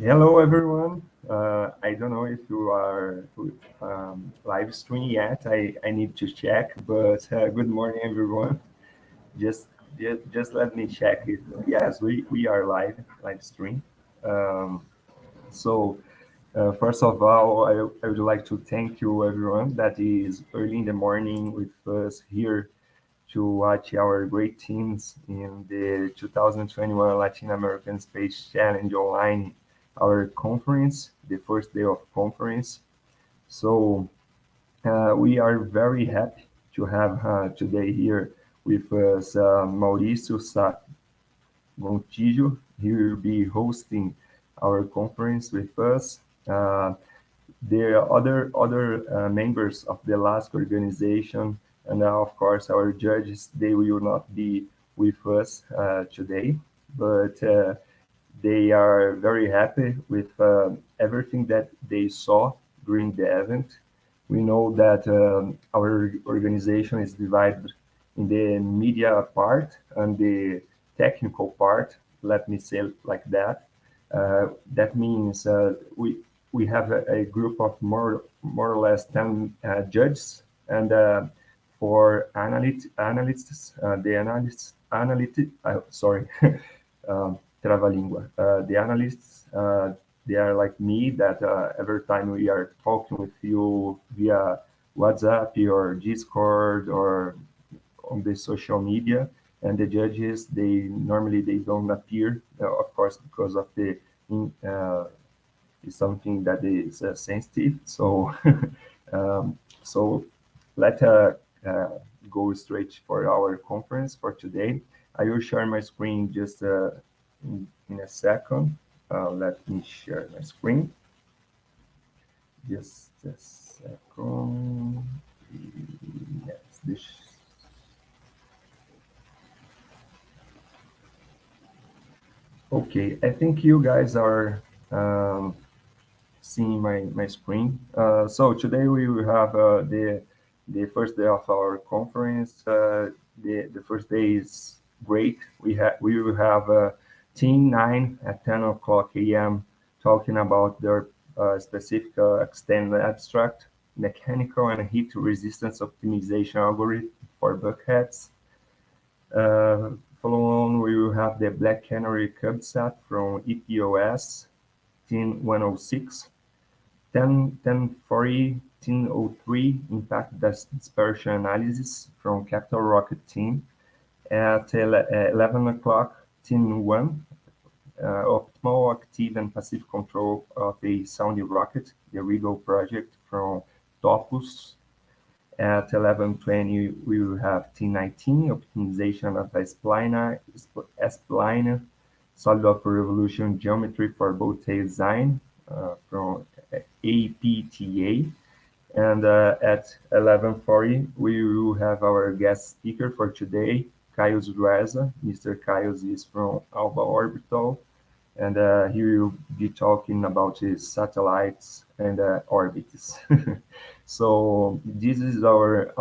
Hello, everyone. I don't know if you are live streaming yet. I need to check, but good morning, everyone. Just, just let me check it. Yes, we are live stream. Um, so, first of all, I would like to thank you, everyone, that is early in the morning with us here to watch our great teams in the 2021 Latin American Space Challenge online, our conference, the first day of conference. So we are very happy to have today here with us Mauricio Gontijo. He will be hosting our conference with us. The other members of the LASC organization, and of course our judges, they will not be with us today, but they are very happy with everything that they saw during the event. We know that our organization is divided in the media part and the technical part, let me say like that. That means we have a group of more or less 10 judges, and for analysts, the sorry, trava-língua. The analysts, they are like me, that every time we are talking with you via WhatsApp or Discord or on the social media, and the judges, they normally they don't appear, of course, because of the is something that is sensitive. So, so let go straight for our conference for today. I will share my screen just in a second. Let me share my screen. Just a second. Yes, this. Okay, I think you guys are seeing my screen. So today we will have the first day of our conference. The first day is great. We will have team 9 at 10 o'clock a.m. talking about their specific extended abstract mechanical and heat resistance optimization algorithm for Bulkheads. Follow on, we will have the Black Canary CubeSat from EPOS, team 106. 1040, 1003 impact dispersion analysis from Capital Rocket team. At 11 o'clock, 10-1, optimal, active, and passive control of a sounding rocket, the Regal project from Topus. At 11:20, we will have T19, optimization of a spline, solid of revolution geometry for both tail design from APTA. And at 11:40, we will have our guest speaker for today, Caius Reza. Mr. Caius is from Alba Orbital, and he will be talking about his satellites and orbits. So this is our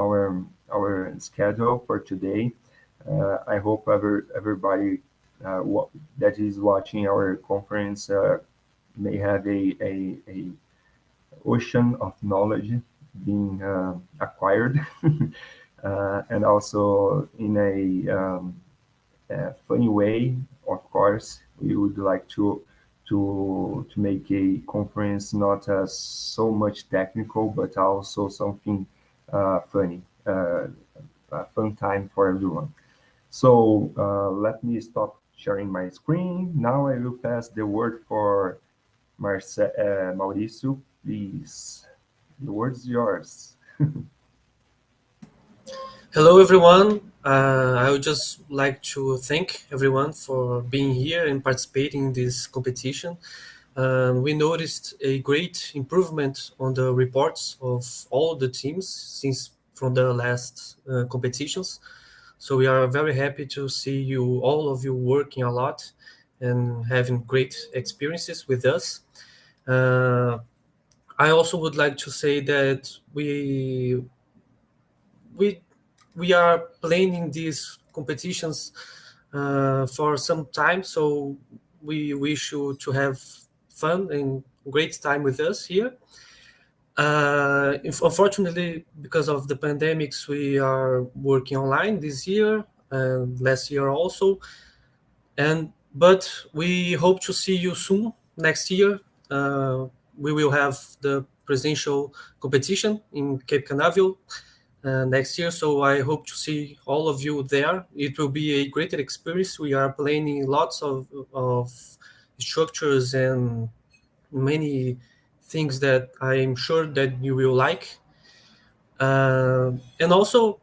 schedule for today. I hope everybody that is watching our conference may have a ocean of knowledge being acquired, and also in a funny way. Of course, we would like to make a conference not so much technical, but also something funny, a fun time for everyone. So let me stop sharing my screen. Now I will pass the word for Mauricio, please. The word is yours. Hello, everyone. I would just like to thank everyone for being here and participating in this competition. We noticed a great improvement on the reports of all the teams since from the last competitions. So we are very happy to see you, all of you, working a lot and having great experiences with us. I also would like to say that we we are planning these competitions for some time, so we wish you to have fun and great time with us here. Unfortunately, because of the pandemics, we are working online this year and last year also. But we hope to see you soon next year. We will have the presidential competition in Cape Canaveral next year. So I hope to see all of you there. It will be a great experience. We are planning lots of structures and many things that I'm sure that you will like. And also,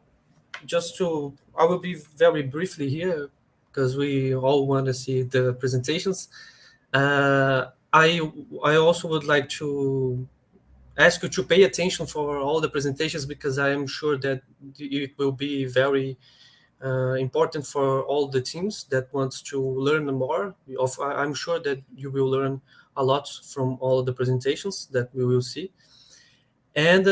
I will be very briefly here because we all want to see the presentations. Uh, I I also would like to ask you to pay attention for all the presentations because I am sure that it will be very important for all the teams that wants to learn more. I'm sure that you will learn a lot from all the presentations that we will see. And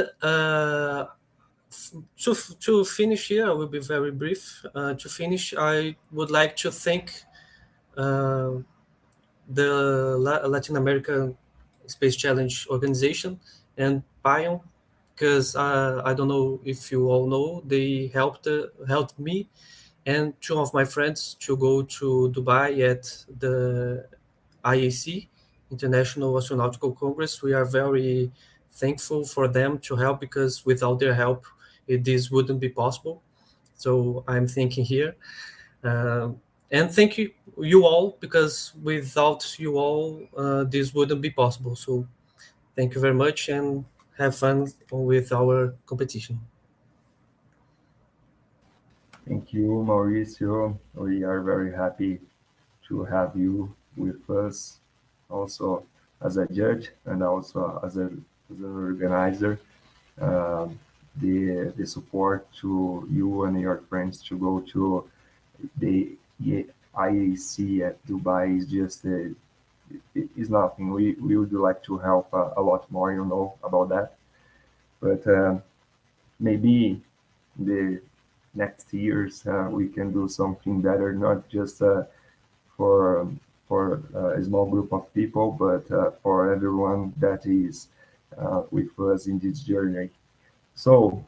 to finish here, I will be very brief. To finish, I would like to thank uh, the Latin American Space Challenge organization and Pion, because I don't know if you all know, they helped me and two of my friends to go to Dubai at the IAC, International Astronautical Congress. We are very thankful for them to help because without their help, this wouldn't be possible. So I'm thinking here. And thank you all, because without you all, this wouldn't be possible. So thank you very much and have fun with our competition. Thank you, Mauricio. We are very happy to have you with us, also as a judge and also as an organizer. Um, the support to you and your friends to go to the IAC at Dubai is just is nothing. We would like to help a lot more, you know, about that. But maybe the next years we can do something better, not just for a small group of people, but for everyone that is with us in this journey. So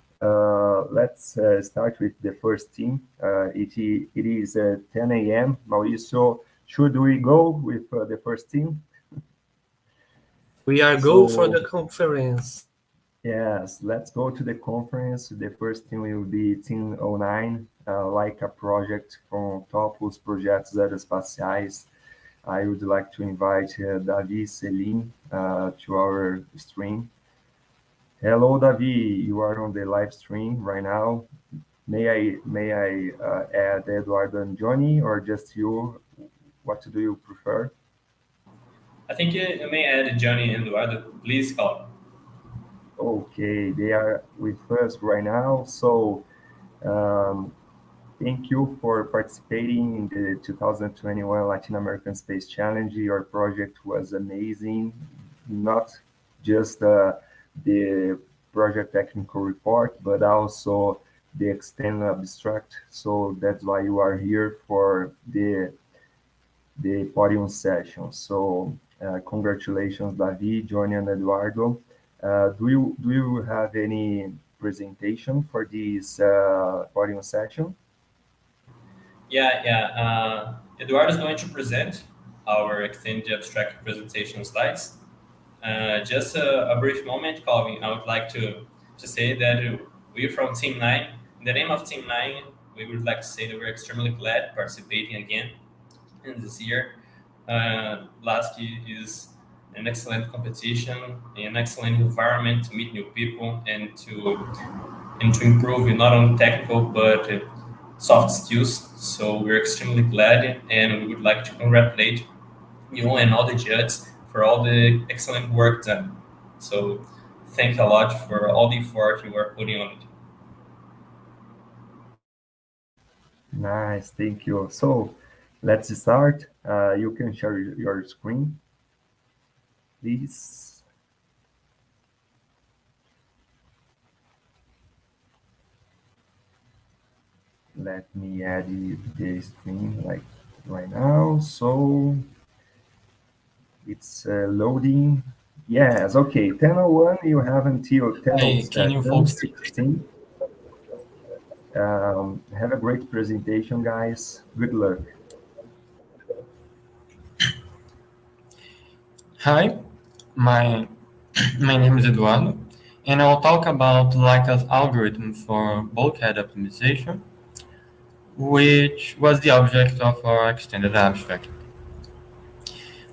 let's start with the first team. It is 10 a.m. Mauricio, should we go with the first team? We are go for So the conference. yes, let's go to the conference. The first team will be Team '09, like a project from Topos Projetos Aeroespaciais. I would like to invite Davi Selim to our stream. Hello, Davi. You are on the live stream right now. May I add Eduardo and Johnny, or just you? What do you prefer? I think you may add Johnny and Eduardo. Please call. Okay, they are with us right now. So um, thank you for participating in the 2021 Latin American Space Challenge. Your project was amazing. Not just the project technical report, but also the extended abstract. So that's why you are here for the podium session. So congratulations, David, Johnny, and Eduardo. Do you have any presentation for this podium session? Yeah. Eduardo is going to present our extended abstract presentation slides. Just a brief moment, Calvin. I would like to say that we're from Team 9. In the name of Team 9, we would like to say that we're extremely glad participating again in this year. LASC is an excellent competition, an excellent environment to meet new people and to improve in not only technical but soft skills. So we're extremely glad, and we would like to congratulate you and all the judges for all the excellent work done. So thank you a lot for all the effort you are putting on it. Nice, thank you. So let's start. You can share your screen, please. Let me add the screen like right now. So it It's loading. Yes, okay. 10:01, you have until Hey, can you folks 10:16. Have a great presentation, guys. Good luck. Hi, my my name is Eduardo, and I'll talk about Leica's algorithm for bulkhead optimization, which was the object of our extended abstract.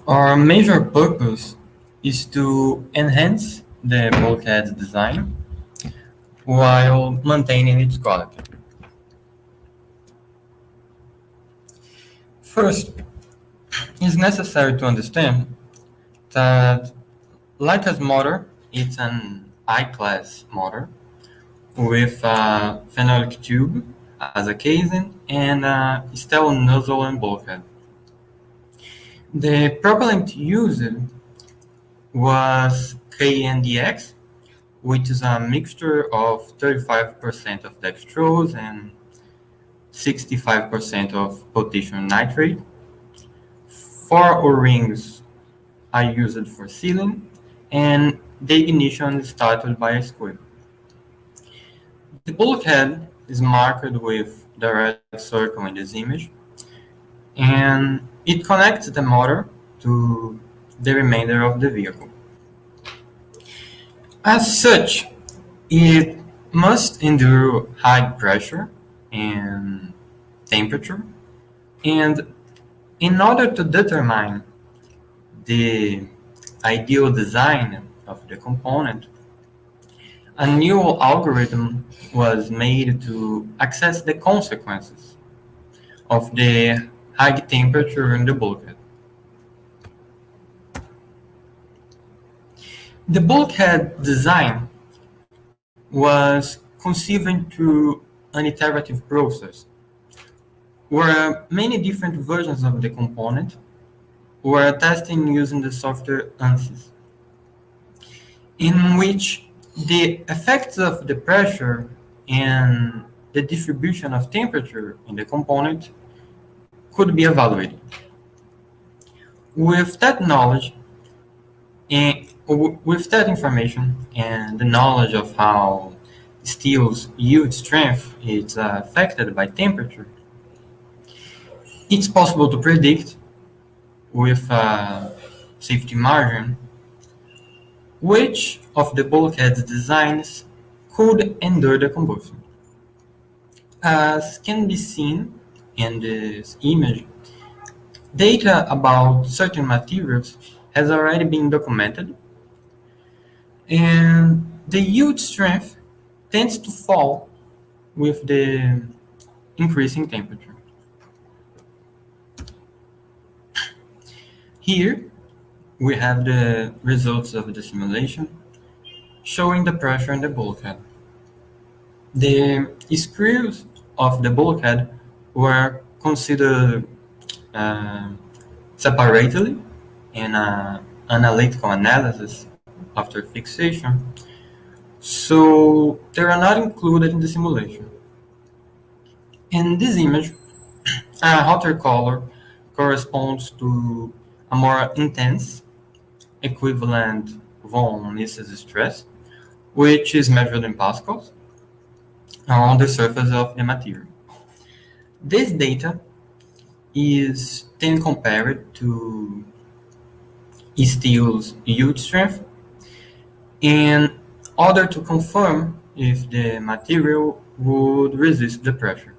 Our major purpose is to enhance the bulkhead design while maintaining its quality. First, it's necessary to understand that Lighthouse Motor is an I-class motor with a phenolic tube as a casing and a steel nozzle and bulkhead. The propellant used was KNDX, which is a mixture of 35% of dextrose and 65% of potassium nitrate. 4 O-rings are used for sealing, and the ignition is started by a squid. The bulkhead is marked with the red circle in this image, and it connects the motor to the remainder of the vehicle. As such, it must endure high pressure and temperature, and in order to determine the ideal design of the component, a new algorithm was made to assess the consequences of the high temperature in the bulkhead. The bulkhead design was conceived through an iterative process where many different versions of the component were tested using the software ANSYS, in which the effects of the pressure and the distribution of temperature in the component could be evaluated. With that knowledge, and with that information and the knowledge of how steel's yield strength is affected by temperature, it's possible to predict with a safety margin which of the bulkhead designs could endure the combustion. As can be seen in this image, data about certain materials has already been documented, and the yield strength tends to fall with the increasing temperature. Here, we have the results of the simulation showing the pressure in the bulkhead. The screws of the bulkhead were considered separately in an analytical analysis after fixation, so they are not included in the simulation. In this image, a hotter color corresponds to a more intense equivalent von Mises stress, which is measured in pascals on the surface of the material. This data is then compared to steel's yield strength in order to confirm if the material would resist the pressure.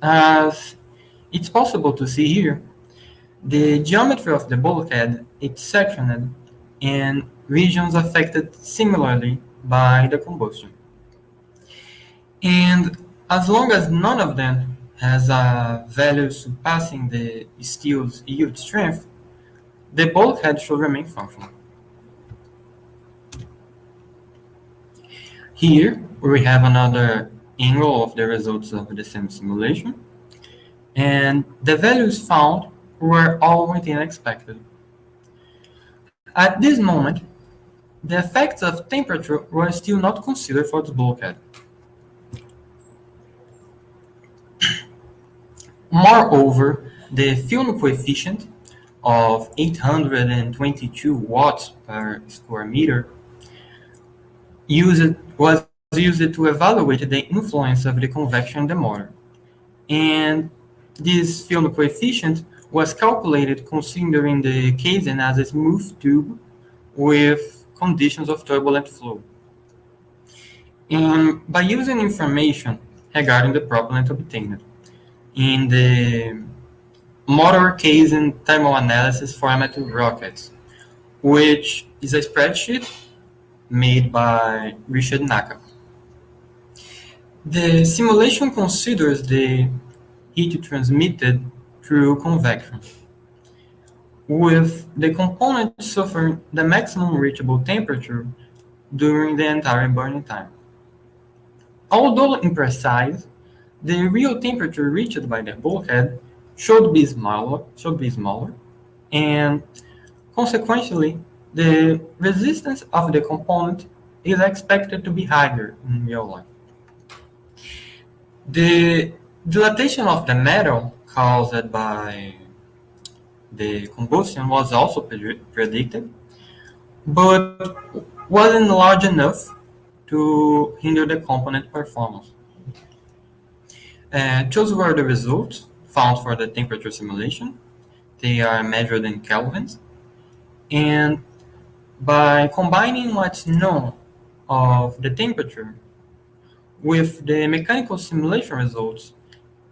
As it's possible to see here, the geometry of the bulkhead is sectioned in regions affected similarly by the combustion. And as long as none of them has a value surpassing the steel's yield strength, the bulkhead should remain functional. Here we have another angle of the results of the same simulation, and the values found were all within expected. At this moment, the effects of temperature were still not considered for the bulkhead. Moreover, the film coefficient of 822 watts per square meter was used to evaluate the influence of the convection in the motor. And this film coefficient was calculated considering the casing as a smooth tube with conditions of turbulent flow. And by using information regarding the propellant obtained in the motor casing thermal analysis format rockets, which is a spreadsheet made by Richard Naka. The simulation considers the heat transmitted through convection, with the component suffering the maximum reachable temperature during the entire burning time. Although imprecise, the real temperature reached by the bulkhead should be smaller, and consequently, the resistance of the component is expected to be higher in real life. The dilatation of the metal caused by the combustion was also predicted, but wasn't large enough to hinder the component performance. Those were the results found for the temperature simulation. They are measured in kelvins, and by combining what's known of the temperature with the mechanical simulation results,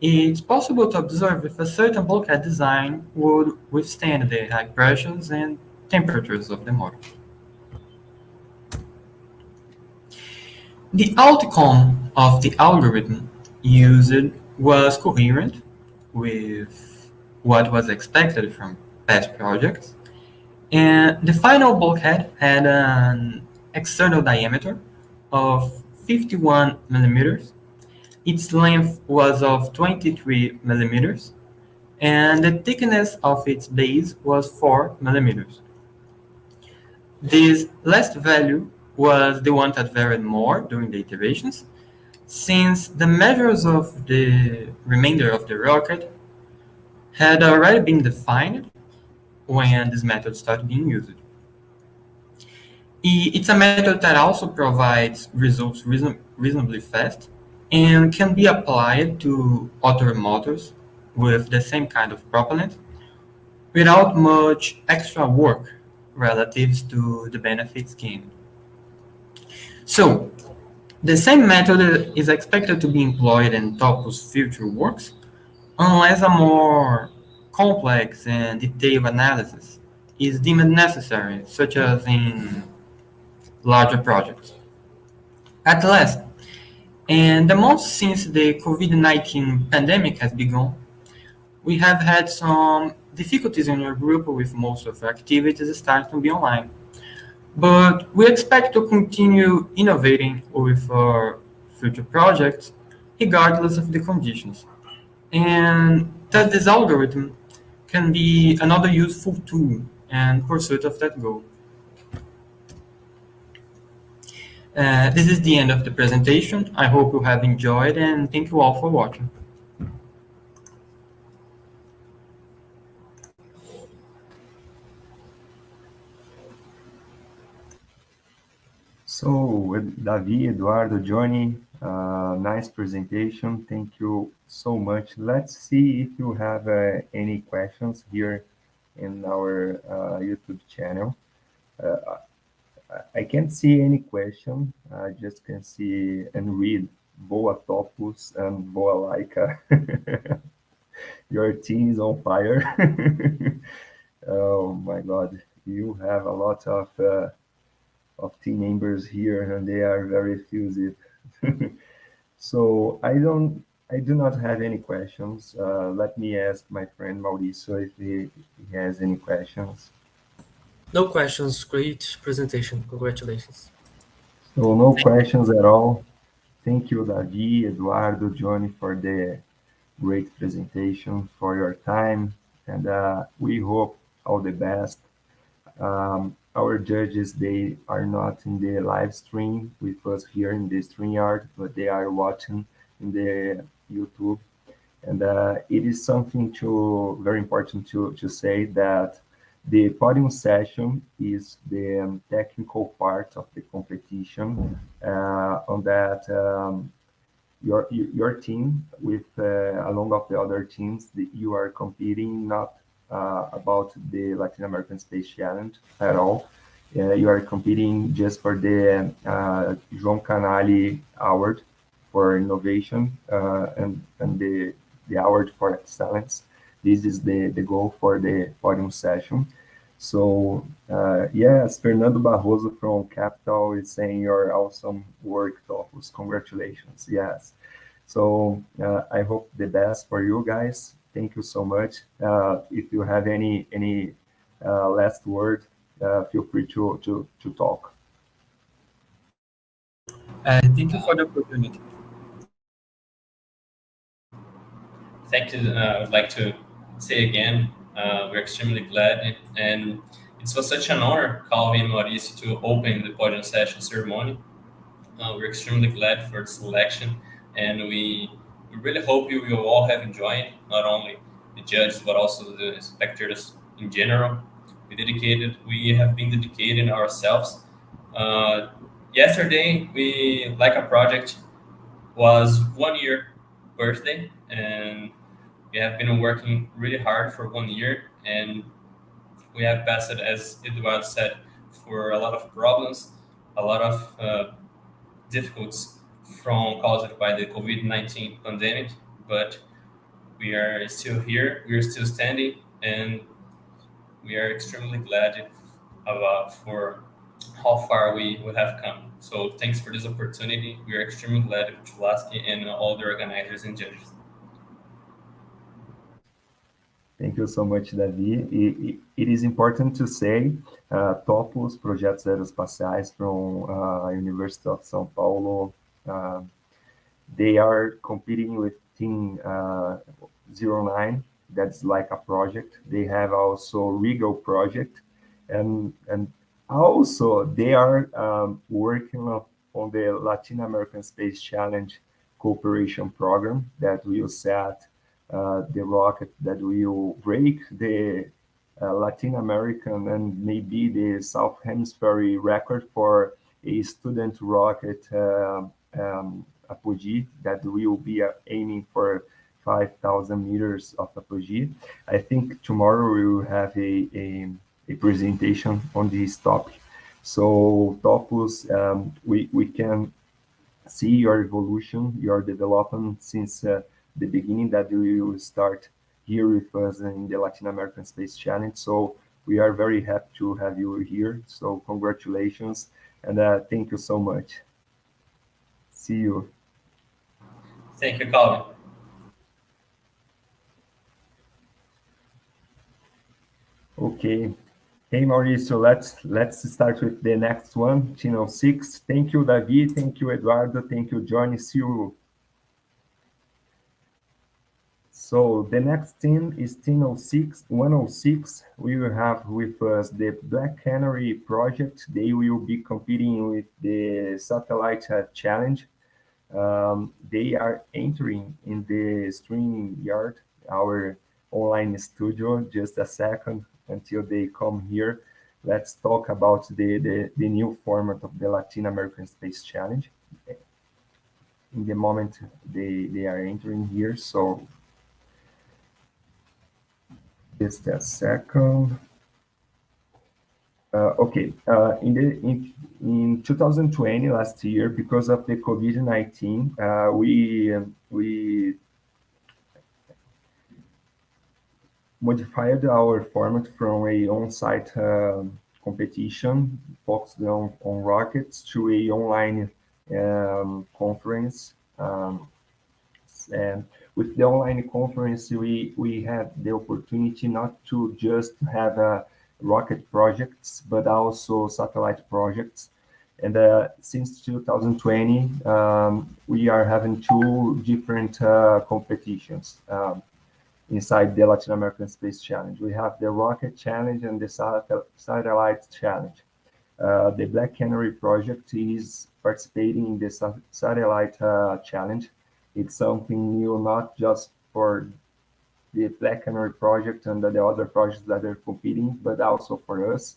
it's possible to observe if a certain bulkhead design would withstand the high pressures and temperatures of the motor. The outcome of the algorithm used was coherent with what was expected from past projects, and the final bulkhead had an external diameter of 51 millimeters. Its length was of 23 millimeters, and the thickness of its base was 4 millimeters. This last value was the one that varied more during the iterations, since the measures of the remainder of the rocket had already been defined when this method started being used. It's a method that also provides results reasonably fast and can be applied to other motors with the same kind of propellant without much extra work relative to the benefits gained. So, the same method is expected to be employed in Topos' future works, unless a more complex and detailed analysis is deemed necessary, such as in larger projects. At last, in the months since the COVID-19 pandemic has begun, we have had some difficulties in our group with most of our activities starting to be online. But we expect to continue innovating with our future projects regardless of the conditions. And that this algorithm can be another useful tool in pursuit of that goal. This is the end of the presentation. I hope you have enjoyed, and thank you all for watching. So, Davi, Eduardo, Johnny, nice presentation. Thank you so much. Let's see if you have any questions here in our YouTube channel. I can't see any question. I just can see and read Boa Topos and Boa Leica. Your team is on fire. Oh my God, you have a lot of team members here, and they are very effusive. So I do not have any questions. Let me ask my friend Mauricio if he has any questions. No questions. Great presentation. Congratulations. So no questions at all. Thank you, Davi, Eduardo, Johnny, for the great presentation, for your time, and we hope all the best. Our judges, they are not in the live stream with us here in the StreamYard, but they are watching in the YouTube. And it is something very important to say that The podium session is the technical part of the competition. On that, your team with along of the other teams that you are competing not about the Latin American Space Challenge at all. You are competing just for the João Canali Award for innovation and the award for excellence. This is the goal for the podium session. So yes, Fernando Barroso from Capital is saying your awesome work, Topos. Congratulations. Yes. So I hope the best for you guys. Thank you so much. If you have any last word, feel free to talk. Thank you for the opportunity. Thank you. I would like to say again, we're extremely glad, and it was such an honor, Calvin and Mauricio, to open the podium session ceremony. We're extremely glad for the selection, and we really hope you will all have enjoyed, not only the judges, but also the spectators in general. We have been dedicating ourselves. Yesterday, Leica project was 1 year birthday, and we have been working really hard for 1 year, and we have passed, as Eduardo said, for a lot of problems, a lot of difficulties caused by the COVID-19 pandemic, but we are still here, we are still standing, and we are extremely glad for how far we have come. So thanks for this opportunity. We are extremely glad to LASC and all the organizers and judges. Thank you so much, Davi. It is important to say, Topos, Projetos Aeroespaciais from University of São Paulo, they are competing with Team 09, that's like a project. They have also Regal project, and also they are working on the Latin American Space Challenge cooperation program that will set the rocket that will break the Latin American and maybe the South Hemisphere record for a student rocket apogee that will be aiming for 5,000 meters of apogee. I think tomorrow we will have a presentation on this topic. So Topos, we can see your evolution, your development since the beginning that you will start here with us in the Latin American Space Challenge. So we are very happy to have you here. So congratulations and thank you so much. See you. Thank you, Calvin. Okay. Hey Mauricio, let's start with the next one, Team 06. Thank you, David. Thank you, Eduardo. Thank you, Johnny. See you. So the next team is Team 106. We will have with us the Black Canary project. They will be competing with the Satellite Challenge. They are entering in the streaming yard, our online studio. Just a second until they come here. Let's talk about the new format of the Latin American Space Challenge. In the moment they are entering here, so just a second. Okay, in 2020, last year, because of the COVID-19, we modified our format from a on-site competition focused on rockets to a online conference. And with the online conference, we had the opportunity not to just have rocket projects, but also satellite projects. And since 2020, we are having two different competitions inside the Latin American Space Challenge. We have the Rocket Challenge and the Satellite Challenge. The Black Canary project is participating in the Satellite Challenge. It's something new, not just for the Black Canary project and the other projects that are competing, but also for us.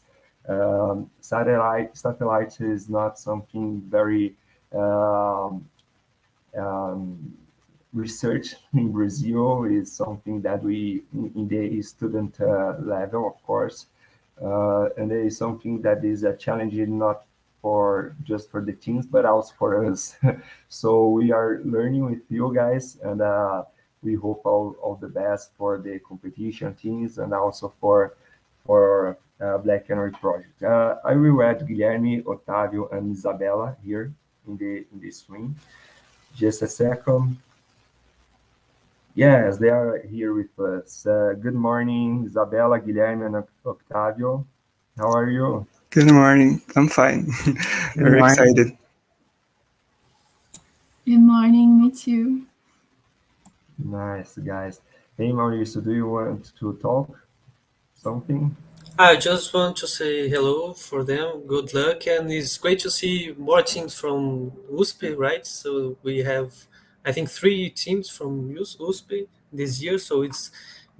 Satellite is not something very research in Brazil. Is something that we in the student level, of course, and it is something that is a challenge not for just for the teams, but also for us. So we are learning with you guys, and we hope all the best for the competition teams and also for Black Canary project. I will add Guilherme, Otávio, and Isabella here in the stream. Just a second. Yes, they are here with us. Good morning, Isabella, Guilherme, and Octavio. How are you? Good morning. I'm fine. Very excited. Good morning, me too. Nice, guys. Hey, Mauricio, do you want to talk something? I just want to say hello for them, good luck, and it's great to see more teams from USP, right? So we have, I think, 3 teams from USP this year, so it's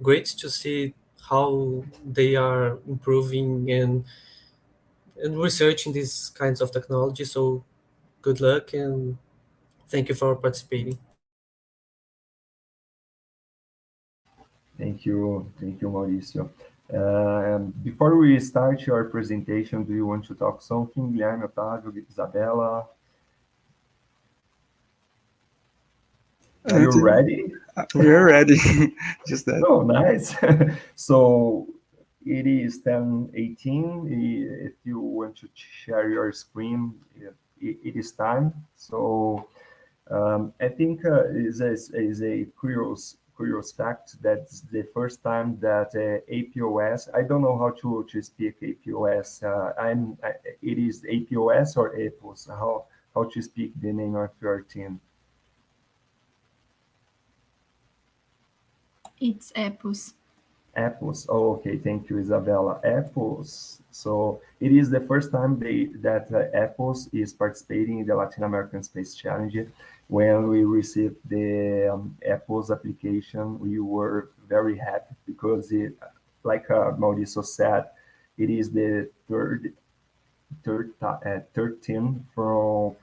great to see how they are improving and researching these kinds of technology. So good luck and thank you for participating. Thank you, Mauricio. Before we start your presentation, do you want to talk something, Guilherme, Otávio, Isabella? Are you ready? We're ready. Just that. Oh, nice. So it is 10:18. If you want to share your screen, it is time. So I think is a curious fact that's the first time that APOS. I don't know how to speak APOS. It is APOS or APOS. How to speak the name of your team? It's Epos. Apples. Oh, okay. Thank you, Isabella. Apples. So it is the first time that Apples is participating in the Latin American Space Challenge. When we received the Apples application, we were very happy because it, like Mauricio said, it is the third team from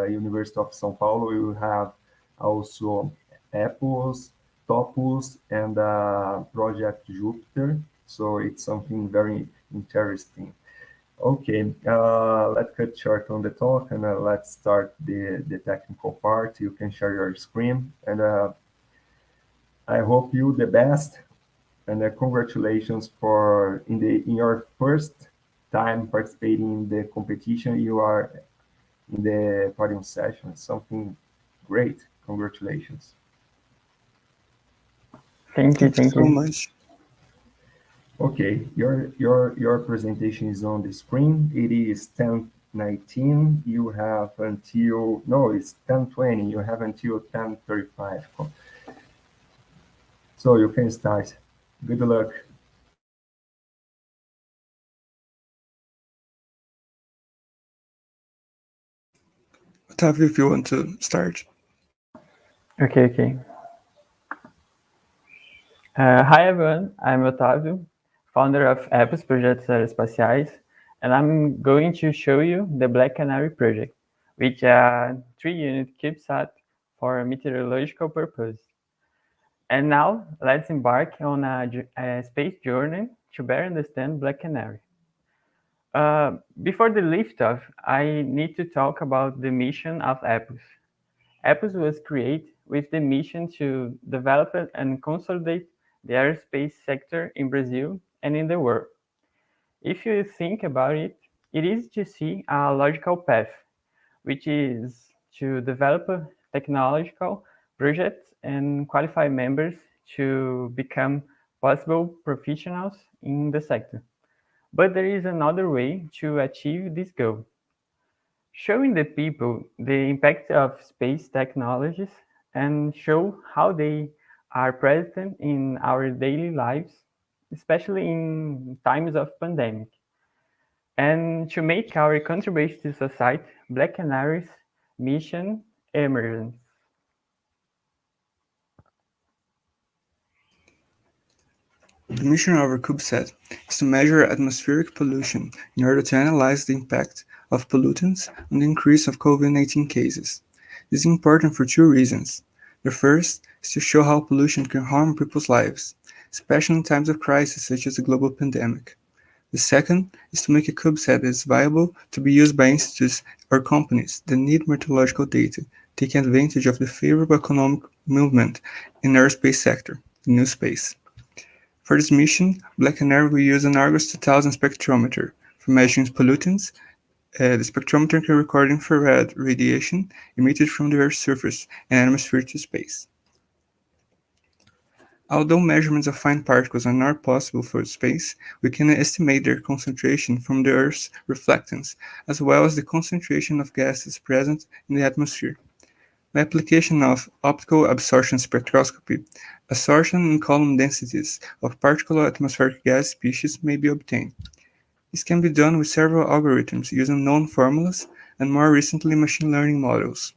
University of São Paulo. We will have also Apples, Topos, and Project Jupiter. So it's something very interesting. Okay, let's cut short on the talk and let's start the technical part. You can share your screen, and I hope you the best, and congratulations for in your first time participating in the competition. You are in the podium session. Something great. Congratulations. Thank you so much. Okay, your presentation is on the screen. It is 10:19. You have until it's 10:20. You have until 10:35. So you can start. Good luck. Otávio, if you want to start. Okay. Hi everyone, I'm Otávio, founder of Ellipse Projetos Aeroespaciais, and I'm going to show you the Black Canary project, which is a 3-unit CubeSat for meteorological purpose. And now let's embark on a space journey to better understand Black Canary. Before the liftoff, I need to talk about the mission of Ellipse. Ellipse was created with the mission to develop and consolidate the aerospace sector in Brazil and in the world. If you think about it, it is to see a logical path, which is to develop technological projects and qualify members to become possible professionals in the sector. But there is another way to achieve this goal. Showing the people the impact of space technologies and show how they are present in our daily lives, especially in times of pandemic. And to make our contribution to society, Black Canary's mission emergence. The mission of our CubeSat is to measure atmospheric pollution in order to analyze the impact of pollutants on the increase of COVID-19 cases. This is important for two reasons. The first is to show how pollution can harm people's lives, especially in times of crisis such as the global pandemic. The second is to make a CubeSat as viable to be used by institutes or companies that need meteorological data, taking advantage of the favorable economic movement in the aerospace sector, the new space. For this mission, Black Canary will use an Argus 2000 spectrometer for measuring pollutants. The spectrometer can record infrared radiation emitted from the Earth's surface and atmosphere to space. Although measurements of fine particles are not possible for space, we can estimate their concentration from the Earth's reflectance, as well as the concentration of gases present in the atmosphere. By application of optical absorption spectroscopy, absorption and column densities of particular atmospheric gas species may be obtained. This can be done with several algorithms using known formulas and more recently machine learning models.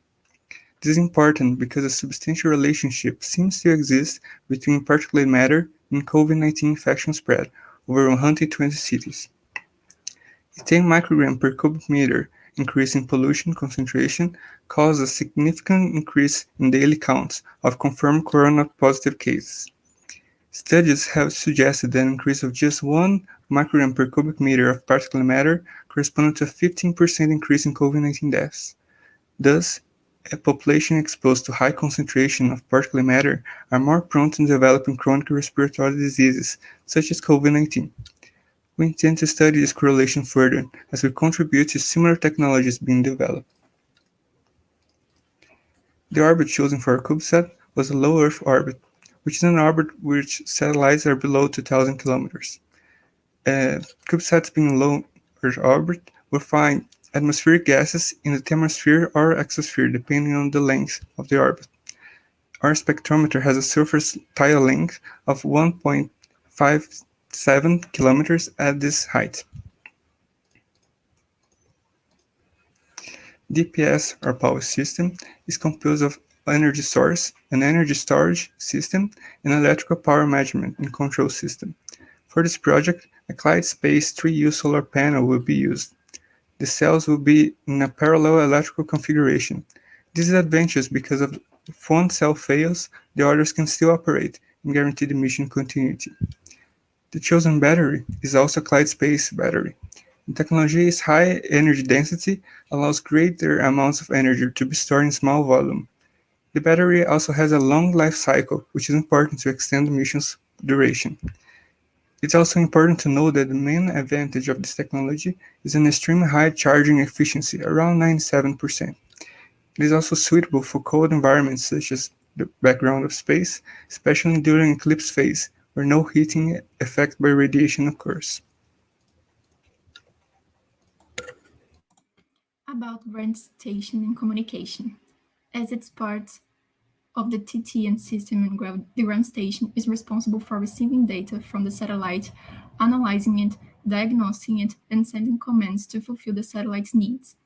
This is important because a substantial relationship seems to exist between particulate matter and COVID-19 infection spread over 120 cities. A 10 microgram per cubic meter increase in pollution concentration caused a significant increase in daily counts of confirmed corona-positive cases. Studies have suggested that an increase of just 1 microgram per cubic meter of particulate matter corresponded to a 15% increase in COVID-19 deaths. Thus, a population exposed to high concentration of particulate matter are more prone to developing chronic respiratory diseases, such as COVID-19. We intend to study this correlation further as we contribute to similar technologies being developed. The orbit chosen for our CubeSat was a low Earth orbit, which is an orbit which satellites are below 2,000 kilometers. CubeSats being low Earth orbit will find atmospheric gases in the thermosphere or exosphere depending on the length of the orbit. Our spectrometer has a surface tidal length of 1.57 kilometers at this height. DPS, or power system, is composed of energy source, an energy storage system, and electrical power measurement and control system. For this project, a CloudSpace 3U solar panel will be used. The cells will be in a parallel electrical configuration. This is advantageous because if one cell fails, the others can still operate and guarantee the mission continuity. The chosen battery is also a CloudSpace battery. The technology's high energy density allows greater amounts of energy to be stored in small volume. The battery also has a long life cycle, which is important to extend the mission's duration. It's also important to know that the main advantage of this technology is an extremely high charging efficiency, around 97%. It is also suitable for cold environments such as the background of space, especially during eclipse phase, where no heating effect by radiation occurs. About ground station and communication. As it's part of the TTN system and the ground station is responsible for receiving data from the satellite, analyzing it, diagnosing it, and sending commands to fulfill the satellite's needs.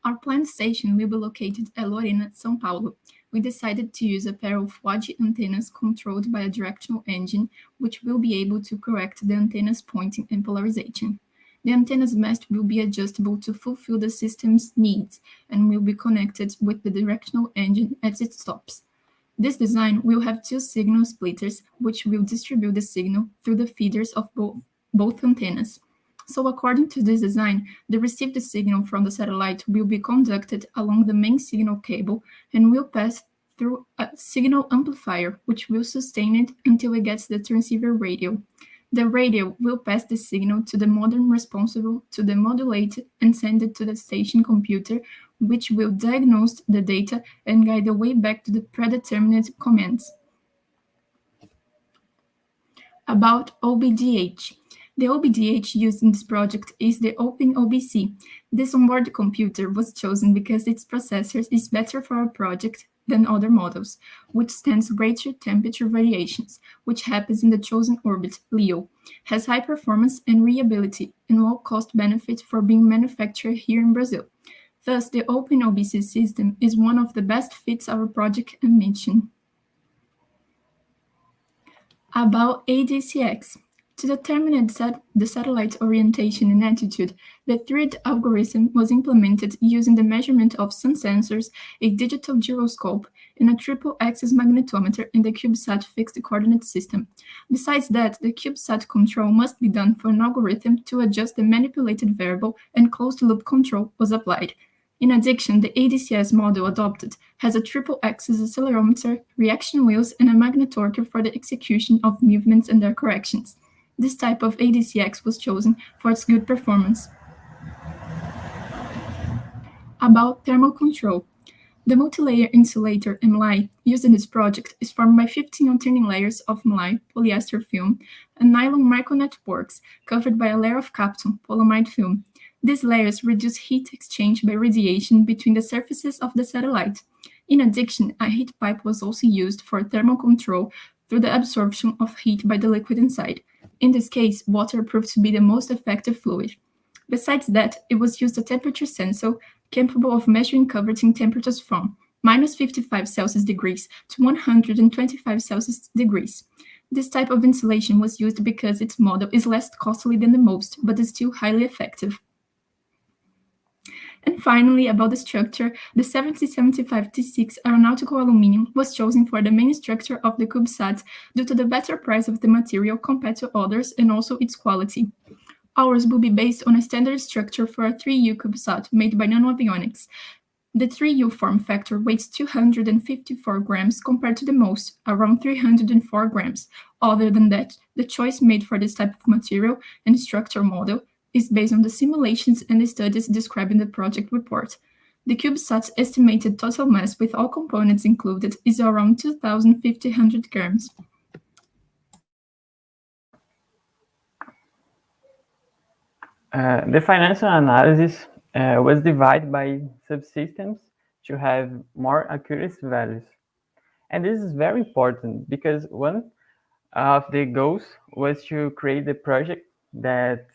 Our planned station will be located at Lorena, São Paulo. We decided to use a pair of WAG antennas controlled by a directional engine, which will be able to correct the antenna's pointing and polarization. The antenna's mast will be adjustable to fulfill the system's needs and will be connected with the directional engine as it stops. This design will have two signal splitters, which will distribute the signal through the feeders of both antennas. So according to this design, the received signal from the satellite will be conducted along the main signal cable and will pass through a signal amplifier, which will sustain it until it gets the transceiver radio. The radio will pass the signal to the modem responsible to demodulate it and send it to the station computer, which will diagnose the data and guide the way back to the predetermined commands. About OBDH. The OBDH used in this project is the OpenOBC. This onboard computer was chosen because its processor is better for our project than other models, which stands greater temperature variations, which happens in the chosen orbit, LEO, has high performance and reliability, and low cost benefit for being manufactured here in Brazil. Thus, the OpenOBC system is one of the best fits our project and mission. About ADCX. To determine the satellite's orientation and attitude, the thread algorithm was implemented using the measurement of sun sensors, a digital gyroscope, and a triple-axis magnetometer in the CubeSat fixed coordinate system. Besides that, the CubeSat control must be done for an algorithm to adjust the manipulated variable, and closed-loop control was applied. In addition, the ADCS model adopted has a triple-axis accelerometer, reaction wheels, and a magnetorquer for the execution of movements and their corrections. This type of ADCX was chosen for its good performance. About thermal control. The multi-layer insulator MLI used in this project is formed by 15 alternating layers of MLI polyester film and nylon micronetworks covered by a layer of Kapton polyamide film. These layers reduce heat exchange by radiation between the surfaces of the satellite. In addition, a heat pipe was also used for thermal control through the absorption of heat by the liquid inside. In this case, water proved to be the most effective fluid. Besides that, it was used a temperature sensor capable of measuring covering temperatures from minus 55 Celsius degrees to 125 Celsius degrees. This type of insulation was used because its model is less costly than the most, but is still highly effective. And finally, about the structure, the 7075 T6 aeronautical aluminum was chosen for the main structure of the CubeSat due to the better price of the material compared to others and also its quality. Ours will be based on a standard structure for a 3U CubeSat made by Nanoavionics. The 3U form factor weighs 254 grams compared to the most, around 304 grams. Other than that, the choice made for this type of material and structure model is based on the simulations and the studies described in the project report. The CubeSat's estimated total mass with all components included is around 2,500 grams. The financial analysis was divided by subsystems to have more accurate values. And this is very important because one of the goals was to create a project that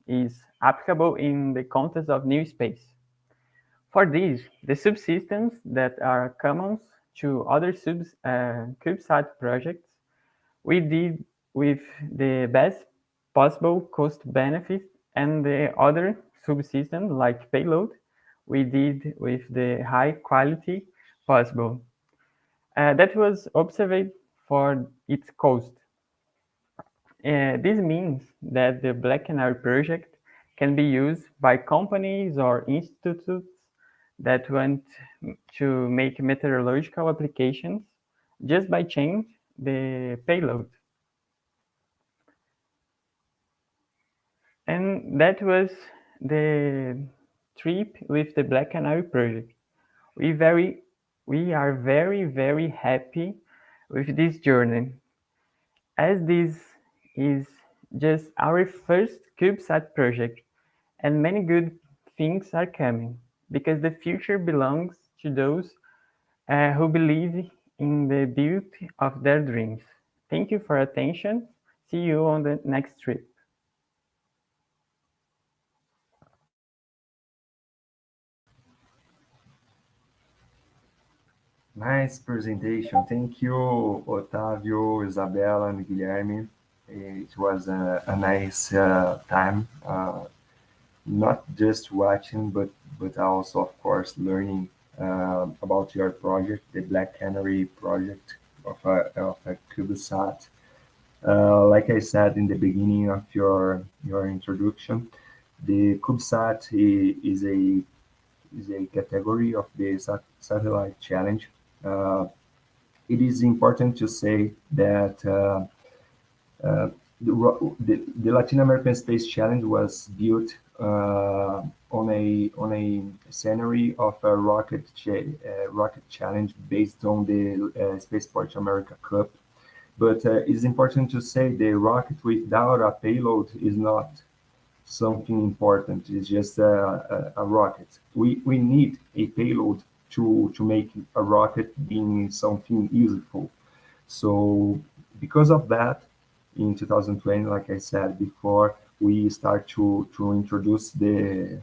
is applicable in the context of new space. For this, the subsystems that are common to other CubeSat projects, we did with the best possible cost benefit, and the other subsystem, like payload, we did with the high quality possible. That was observed for its cost. This means that the Black Canary project can be used by companies or institutes that want to make meteorological applications just by changing the payload. And that was the trip with the Black Canary project. We are very, very happy with this journey, as this is just our first CubeSat project, and many good things are coming, because the future belongs to those who believe in the beauty of their dreams. Thank you for attention. See you on the next trip. Nice presentation. Thank you, Otávio, Isabella, and Guilherme. It was a nice time, not just watching, but also, of course, learning about your project, the Black Canary project of a CubeSat. Like I said in the beginning of your introduction, the CubeSat is a category of the satellite challenge. It is important to say that the Latin American Space Challenge was built on a scenario of a rocket challenge based on the Spaceport America Cup. But it's important to say the rocket without a payload is not something important. It's just a rocket. We need a payload to make a rocket being something useful. So because of that, in 2020, like I said before, we start to introduce the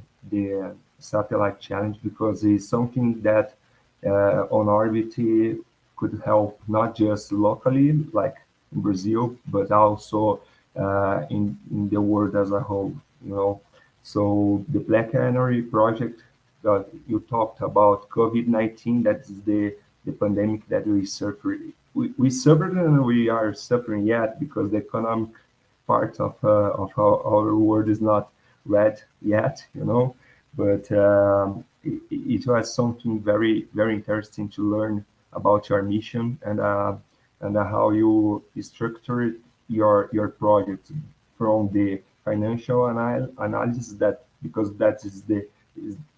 satellite challenge, because it's something that on orbit could help not just locally, like in Brazil, but also in the world as a whole, you know. So the Black Canary project that you talked about, COVID-19, that is the pandemic that we suffered. We suffered and we are suffering yet because the economic part of our world is not red yet, you know. But it was something very, very interesting to learn about your mission and how you structured your project from the financial analysis, that because that is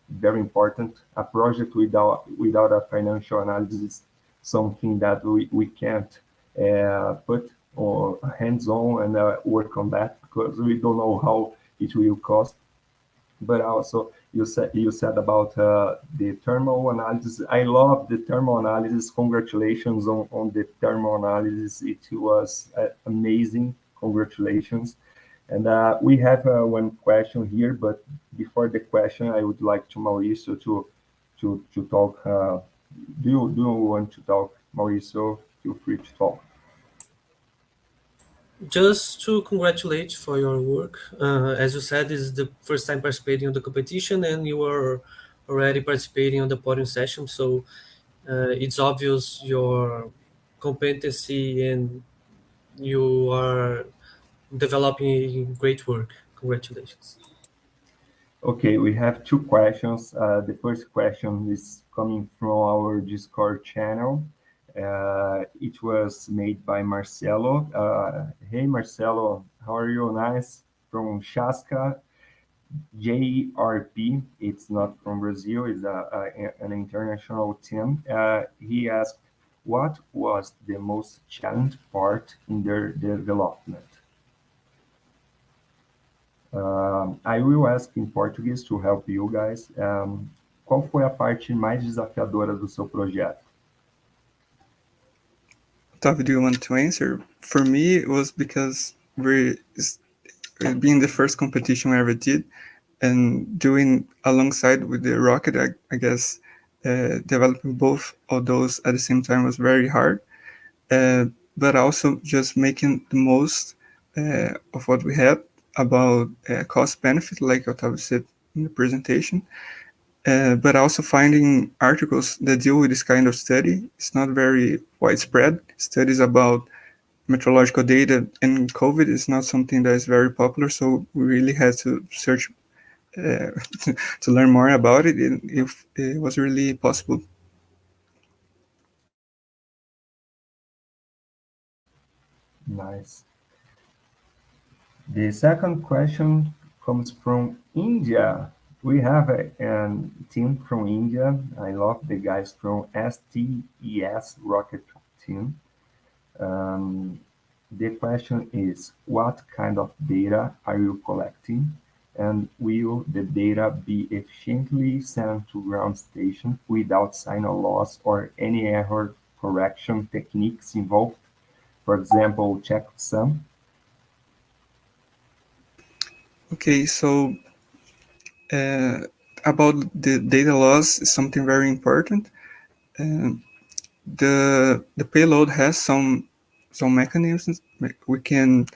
very important. A project without a financial analysis is something that we can't put or hands-on and work on that because we don't know how it will cost. But also you said about the thermal analysis. I love the thermal analysis. Congratulations on the thermal analysis. It was amazing. Congratulations. And we have one question here, but before the question, I would like to Mauricio to talk. Do you want to talk, Mauricio? Feel free to talk. Just to congratulate for your work. As you said, this is the first time participating in the competition, and you are already participating on the podium session. So it's obvious your competency and you are developing great work. Congratulations. Okay, we have two questions. The first question is coming from our Discord channel. It was made by Marcelo. Hey, Marcelo, how are you? Nice. From Chaska, JRP. It's not from Brazil. It's an international team. He asked, what was the most challenging part in their development? I will ask in Portuguese to help you guys. Qual foi a parte mais desafiadora do seu projeto? Tavi, do you want to answer? For me, it was because being the first competition we ever did, and doing alongside with the rocket, I guess developing both of those at the same time was very hard. But also just making the most of what we had about cost benefit, like Otávio said in the presentation. But also finding articles that deal with this kind of study. It's not very widespread. Studies about meteorological data and COVID is not something that is very popular, so we really had to search to learn more about it, if it was really possible. Nice. The second question comes from India. We have a team from India. I love the guys from STES rocket team. The question is, what kind of data are you collecting? And will the data be efficiently sent to ground station without signal loss or any error correction techniques involved? For example, checksum. Okay, so about the data loss is something very important. The payload has some mechanisms. We can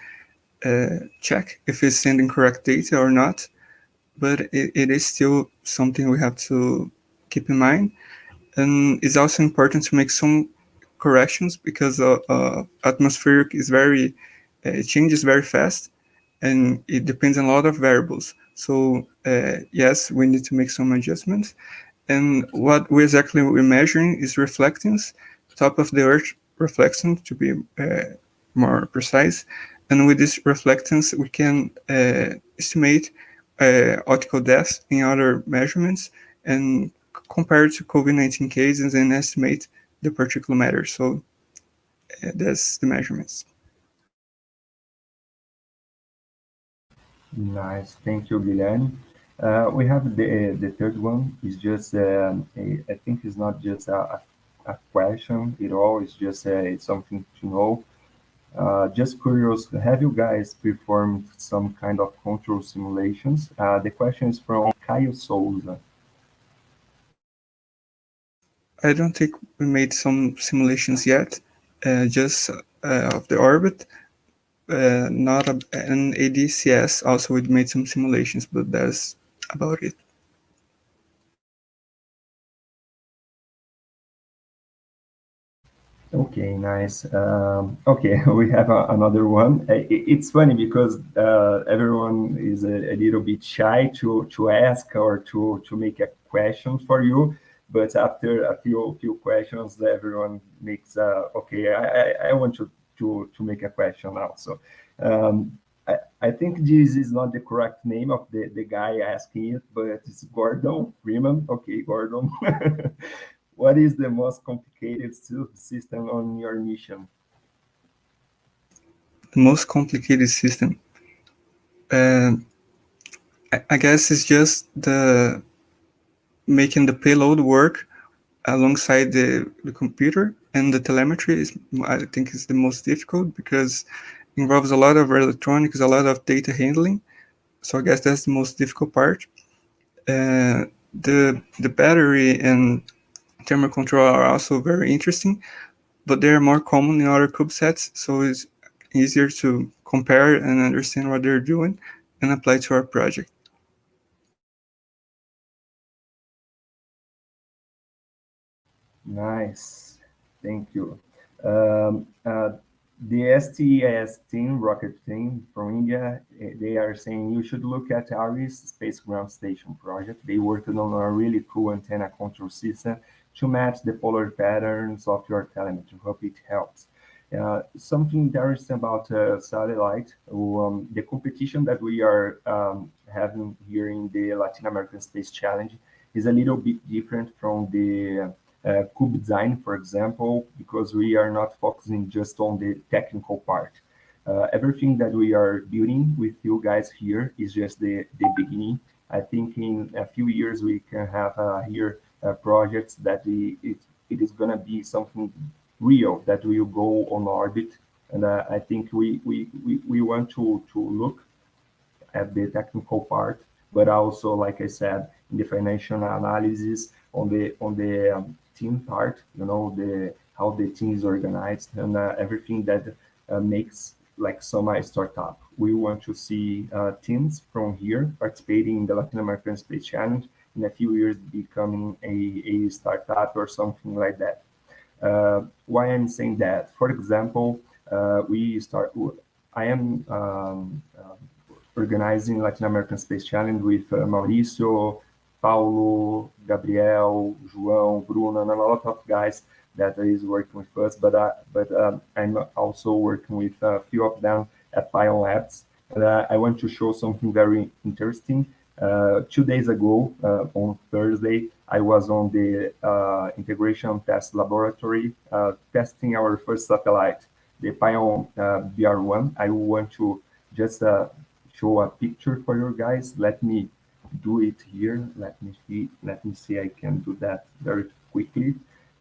check if it's sending correct data or not, but it is still something we have to keep in mind. And it's also important to make some corrections because atmospheric is it changes very fast, and it depends on a lot of variables. So yes, we need to make some adjustments. And what we're measuring is reflectance, top of the Earth reflection, to be more precise. And with this reflectance, we can estimate optical depth in other measurements and compare it to COVID-19 cases and estimate the particulate matter. So that's the measurements. Nice, thank you, Guilherme. We have the third one. Is just I think it's not just a question at all. It's just something to know. Just curious, have you guys performed some kind of control simulations? The question is from Caio Souza. I don't think we made some simulations yet, just of the orbit. not an ADCS. Also, we made some simulations, but that's about it. Okay, nice. Okay, we have another one. It's funny because everyone is a little bit shy to ask or to make a question for you. But after a few questions, everyone makes okay. I want to make a question also. I think this is not the correct name of the guy asking it, but it's Gordon Freeman. Okay, Gordon. What is the most complicated system on your mission? The most complicated system, I guess, is just the making the payload work alongside the computer, and the telemetry is, I think, is the most difficult because it involves a lot of electronics, a lot of data handling. So I guess that's the most difficult part. The battery and thermal control are also very interesting, but they are more common in other CubeSats, so it's easier to compare and understand what they're doing and apply to our project. Nice, thank you. The STS team, rocket team from India, they are saying you should look at Ares Space Ground Station project. They worked on a really cool antenna control system to match the polar patterns of your telemetry. Hope it helps. Something interesting about satellite, the competition that we are having here in the Latin American Space Challenge is a little bit different from the cube design, for example, because we are not focusing just on the technical part. Everything that we are building with you guys here is just the beginning. I think in a few years we can have here projects that it is going to be something real that will go on orbit. And I think we want to look at the technical part, but also, like I said, in the financial analysis on the team part, the how the team is organized and everything that makes like some startup. We want to see teams from here participating in the Latin American Space Challenge in a few years becoming a startup or something like that. Why I'm saying that? For example, I am organizing Latin American Space Challenge with Mauricio, Paulo, Gabriel, João, Bruno, and a lot of guys that is working with us. But I'm also working with a few of them at Pion Labs. And, I want to show something very interesting. 2 days ago, on Thursday, I was on the integration test laboratory testing our first satellite, the Pion BR1. I want to just show a picture for you guys. Let me do it here. Let me see. I can do that very quickly.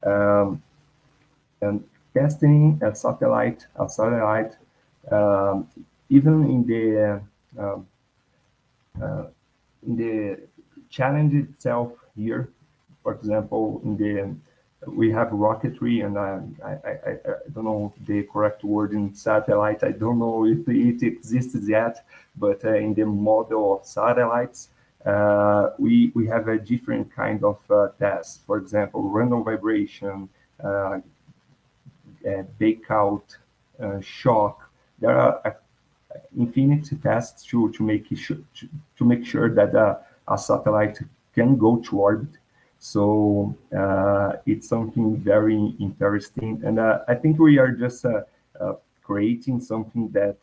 And testing a satellite, even in the challenge itself here. For example, we have rocketry, and I don't know the correct word in satellite. I don't know if it exists yet, but in the model of satellites, we have a different kind of tests. For example, random vibration, bakeout, shock. There are infinite tests to make sure that a satellite can go to orbit. So it's something very interesting, and I think we are just creating something that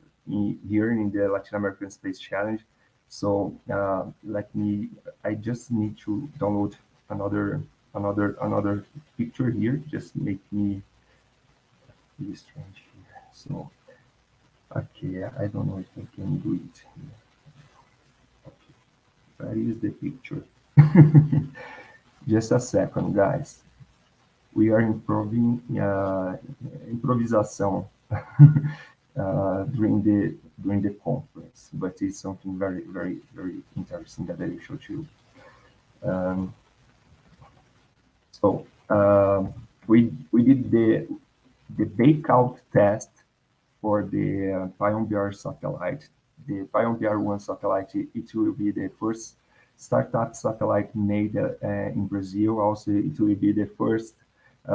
here in the Latin American Space Challenge. So I just need to download another picture here. Just make me really strange here. So okay, I don't know if I can do it here. Okay, where is the picture? Just a second, guys. We are improving improvisação during the conference, but it's something very, very, very interesting that I will show to you. So we did the bakeout test for the Pioneer satellite. The Pioneer 1 satellite, it will be the first startup satellite made in Brazil. Also, it will be the first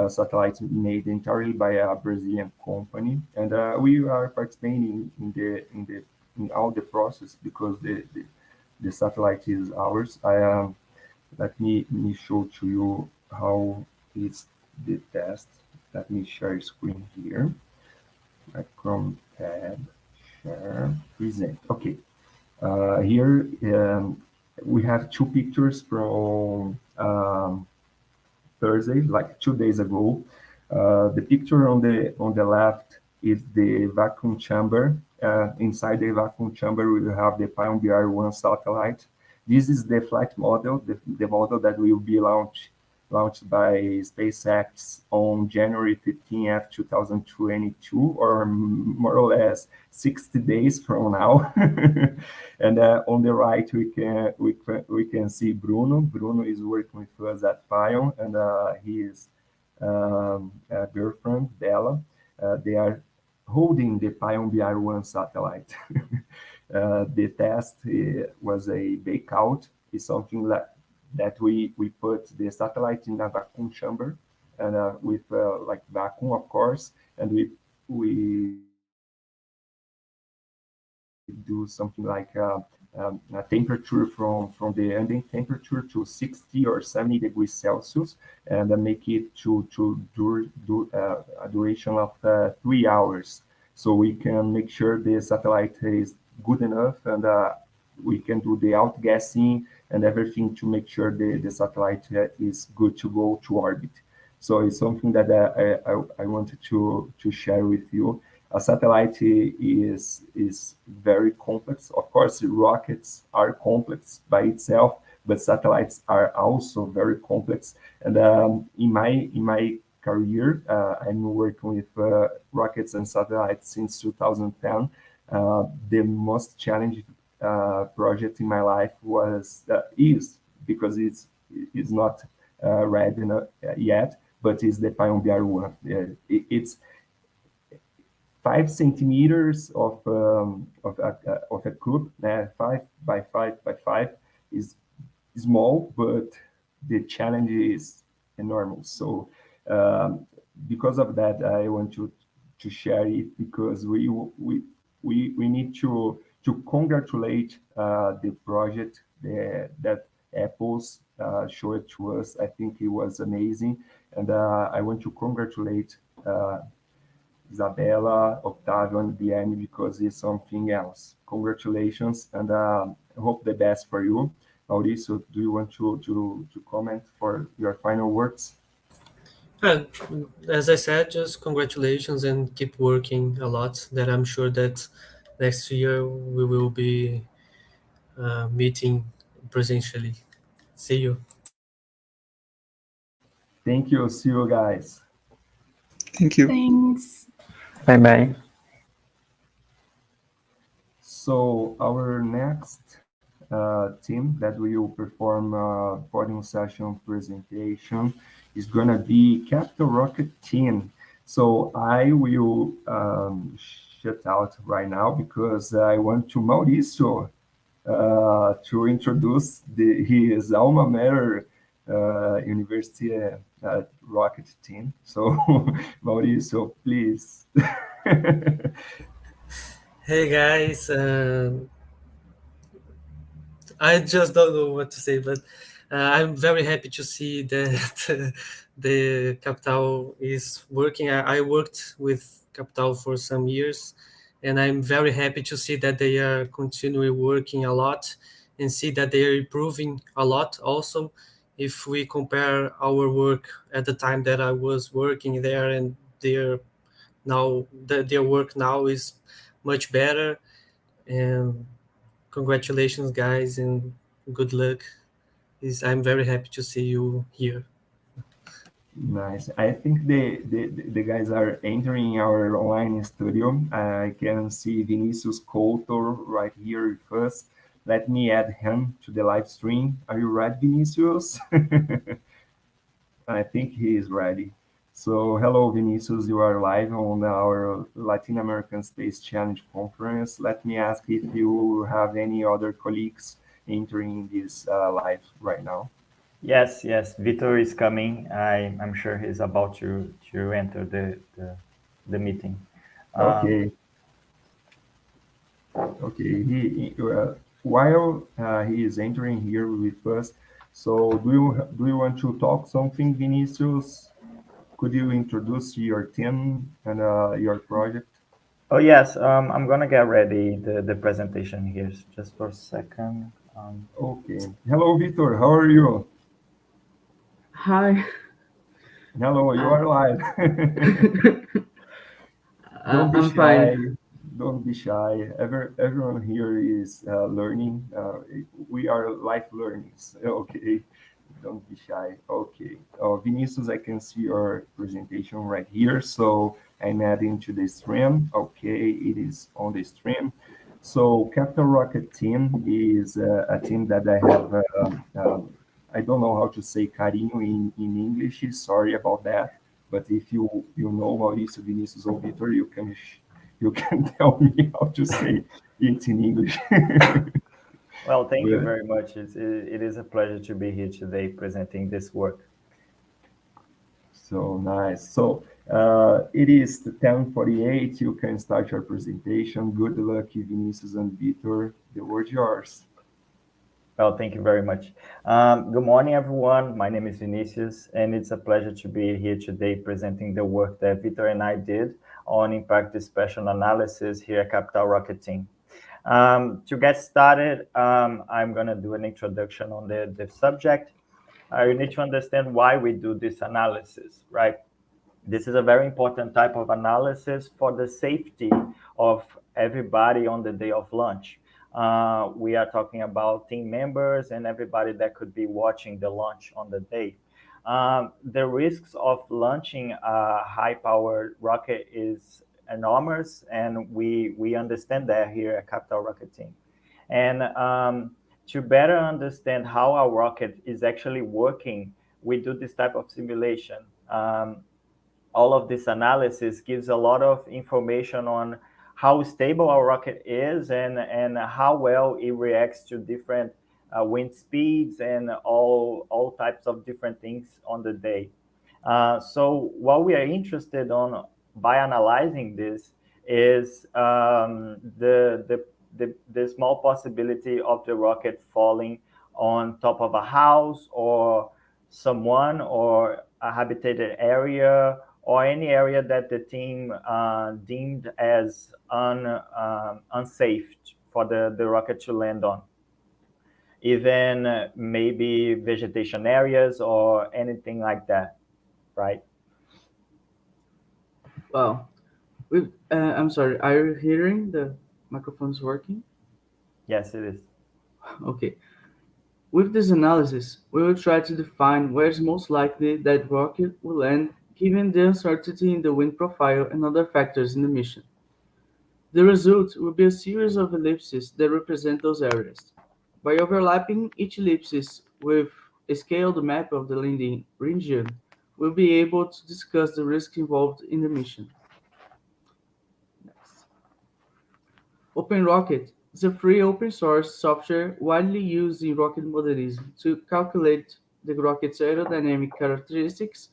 satellite made entirely by a Brazilian company, and we are participating in all the process because the satellite is ours. Let me show to you how is the test. Let me share screen here. My Chrome tab, share, present. Okay. Here we have two pictures from Thursday, like 2 days ago. The picture on the left is the vacuum chamber. Inside the vacuum chamber, we have the Pioneer 1 satellite. This is the flight model, the model that will be launched by SpaceX on January 15th, 2022, or more or less 60 days from now. And on the right, we can see Bruno. Bruno is working with us at Pion, and his girlfriend Bella. They are holding the Pioneer 1 satellite. The test was a bake out. It's something that we put the satellite in a vacuum chamber and with like vacuum, of course, and we do something like a temperature from the ambient temperature to 60 or 70 degrees Celsius, and make it to do a duration of 3 hours, so we can make sure the satellite is good enough, and we can do the outgassing and everything to make sure the satellite is good to go to orbit. So it's something that I wanted to share with you. A satellite is very complex. Of course, rockets are complex by itself, but satellites are also very complex. And in my career, I'm working with rockets and satellites since 2010. The most challenging project in my life is because it's not ready yet, but it's the Pioneer 1. It's 5 centimeters of a cube. 5 by 5 by 5 is small, but the challenge is enormous. So because of that, I want to share it, because we need to congratulate the project that Apple's showed to us. I think it was amazing, and I want to congratulate Isabella, Octavio, and Biane, because it's something else. Congratulations, and I hope the best for you. Mauricio, do you want to comment for your final words? As I said, just congratulations and keep working a lot. That I'm sure that next year we will be meeting presentially. See you. Thank you. See you guys. Thank you. Thanks. Bye bye. So our next team that will perform podium session presentation is gonna be Capital Rocket team. So I will shut out right now because I want to Mauricio to introduce his alma mater university rocket team. So Mauricio, please. Hey guys, I just don't know what to say, but I'm very happy to see that the Capital is working. I worked with Capital for some years, and I'm very happy to see that they are continually working a lot and see that they are improving a lot also. If we compare our work at the time that I was working there and their work now is much better. And congratulations, guys, and good luck. I'm very happy to see you here. Nice. I think the guys are entering our online studio. I can see Vinicius Couto right here with us. Let me add him to the live stream. Are you ready, Vinicius? I think he is ready. So, hello, Vinicius. You are live on our Latin American Space Challenge conference. Let me ask if you have any other colleagues entering this live right now. Yes, yes. Vitor is coming. I'm sure he's about to enter the meeting. Okay. Okay. While he is entering here with us, so do you want to talk something, Vinicius? Could you introduce your team and your project? Oh yes, I'm gonna get ready the presentation here. Just for a second. Okay. Hello, Victor. How are you? Hi. Hello, you are live. Don't be I'm fine. shy. Don't be shy. Everyone here is learning. We are life learners. Okay. Don't be shy. Okay. Vinicius, I can see your presentation right here. So I'm adding to the stream. Okay, it is on the stream. So Capital Rocket team is a team that I have. I don't know how to say carinho in English. Sorry about that. But if you know Mauricio, Vinicius, or Vitor, you can tell me how to say it in English. Well, thank you But- very much. It is a pleasure to be here today presenting this work. So nice. So it is 10:48. You can start your presentation. Good luck, Vinicius and Vitor. The word yours. Well, thank you very much. Good morning, everyone. My name is Vinicius, and it's a pleasure to be here today presenting the work that Vitor and I did on impact dispersion analysis here at Capital Rocket team. To get started, I'm going to do an introduction on the subject. You need to understand why we do this analysis, right? This is a very important type of analysis for the safety of everybody on the day of launch. We are talking about team members and everybody that could be watching the launch on the day. The risks of launching a high-powered rocket is enormous, and we understand that here at Capital Rocket team. And to better understand how our rocket is actually working, we do this type of simulation. All of this analysis gives a lot of information on how stable our rocket is and how well it reacts to different wind speeds and all types of different things on the day. So what we are interested on by analyzing this is the small possibility of the rocket falling on top of a house or someone or a habitated area or any area that the team deemed as unsafe for the rocket to land on. Even maybe vegetation areas or anything like that, right? Wow. I'm sorry. Are you hearing the microphones working? Yes, it is. Okay. With this analysis, we will try to define where it's most likely that rocket will land given the uncertainty in the wind profile and other factors in the mission. The result will be a series of ellipses that represent those areas. By overlapping each ellipsis with a scaled map of the landing region, we'll be able to discuss the risks involved in the mission. Next. Openrocket is a free open source software widely used in rocket modelism to calculate the rocket's aerodynamic characteristics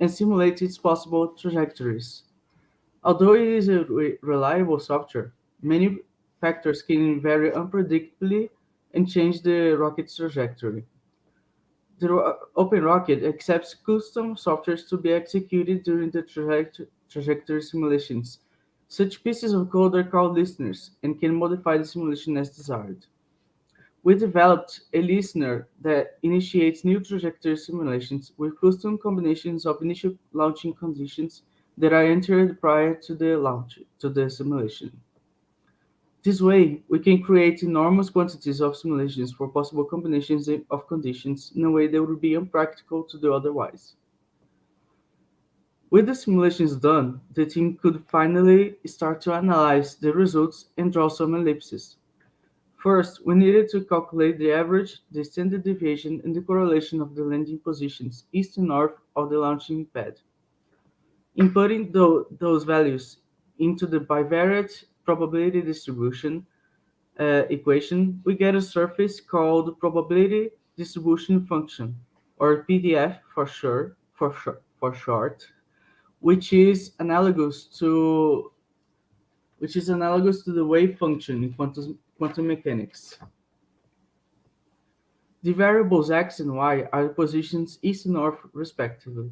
and simulate its possible trajectories. Although it is a reliable software, many factors can vary unpredictably and change the rocket's trajectory. The Openrocket accepts custom softwares to be executed during the trajectory simulations. Such pieces of code are called listeners and can modify the simulation as desired. We developed a listener that initiates new trajectory simulations with custom combinations of initial launching conditions that are entered prior to the launch to the simulation. This way, we can create enormous quantities of simulations for possible combinations of conditions in a way that would be impractical to do otherwise. With the simulations done, the team could finally start to analyze the results and draw some ellipses. First, we needed to calculate the average, the standard deviation, and the correlation of the landing positions east and north of the launching pad. Inputting those values into the bivariate probability distribution equation, we get a surface called probability distribution function, or PDF for short, which is analogous to the wave function in quantum mechanics. The variables x and y are the positions east and north respectively.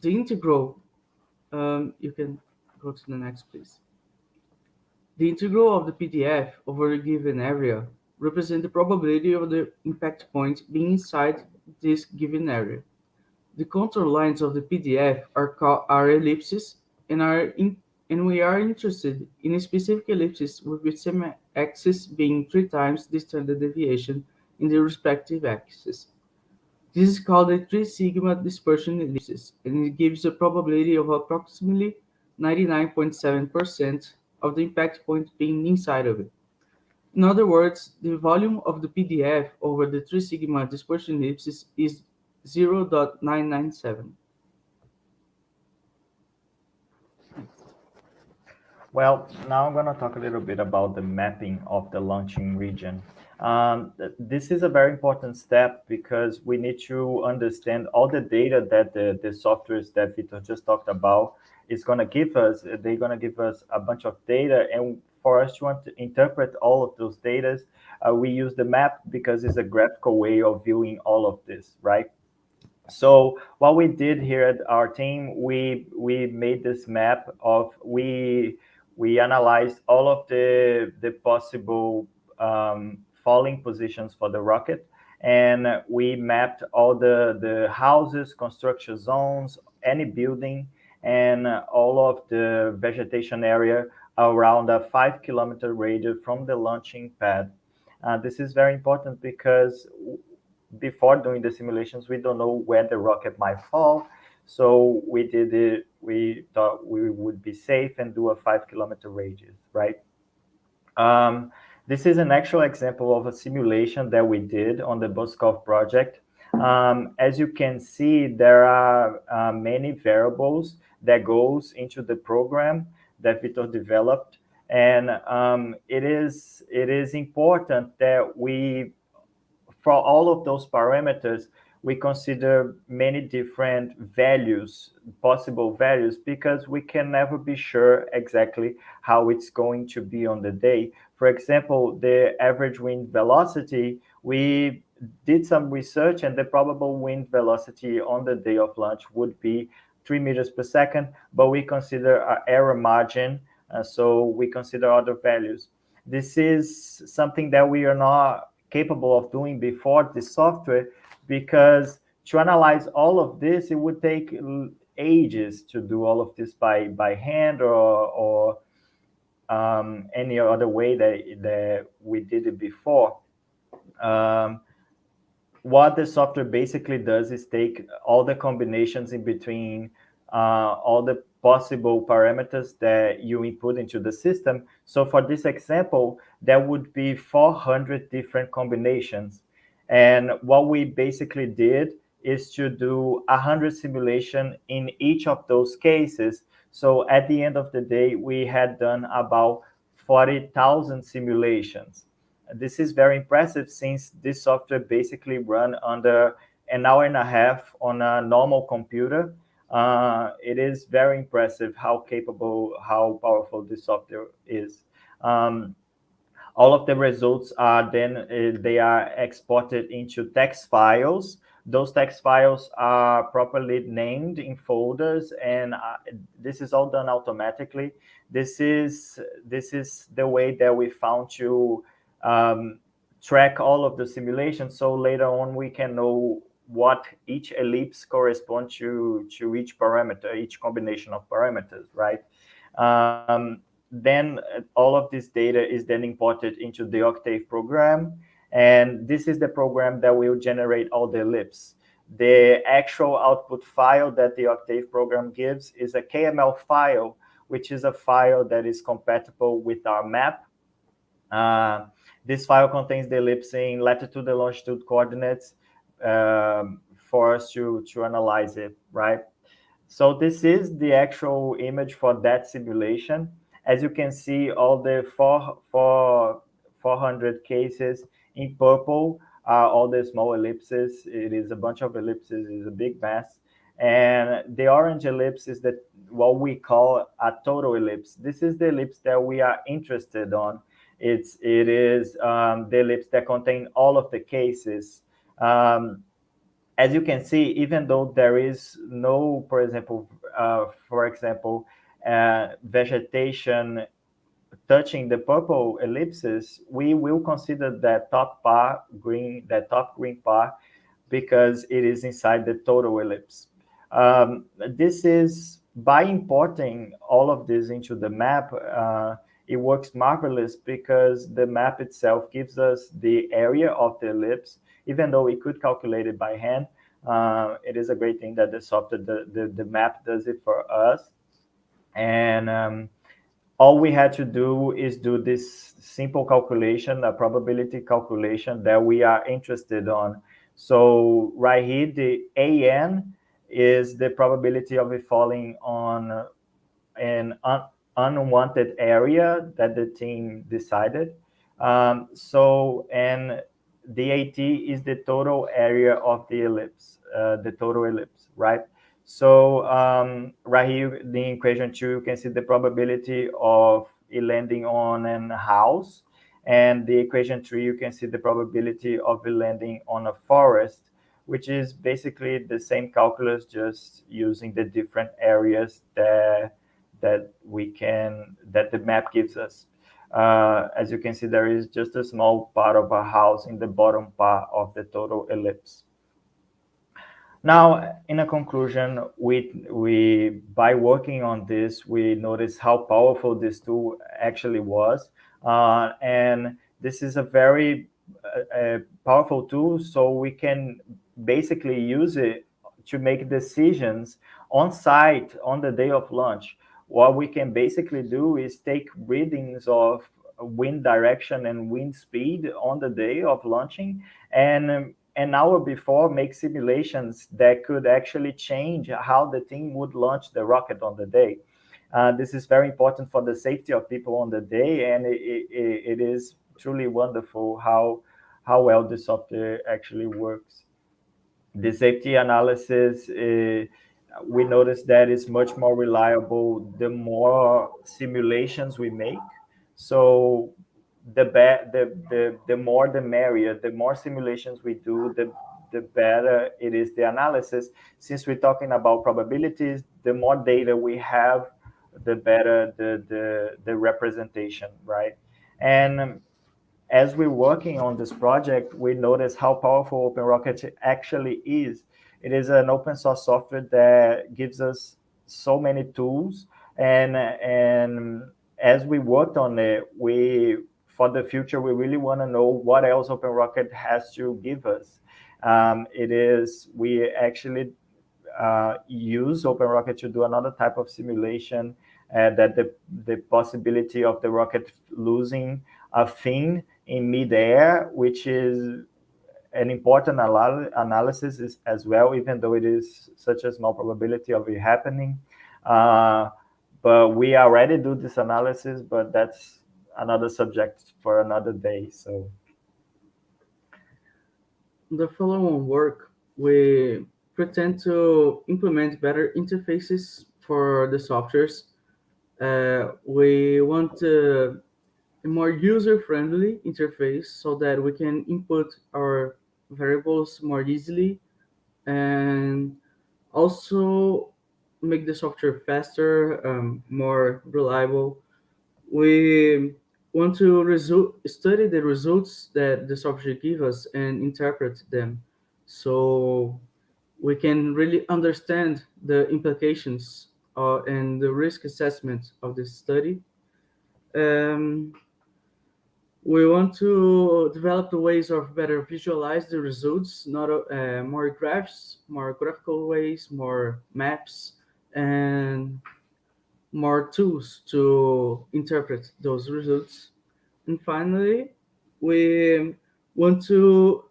The integral, you can go to the next, please. The integral of the PDF over a given area represents the probability of the impact point being inside this given area. The contour lines of the PDF are ellipses, and we are interested in specific ellipses with the same axis being 3 times the standard deviation in the respective axis. This is called a 3 sigma dispersion ellipsis, and it gives a probability of approximately 99.7% of the impact point being inside of it. In other words, the volume of the PDF over the 3 sigma dispersion ellipsis is 0.997. Well, now I'm going to talk a little bit about the mapping of the launching region. This is a very important step because we need to understand all the data that the softwares that Vitor just talked about is going to give us. They're going to give us a bunch of data, and for us to interpret all of those data, we use the map because it's a graphical way of viewing all of this, right? So what we did here at our team, we made this map of we analyzed all of the possible falling positions for the rocket, and we mapped all the houses, construction zones, any building, and all of the vegetation area around a 5-kilometer radius from the launching pad. This is very important because before doing the simulations, we don't know where the rocket might fall. So we thought we would be safe and do a 5-kilometer radius, right? This is an actual example of a simulation that we did on the Boskov project. As you can see, there are many variables that goes into the program that Vitor developed. And it is important that for all of those parameters, we consider many different values, possible values, because we can never be sure exactly how it's going to be on the day. For example, the average wind velocity, we did some research, and the probable wind velocity on the day of launch would be 3 meters per second, but we consider our error margin, so we consider other values. This is something that we are not capable of doing before the software, because to analyze all of this, it would take ages to do all of this by hand or any other way that we did it before. What the software basically does is take all the combinations in between all the possible parameters that you input into the system. So for this example, there would be 400 different combinations. And what we basically did is to do 100 simulation in each of those cases. So at the end of the day, we had done about 40,000 simulations. This is very impressive since this software basically run under an hour and a half on a normal computer. It is very impressive how capable, how powerful this software is. All of the results are then they are exported into text files. Those text files are properly named in folders, and this is all done automatically. This is the way that we found to track all of the simulations. So later on, we can know what each ellipse corresponds to each parameter, each combination of parameters, right? Then all of this data is then imported into the Octave program. And this is the program that will generate all the ellipse. The actual output file that the Octave program gives is a KML file, which is a file that is compatible with our map. This file contains the ellipse in latitude and longitude coordinates for us to analyze it, right? So this is the actual image for that simulation. As you can see, all the 400 cases in purple are all the small ellipses. It is a bunch of ellipses, it's a big mess. And the orange ellipse is what we call a total ellipse. This is the ellipse that we are interested on. It is the ellipse that contain all of the cases. As you can see, even though there is no, for example, vegetation touching the purple ellipses, we will consider that top green part, because it is inside the total ellipse. This is, by importing all of this into the map, it works marvelous, because the map itself gives us the area of the ellipse, even though we could calculate it by hand. It is a great thing that the software, the map does it for us. And all we had to do is do this simple calculation, a probability calculation that we are interested on. So right here, the AN is the probability of it falling on an unwanted area that the team decided. And the AT is the total area of the ellipse, right? So right here, the equation 2, you can see the probability of it landing on a house. And the equation 3, you can see the probability of it landing on a forest, which is basically the same calculus, just using the different areas that the map gives us. As you can see, there is just a small part of a house in the bottom part of the total ellipse. Now, in a conclusion, by working on this, we noticed how powerful this tool actually was. And this is a very powerful tool, so we can basically use it to make decisions on site on the day of launch. What we can basically do is take readings of wind direction and wind speed on the day of launching, and an hour before make simulations that could actually change how the team would launch the rocket on the day. This is very important for the safety of people on the day, and it is truly wonderful how well the software actually works. The safety analysis, we noticed that it's much more reliable the more simulations we make. So the more the merrier. The more simulations we do, the better it is the analysis. Since we're talking about probabilities, the more data we have, the better the representation, right? And as we're working on this project, we notice how powerful Openrocket actually is. It is an open source software that gives us so many tools, and as we worked on it, for the future, we really want to know what else Openrocket has to give us. We actually use Openrocket to do another type of simulation, that the possibility of the rocket losing a fin in midair, which is an important analysis as well, even though it is such a small probability of it happening. But we already do this analysis, but that's another subject for another day. So the following work, we pretend to implement better interfaces for the softwares. We want a more user-friendly interface so that we can input our variables more easily, and also make the software faster, more reliable. We want to study the results that the software gives us and interpret them, so we can really understand the implications and the risk assessment of this study. Um, we want to develop the ways of better visualize the results, not more graphs, more graphical ways, more maps, and more tools to interpret those results. And finally, we want to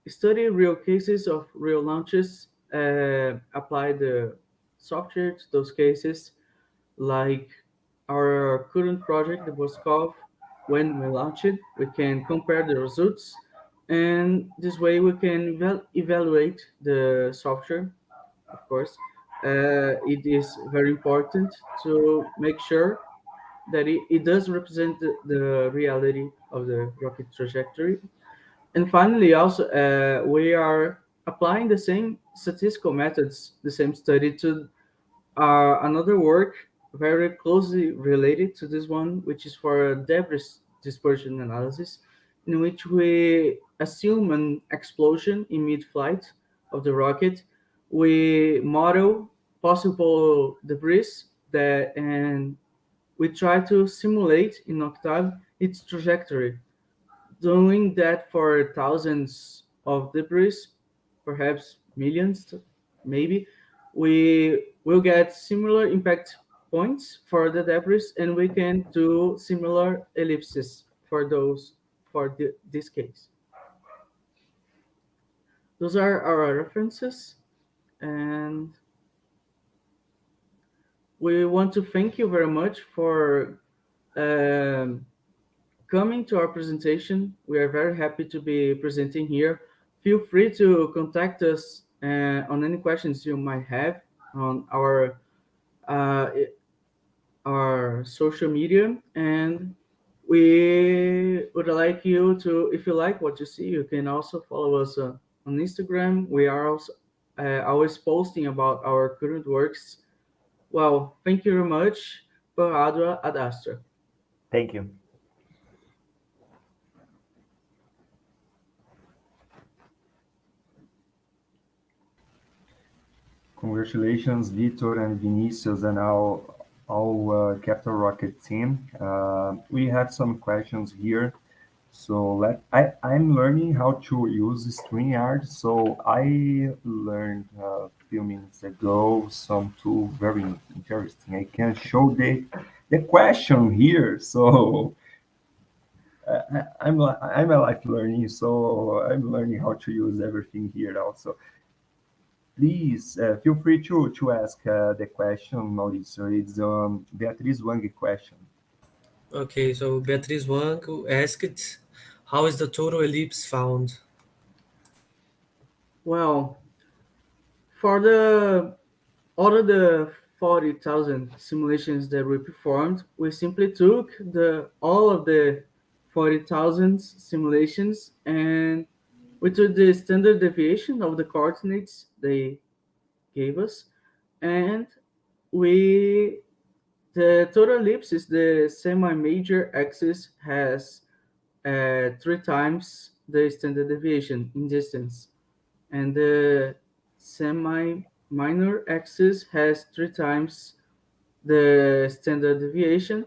study real cases of real launches, apply the software to those cases, like our current project, the Boskov. When we launch it, we can compare the results, and this way we can evaluate the software. Of course, it is very important to make sure that it does represent the reality of the rocket trajectory. And finally, also, we are applying the same statistical methods, the same study to another work very closely related to this one, which is for debris dispersion analysis, in which we assume an explosion in mid-flight of the rocket. We model possible debris that, and we try to simulate in Octave its trajectory. Doing that for thousands of debris, perhaps millions, maybe, we will get similar impact points for the debris, and we can do similar ellipses for those for this case. Those are our references, and we want to thank you very much for um, coming to our presentation. We are very happy to be presenting here. Feel free to contact us on any questions you might have on uh, our social media, and we would like you to, if you like what you see, you can also follow us on Instagram. We are also always posting about our current works. Well, thank you very much. Per ardua ad astra. Thank you. Congratulations, Vitor and Vinicius, and our Capital Rocket team. We have some questions here. So I'm learning how to use StreamYard. So I learned a few minutes ago some tool very interesting. I can show the question here. So I'm a life learning. So I'm learning how to use everything here also. Please feel free to ask the question, Mauricio. It's Beatriz Wang question. Okay, so Beatriz Wang asked, how is the total ellipse found? Well, for the out of the 40,000 simulations that we performed, we simply took the all of the 40,000 simulations, and we took the standard deviation of the coordinates they gave us, and we the total ellipse is the semi-major axis has three times the standard deviation in distance, and the semi-minor axis has three times the standard deviation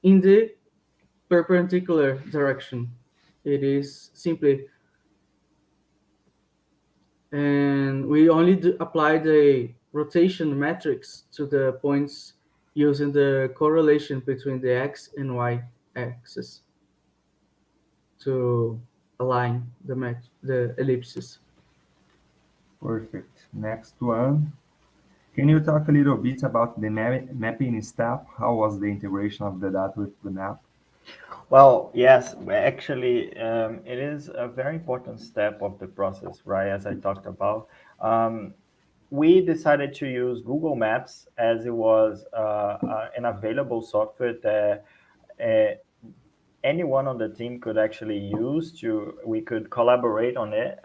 in the perpendicular direction. It is simply, and we only apply the rotation metrics to the points using the correlation between the x and y axis to align the ellipses. Perfect. Next one. Can you talk a little bit about the mapping step? How was the integration of the data with the map? Well, yes, actually, it is a very important step of the process, right? As I talked about, we decided to use Google Maps as it was an available software that anyone on the team could actually use to. We could collaborate on it.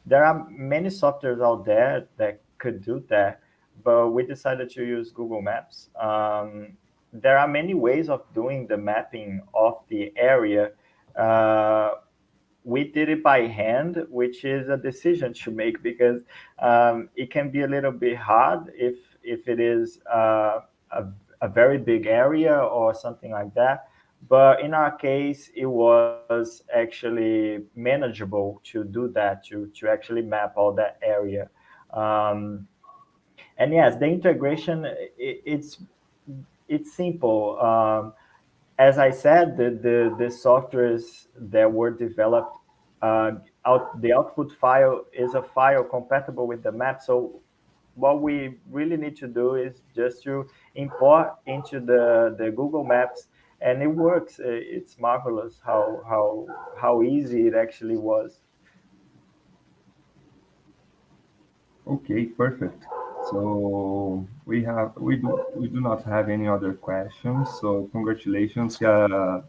There are many softwares out there that could do that, but we decided to use Google Maps. There are many ways of doing the mapping of the area. We did it by hand, which is a decision to make because it can be a little bit hard if it is a very big area or something like that. But in our case, it was actually manageable to do that, to actually map all that area. And yes, the integration, it's simple. As I said, the softwares that were developed, the output file is a file compatible with the map. So what we really need to do is just to import into the Google Maps, and it works. It's marvelous how easy it actually was. Okay, perfect. So we do not have any other questions. So congratulations, Capital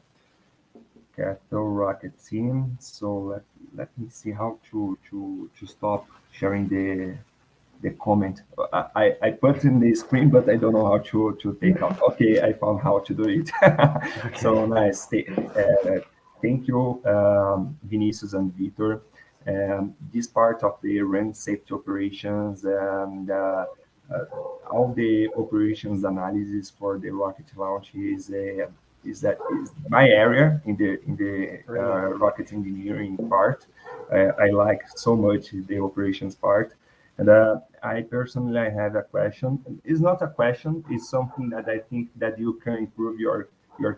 Rocket team. So let me see how to stop sharing the comment. I put in the screen, but I don't know how to take out. Okay, I found how to do it. So nice. Thank you, Vinicius and Vitor. This part of the run safety operations and all the operations analysis for the rocket launch is my area in the rocket engineering part. I like so much the operations part. And I personally I have a question. It's not a question. It's something that I think that you can improve your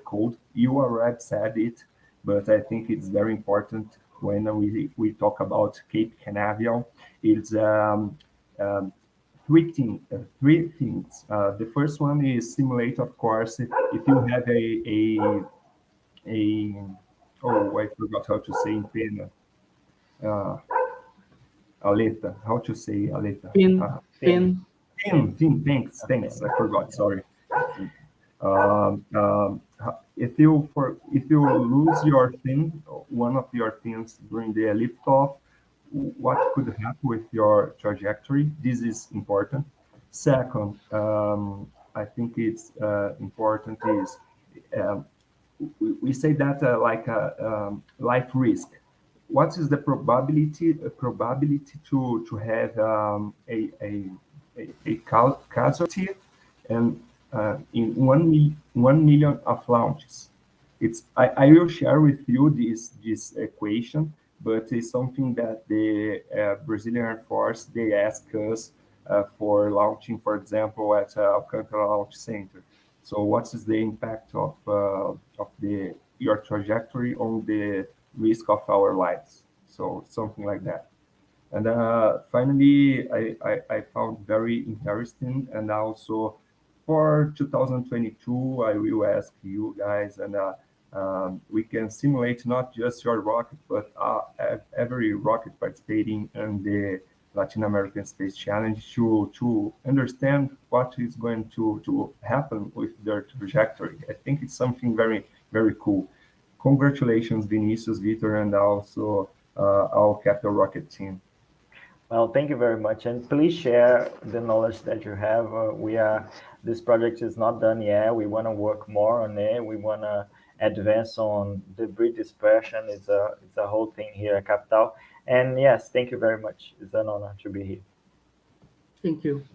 code. You already said it, but I think it's very important when we talk about Cape Canaveral. It's three things. The first one is simulate, of course. If you have a oh, I forgot how to say in Pena. Uh, Aleta. How to say Aleta? Fin. Thanks. I forgot. Sorry. If you lose your fin, one of your fins during the liftoff, what could happen with your trajectory? This is important. Second, I think it's important is um, we say that like a life risk. What is the probability to have a casualty and in 1 million of launches? I will share with you this equation, but it's something that the Brazilian Air Force they ask us for launching, for example, at Alcantara Launch Center. So what is the impact of your trajectory on the risk of our lives? So something like that. And finally, I found very interesting, and also for 2022, I will ask you guys, and we can simulate not just your rocket, but every rocket participating in the Latin American Space Challenge to understand what is going to happen with their trajectory. I think it's something very, very cool. Congratulations, Vinicius, Vitor, and also our Capital Rocket team. Well, thank you very much, and please share the knowledge that you have. This project is not done yet. We want to work more on it. We want to advance on debris dispersion. It's a whole thing here at Capital. And yes, thank you very much. It's an honor to be here. Thank you.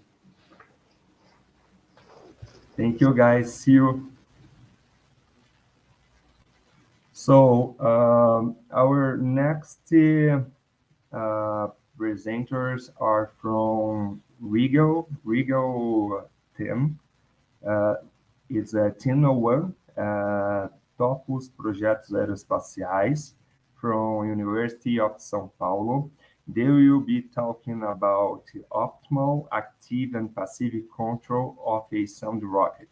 Thank you, guys. See you. So our next presenters are from Regal team. It's a team 01, Topos Projetos Aeroespaciais from University of São Paulo. They will be talking about optimal, active, and passive control of a sound rocket.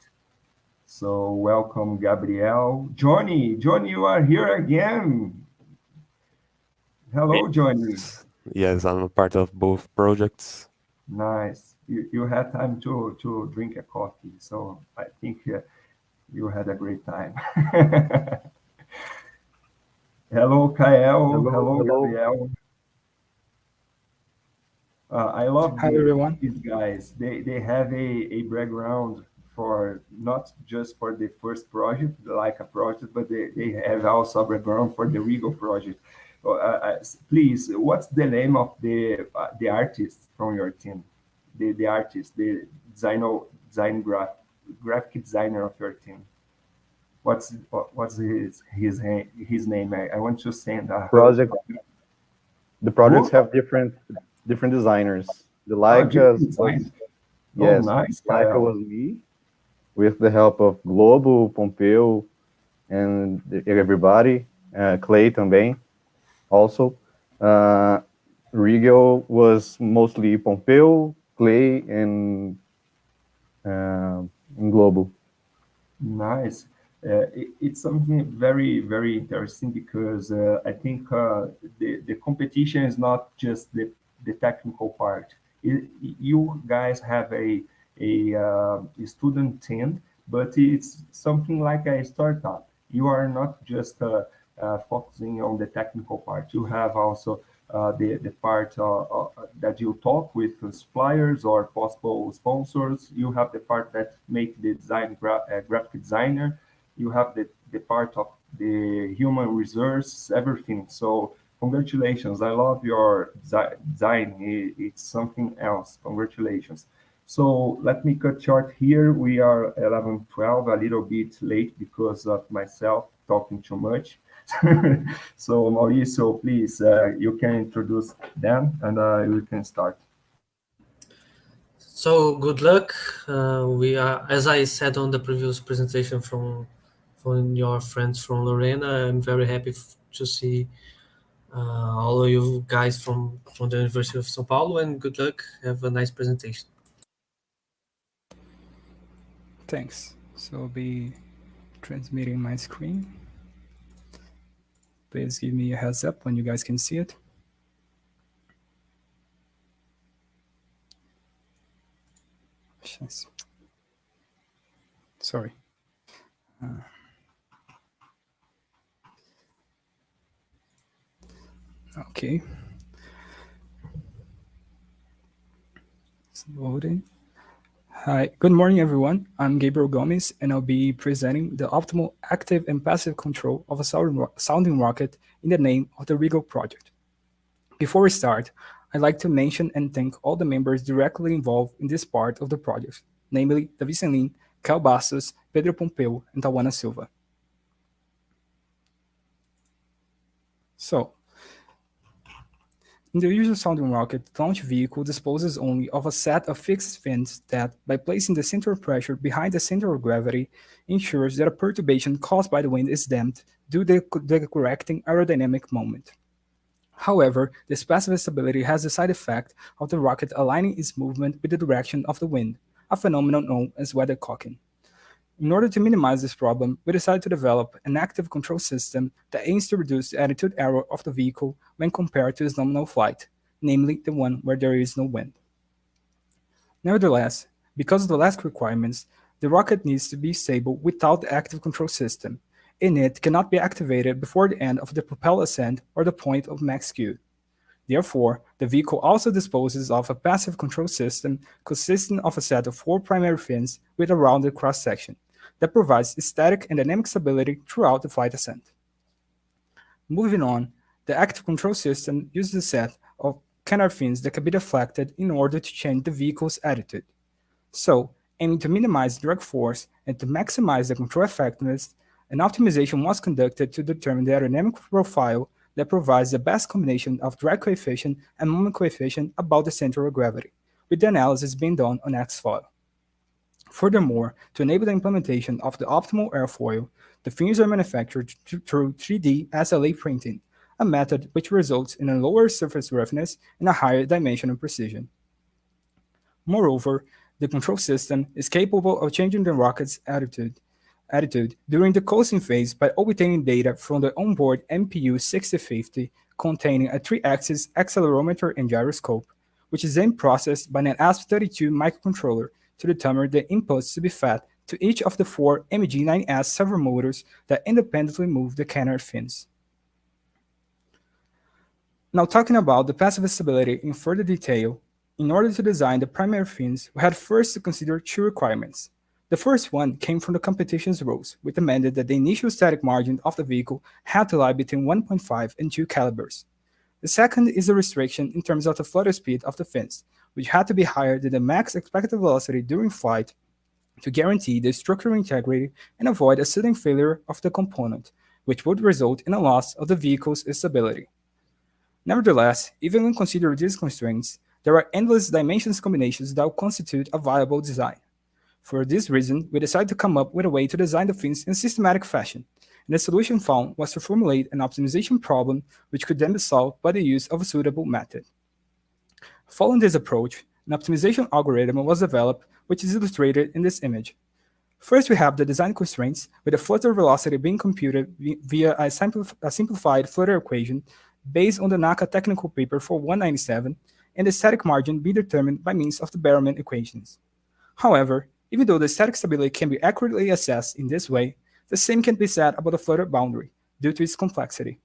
So welcome, Gabriel. Johnny, you are here again. Hello, Johnny. Yes, I'm a part of both projects. Nice. You had time to drink a coffee, so I think you had a great time. Hello, Kael. Hello, Gabriel. I love everyone. These guys. They have a background for not just for the first project, the Leica project, but they have also a background for the Regal project. Please, what's the name of the artist from your team? The artist, the graphic designer of your team. What's his name? I want to send a project. The projects Who? have different designers. The Leica, yes, nice. Leica was me, with the help of Globo, Pompeu, and everybody. Clay também, also. Regal was mostly Pompeu, clay and in global. Nice. It's something very, very interesting because I think the competition is not just the technical part. You guys have a student team, but it's something like a startup. You are not just focusing on the technical part. You have also the part that you talk with suppliers or possible sponsors. You have the part that make the design graphic designer. You have the part of the human resource, everything. So congratulations. I love your design. It's something else. Congratulations. So let me cut short here. We are 11:12, a little bit late because of myself talking too much. So Mauricio, please, you can introduce them and we can start. So good luck. We are, as I said on the previous presentation from your friends from Lorena, I'm very happy to see all of you guys from the University of São Paulo, and good luck. Have a nice presentation. Thanks. So I'll be transmitting my screen. Please give me a heads up when you guys can see it. Sorry. Okay. It's loading. Hi, good morning, everyone. I'm Gabriel Gomes, and I'll be presenting the optimal active and passive control of a sounding rocket in the name of the RIGO project. Before we start, I'd like to mention and thank all the members directly involved in this part of the project, namely Davi Senlin, Cal Bastos, Pedro Pompeu, and Tawana Silva. So, in the usual sounding rocket, the launch vehicle disposes only of a set of fixed fins that, by placing the center of pressure behind the center of gravity, ensures that a perturbation caused by the wind is damped due to the correcting aerodynamic moment. However, this passive stability has the side effect of the rocket aligning its movement with the direction of the wind, a phenomenon known as weathercocking. In order to minimize this problem, we decided to develop an active control system that aims to reduce the attitude error of the vehicle when compared to its nominal flight, namely the one where there is no wind. Nevertheless, because of the LASC requirements, the rocket needs to be stable without the active control system, and it cannot be activated before the end of the propel ascent or the point of max Q. Therefore, the vehicle also disposes of a passive control system consisting of a set of 4 primary fins with a rounded cross-section that provides static and dynamic stability throughout the flight ascent. Moving on, the active control system uses a set of canary fins that can be deflected in order to change the vehicle's attitude. So, aiming to minimize direct force and to maximize the control effectiveness, an optimization was conducted to determine the aerodynamic profile that provides the best combination of drag coefficient and moment coefficient about the center of gravity, with the analysis being done on X-file. Furthermore, to enable the implementation of the optimal airfoil, the fins are manufactured through 3D SLA printing, a method which results in a lower surface roughness and a higher dimensional precision. Moreover, the control system is capable of changing the rocket's attitude during the coasting phase by obtaining data from the onboard MPU 6050 containing a 3-axis accelerometer and gyroscope, which is then processed by an ASP32 microcontroller to determine the inputs to be fed to each of the 4 MG9S servo motors that independently move the canary fins. Now, talking about the passive stability in further detail, in order to design the primary fins, we had first to consider 2 requirements. The first one came from the competition's rules, which demanded that the initial static margin of the vehicle had to lie between 1.5 and 2 calibers. The second is a restriction in terms of the flutter speed of the fins, which had to be higher than the max expected velocity during flight to guarantee the structural integrity and avoid a sudden failure of the component, which would result in a loss of the vehicle's stability. Nevertheless, even when considering these constraints, there are endless dimensions combinations that will constitute a viable design. For this reason, we decided to come up with a way to design the fins in a systematic fashion, and the solution found was to formulate an optimization problem which could then be solved by the use of a suitable method. Following this approach, an optimization algorithm was developed, which is illustrated in this image. First, we have the design constraints, with the flutter velocity being computed via a simplified flutter equation based on the NACA technical paper for 197, and the static margin being determined by means of the Barrowman equations. However, even though the static stability can be accurately assessed in this way, the same can be said about the flutter boundary, due to its complexity.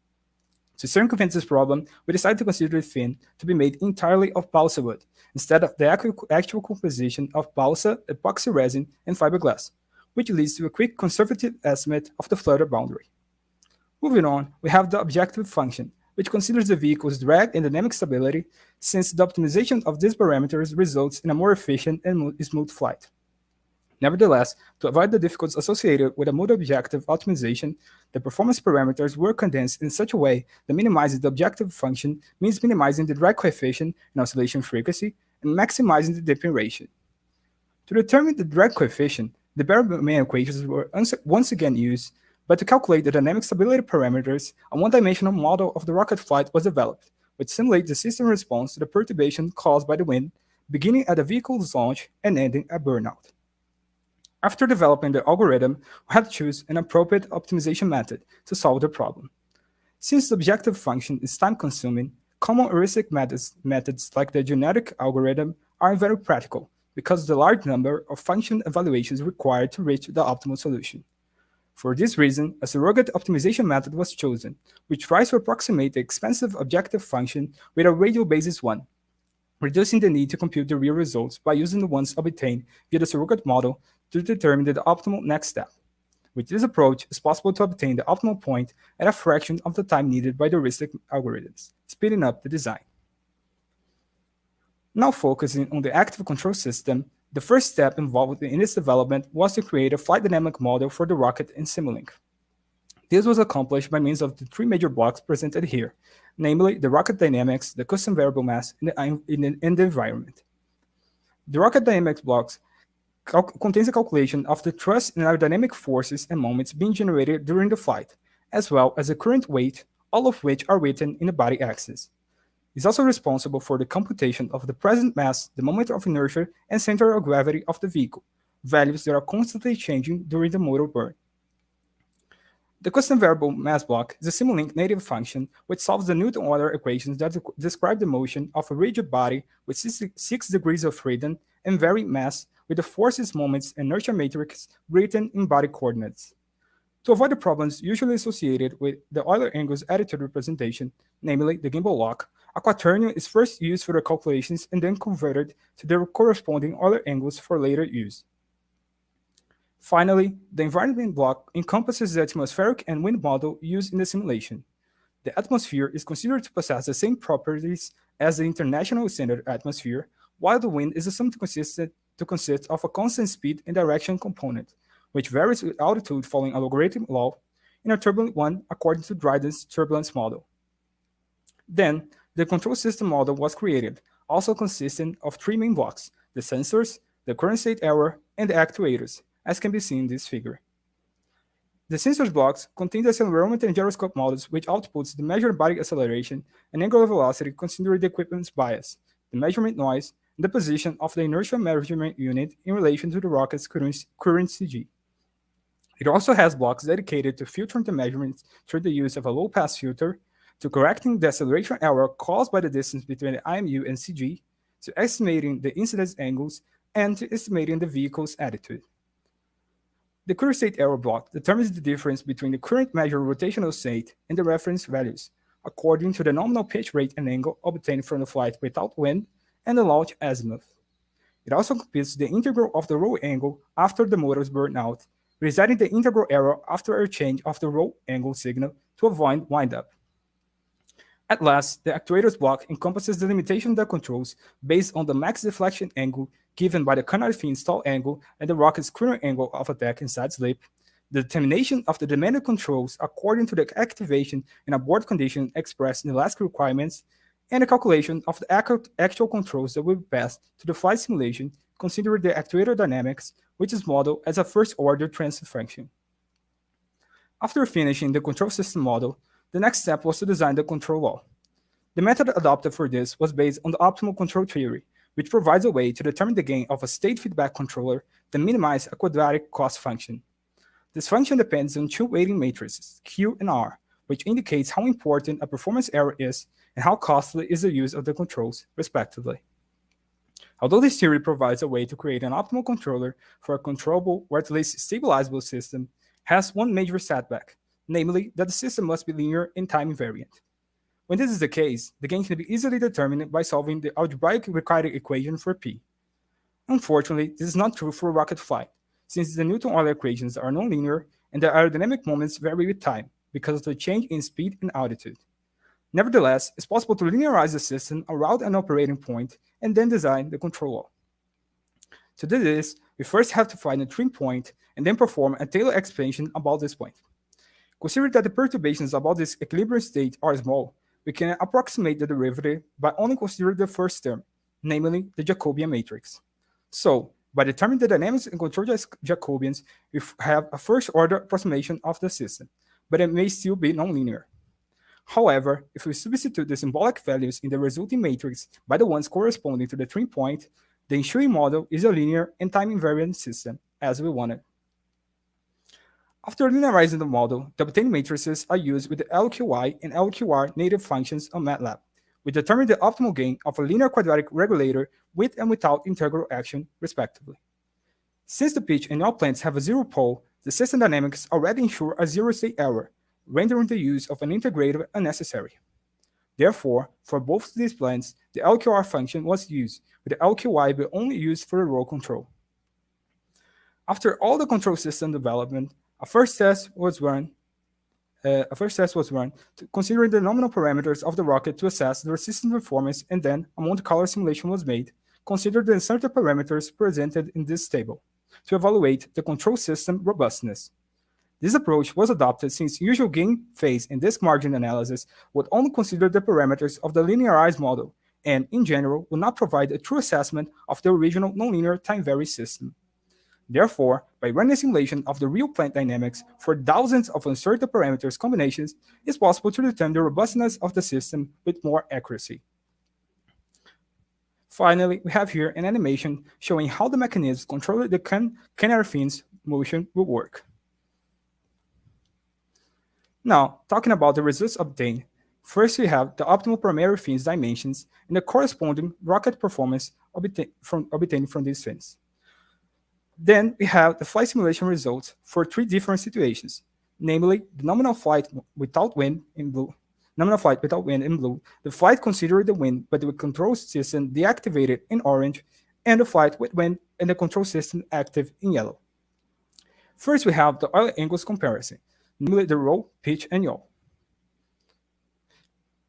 To circumvent this problem, we decided to consider the fin to be made entirely of balsa wood, instead of the actual composition of balsa, epoxy resin, and fiberglass, which leads to a quick conservative estimate of the flutter boundary. Moving on, we have the objective function, which considers the vehicle's drag and dynamic stability, since the optimization of these parameters results in a more efficient and smooth flight. Nevertheless, to avoid the difficulties associated with a multi-objective optimization, the performance parameters were condensed in such a way that minimizing the objective function means minimizing the drag coefficient and oscillation frequency and maximizing the dipping ratio. To determine the drag coefficient, the Barrowman equations were once again used, but to calculate the dynamic stability parameters, a one-dimensional model of the rocket flight was developed, which simulates the system response to the perturbation caused by the wind, beginning at the vehicle's launch and ending at burnout. After developing the algorithm, we had to choose an appropriate optimization method to solve the problem. Since the objective function is time-consuming, common heuristic methods like the genetic algorithm are very practical because of the large number of function evaluations required to reach the optimal solution. For this reason, a surrogate optimization method was chosen, which tries to approximate the expensive objective function with a radial basis 1, reducing the need to compute the real results by using the ones obtained via the surrogate model to determine the optimal next step. With this approach, it's possible to obtain the optimal point at a fraction of the time needed by the heuristic algorithms, speeding up the design. Now focusing on the active control system, the first step involved in its development was to create a flight dynamic model for the rocket in Simulink. This was accomplished by means of the three major blocks presented here, namely the rocket dynamics, the custom variable mass, and the environment. The rocket dynamics blocks contains a calculation of the thrust and aerodynamic forces and moments being generated during the flight, as well as the current weight, all of which are written in the body axis. It's also responsible for the computation of the present mass, the moment of inertia, and center of gravity of the vehicle, values that are constantly changing during the motor burn. The custom variable mass block is a Simulink native function which solves the Newton-order equations that describe the motion of a rigid body with 6 degrees of freedom and varying mass with the forces, moments, and inertia matrix written in body coordinates. To avoid the problems usually associated with the Euler angles attitude representation, namely the gimbal lock, a quaternion is first used for the calculations and then converted to their corresponding Euler angles for later use. Finally, the environment block encompasses the atmospheric and wind model used in the simulation. The atmosphere is considered to possess the same properties as the international standard atmosphere, while the wind is assumed to consist of a constant speed and direction component, which varies with altitude following a logarithmic law, in a turbulent one according to Dryden's turbulence model. Then, the control system model was created, also consisting of three main blocks: the sensors, the current state error, and the actuators, as can be seen in this figure. The sensors blocks contain the accelerometer and gyroscope models, which outputs the measured body acceleration and angular velocity considering the equipment's bias, the measurement noise, and the position of the inertial measurement unit in relation to the rocket's current CG. It also has blocks dedicated to filtering the measurements through the use of a low-pass filter, to correcting the acceleration error caused by the distance between the IMU and CG, to estimating the incidence angles, and to estimating the vehicle's attitude. The current state error block determines the difference between the current measured rotational state and the reference values, according to the nominal pitch rate and angle obtained from the flight without wind and the launch azimuth. It also computes the integral of the roll angle after the motors burn out, resetting the integral error after a change of the roll angle signal to avoid windup. At last, the actuators block encompasses the limitation of the controls based on the max deflection angle given by the Canary fin stall angle and the rocket's current angle of attack and side slip, the determination of the demanded controls according to the activation and abort condition expressed in the LASC requirements, and the calculation of the actual controls that will be passed to the flight simulation considering the actuator dynamics, which is modeled as a first-order transfer function. After finishing the control system model, the next step was to design the control law. The method adopted for this was based on the optimal control theory, which provides a way to determine the gain of a state feedback controller to minimize a quadratic cost function. This function depends on two weighting matrices, Q and R, which indicates how important a performance error is and how costly is the use of the controls, respectively. Although this theory provides a way to create an optimal controller for a controllable or at least stabilizable system, has one major setback, namely that the system must be linear and time invariant. When this is the case, the gain can be easily determined by solving the algebraic required equation for P. Unfortunately, this is not true for rocket flight, since the Newton-Euler equations are nonlinear and the aerodynamic moments vary with time because of the change in speed and altitude. Nevertheless, it's possible to linearize the system around an operating point and then design the control law. To do this, we first have to find a trim point and then perform a Taylor expansion about this point. Considering that the perturbations about this equilibrium state are small, we can approximate the derivative by only considering the first term, namely the Jacobian matrix. So, by determining the dynamics and control Jacobians, we have a first-order approximation of the system, but it may still be nonlinear. However, if we substitute the symbolic values in the resulting matrix by the ones corresponding to the trim point, the ensuing model is a linear and time-invariant system, as we wanted. After linearizing the model, the obtained matrices are used with the LQI and LQR native functions on MATLAB. We determine the optimal gain of a linear quadratic regulator with and without integral action, respectively. Since the pitch and yaw planes have a zero pole, the system dynamics already ensure a zero-state error, rendering the use of an integrator unnecessary. Therefore, for both these planes, the LQR function was used, with the LQI being only used for the roll control. After all the control system development, a first test was run considering the nominal parameters of the rocket to assess the system performance, and then a Monte Carlo simulation was made, considering the uncertain parameters presented in this table, to evaluate the control system robustness. This approach was adopted since usual gain, phase, and disk margin analysis would only consider the parameters of the linearized model, and, in general, would not provide a true assessment of the original nonlinear time-varying system. Therefore, by running a simulation of the real plant dynamics for thousands of uncertain parameters combinations, it's possible to determine the robustness of the system with more accuracy. Finally, we have here an animation showing how the mechanisms controlling the Canary fin's motion will work. Now, talking about the results obtained, first we have the optimal primary fins dimensions and the corresponding rocket performance obtained from these fins. Then we have the flight simulation results for three different situations, namely the nominal flight without wind in blue, the flight considering the wind but the control system deactivated in orange, and the flight with wind and the control system active in yellow. First we have the Euler angles comparison, namely the roll, pitch, and yaw.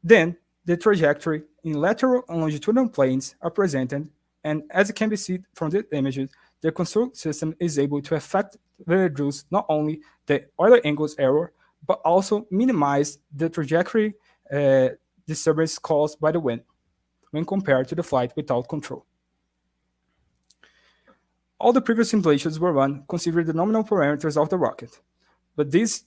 Then the trajectory in lateral and longitudinal planes are presented, and as it can be seen from the images, the control system is able to effectively reduce not only the Euler angles error, but also minimize the trajectory disturbance caused by the wind when compared to the flight without control. All the previous simulations were run considering the nominal parameters of the rocket, but these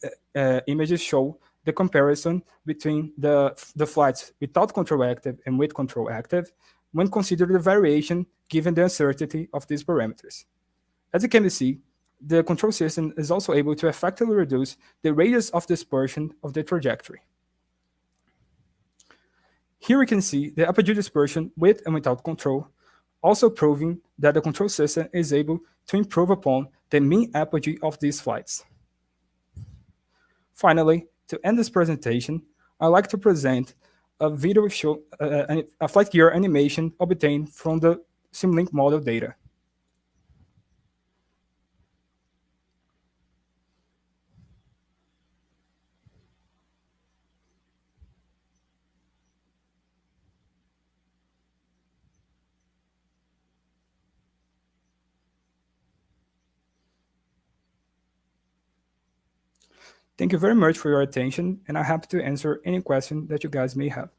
images show the comparison between the flights without control active and with control active when considering the variation given the uncertainty of these parameters. As you can see, the control system is also able to effectively reduce the radius of dispersion of the trajectory. Here we can see the apogee dispersion with and without control, also proving that the control system is able to improve upon the mean apogee of these flights. Finally, to end this presentation, I'd like to present a video show a flight gear animation obtained from the Simulink model data. Thank you very much for your attention, and I'm happy to answer any question that you guys may have.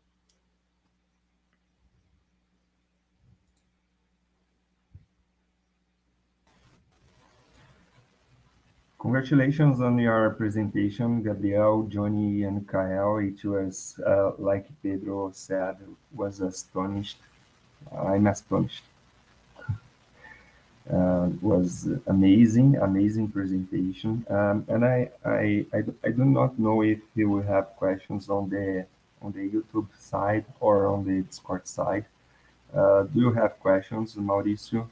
Congratulations on your presentation, Gabriel, Johnny, and Kael. It was, like Pedro said, was astonished. I'm astonished. Was amazing presentation. And I do not know if you will have questions on the YouTube side or on the Discord side. Do you have questions, Mauricio?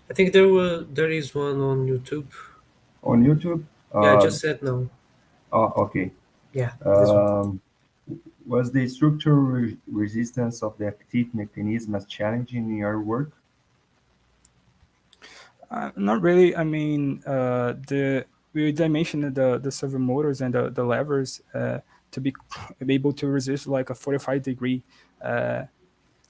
I think there is one on YouTube. On YouTube? Yeah, I just said no. Oh, okay. Yeah, this one. Was the structural resistance of the active mechanism as challenging in your work? Not really. I mean, we dimensioned the servo motors and the levers to be able to resist like a 45-degree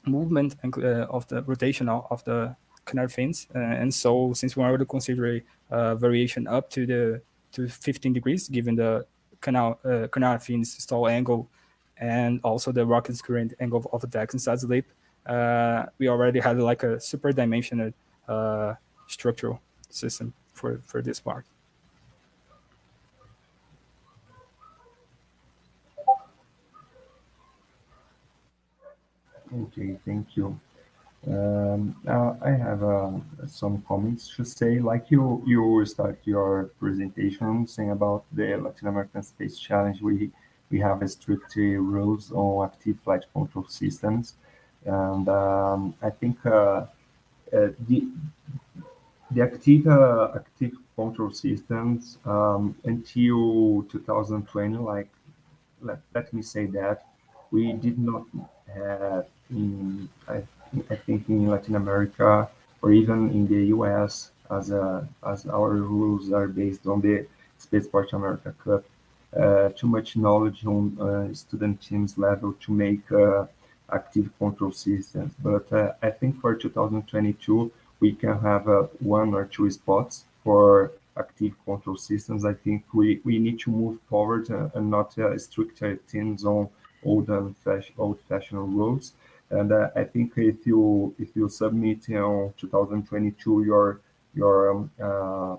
movement of the rotation of the canal fins. And so, since we already consider variation up to 15 degrees, given the canal fins stall angle and also the rocket's current angle of attack inside the lip, we already had like a super dimensional structural system for this part. Okay, thank you. I have some comments to say. Like you start your presentation saying about the Latin American Space Challenge. We have strict rules on active flight control systems, and I think the active control systems until 2020, like let me say that we did not have I think in Latin America or even in the US as our rules are based on the Spaceport America Cup, too much knowledge on student teams level to make active control systems. But I think for 2022 we can have one or two spots for active control systems. I think we need to move forward and not stricter teams on old-fashioned rules. And I think if you submit on 2022 your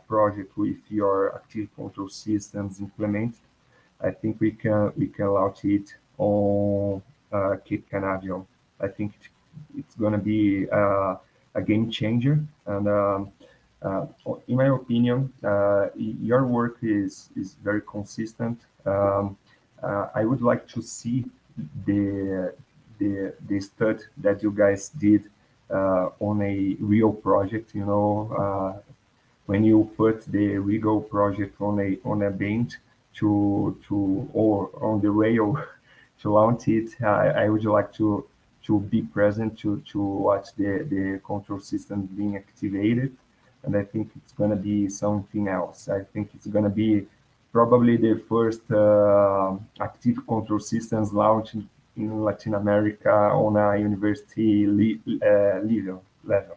project with your active control systems implemented, I think we can launch it on Cape Canaveral. I think it's gonna be a game changer. And uh, in my opinion, your work is very consistent. I would like to see the the stud that you guys did on a real project. When you put the Regal project on a bench or on the rail to launch it, I would like to be present to watch the control system being activated, and I think it's gonna be something else. I think it's gonna be probably the first active control systems launched in Latin America on a university level.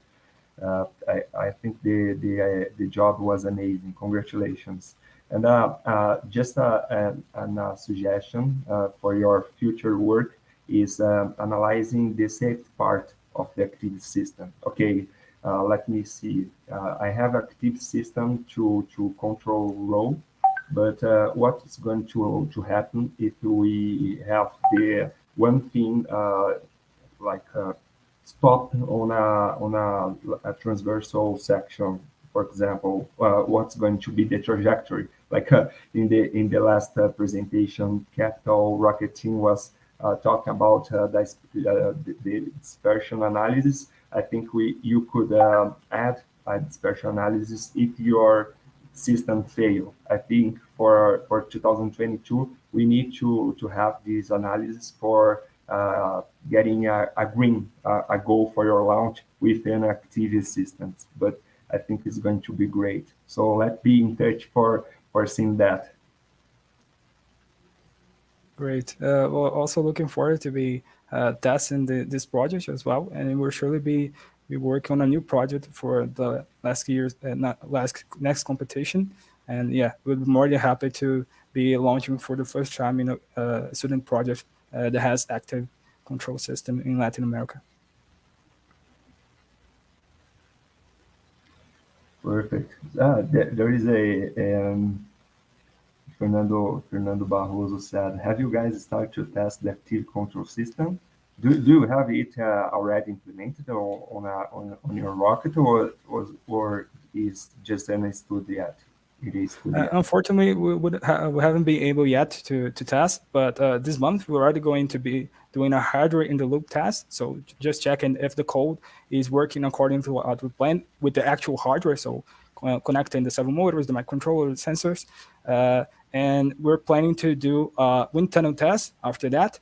I think the job was amazing. Congratulations. And just a suggestion for your future work is analyzing the safety part of the active system. Okay, let me see. I have active system to control row, but what is going to happen if we have the one thing like stop on a transversal section, for example? What's going to be the trajectory? Like in the last presentation, Capital Rocket team was talking about the dispersion analysis. I think you could add a dispersion analysis if your system fail. I think for 2022 we need to have this analysis for getting a green, a go for your launch with an active systems. But I think it's going to be great. So let's be in touch for seeing that. Great. Well, also looking forward to be testing this project as well, and we'll surely be working on a new project for the last year's not last next competition. And yeah, we'll be more than happy to be launching for the first time a student project that has active control system in Latin America. Perfect. There is a Fernando Barroso said, have you guys started to test the active control system? Do you have it already implemented on your rocket, or is just an study yet? It is study yet. Unfortunately, we haven't been able yet to test, but this month we're already going to be doing a Hydra in the loop test. So just checking if the code is working according to what we planned with the actual hardware. So connecting the 7 motors, the microcontroller, the sensors, and we're planning to do a wind tunnel test after that,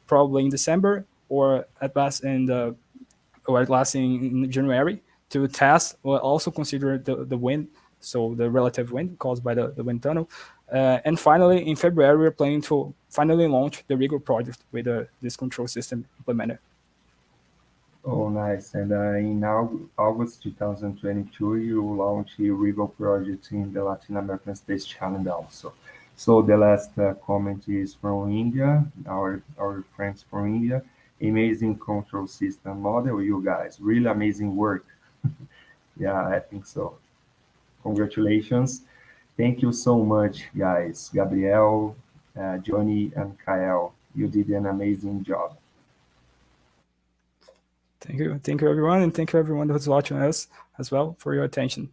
probably in December or at best in January to test. We'll also consider the wind, so the relative wind caused by the wind tunnel. And finally, in February, we're planning to finally launch the Rigor project with this control system implemented. Oh, nice. And in August 2022, you launched a Rigor project in the Latin American Space Challenge also. So the last comment is from India, our friends from India. Amazing control system model, you guys. Really amazing work. Yeah, I think so. Congratulations. Thank you so much, guys. Gabriel, Johnny, and Kyle. You did an amazing job. Thank you everyone, and thank you everyone who's watching us as well for your attention.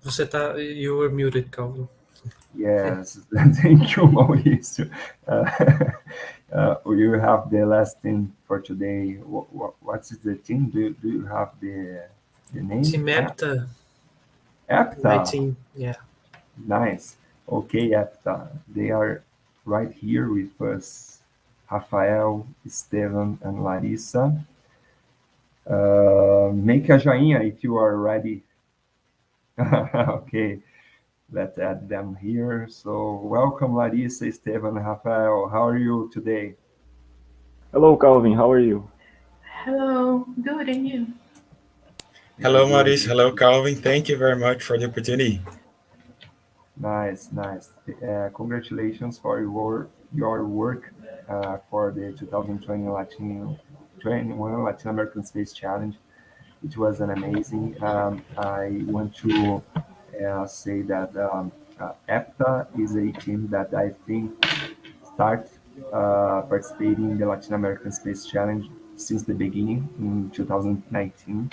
You were muted, Calvin. Yes, thank you, Mauricio. You have the last thing for today. What's the team? Do you have the name? Team EPTA. EPTA. My team, yeah. Nice. Okay, EPTA. They are right here with us. Rafael, Esteban, and Larissa. Make a joinha if you are ready. Okay. Let's add them here. So welcome, Larissa, Esteban, Rafael. How are you today? Hello, Calvin. How are you? Hello. Good, and you? Hello, Maurice. Hello, Calvin. Thank you very much for the opportunity. Nice. Congratulations for your work for the 2021 Latin American Space Challenge. It was an amazing. I want to say that EPTA is a team that I think start participating in the Latin American Space Challenge since the beginning in 2019.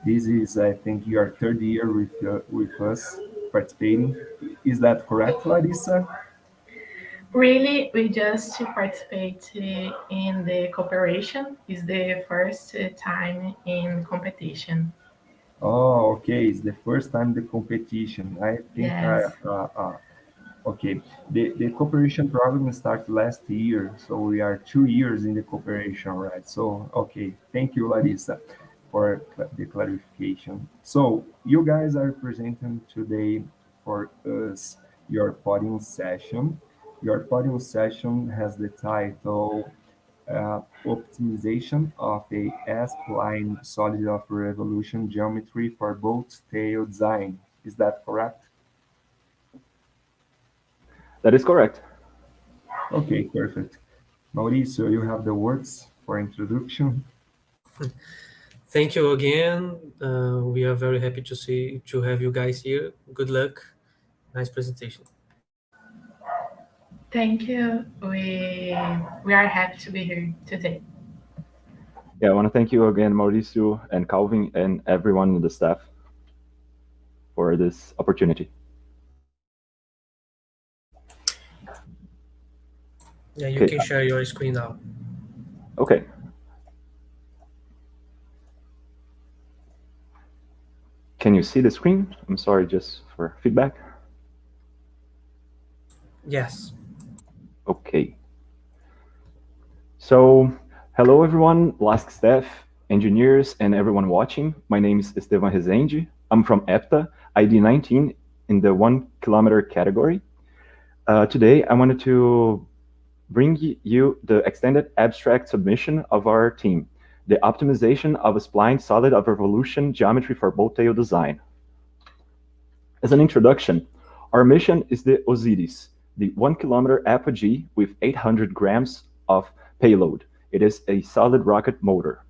This is, I think, your third year with us participating. Is that correct, Larissa? Really, we just participate in the cooperation. It's the first time in competition. Oh, okay. It's the first time the competition. I think Yes. okay. The cooperation program started last year, so we are 2 years in the cooperation, right? So, okay. Thank you, Larissa, for the clarification. So, you guys are presenting today for us your podium session. Your podium session has the title Optimization of a Spline solid of revolution geometry for boat tail design. Is that correct? That is correct. Okay, perfect. Mauricio, you have the words for introduction. Thank you again. We are very happy to have you guys here. Good luck. Nice presentation. Thank you. We are happy to be here today. Yeah, I want to thank you again, Mauricio and Calvin and everyone in the staff for this opportunity. Yeah, you can share your screen now. Okay. Can you see the screen? I'm sorry, just for feedback. Yes. Okay. So, hello everyone, LASC staff, engineers, and everyone watching. My name is Esteban Rezende. I'm from EPTA, ID 19 in the 1 kilometer category. Today, I wanted to bring you the extended abstract submission of our team, the optimization of a spline solid of revolution geometry for boat tail design. As an introduction, our mission is the Osiris, the 1 kilometer apogee with 800 grams of payload. It is a solid rocket motor.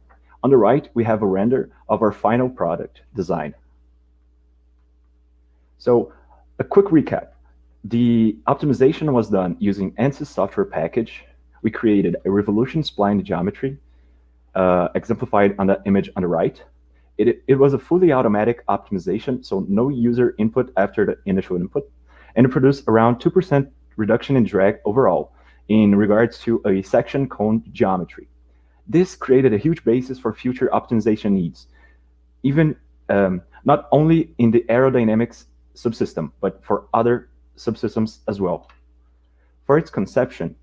On the right, we have a render of our final product design. So a quick recap. The optimization was done using ANSYS software package. We created a revolution spline geometry, exemplified on the image on the right. It was a fully automatic optimization, so no user input after the initial input, and it produced around 2% reduction in drag overall in regards to a section cone geometry. This created a huge basis for future optimization needs, even not only in the aerodynamics subsystem, but for other subsystems as well. For its conception,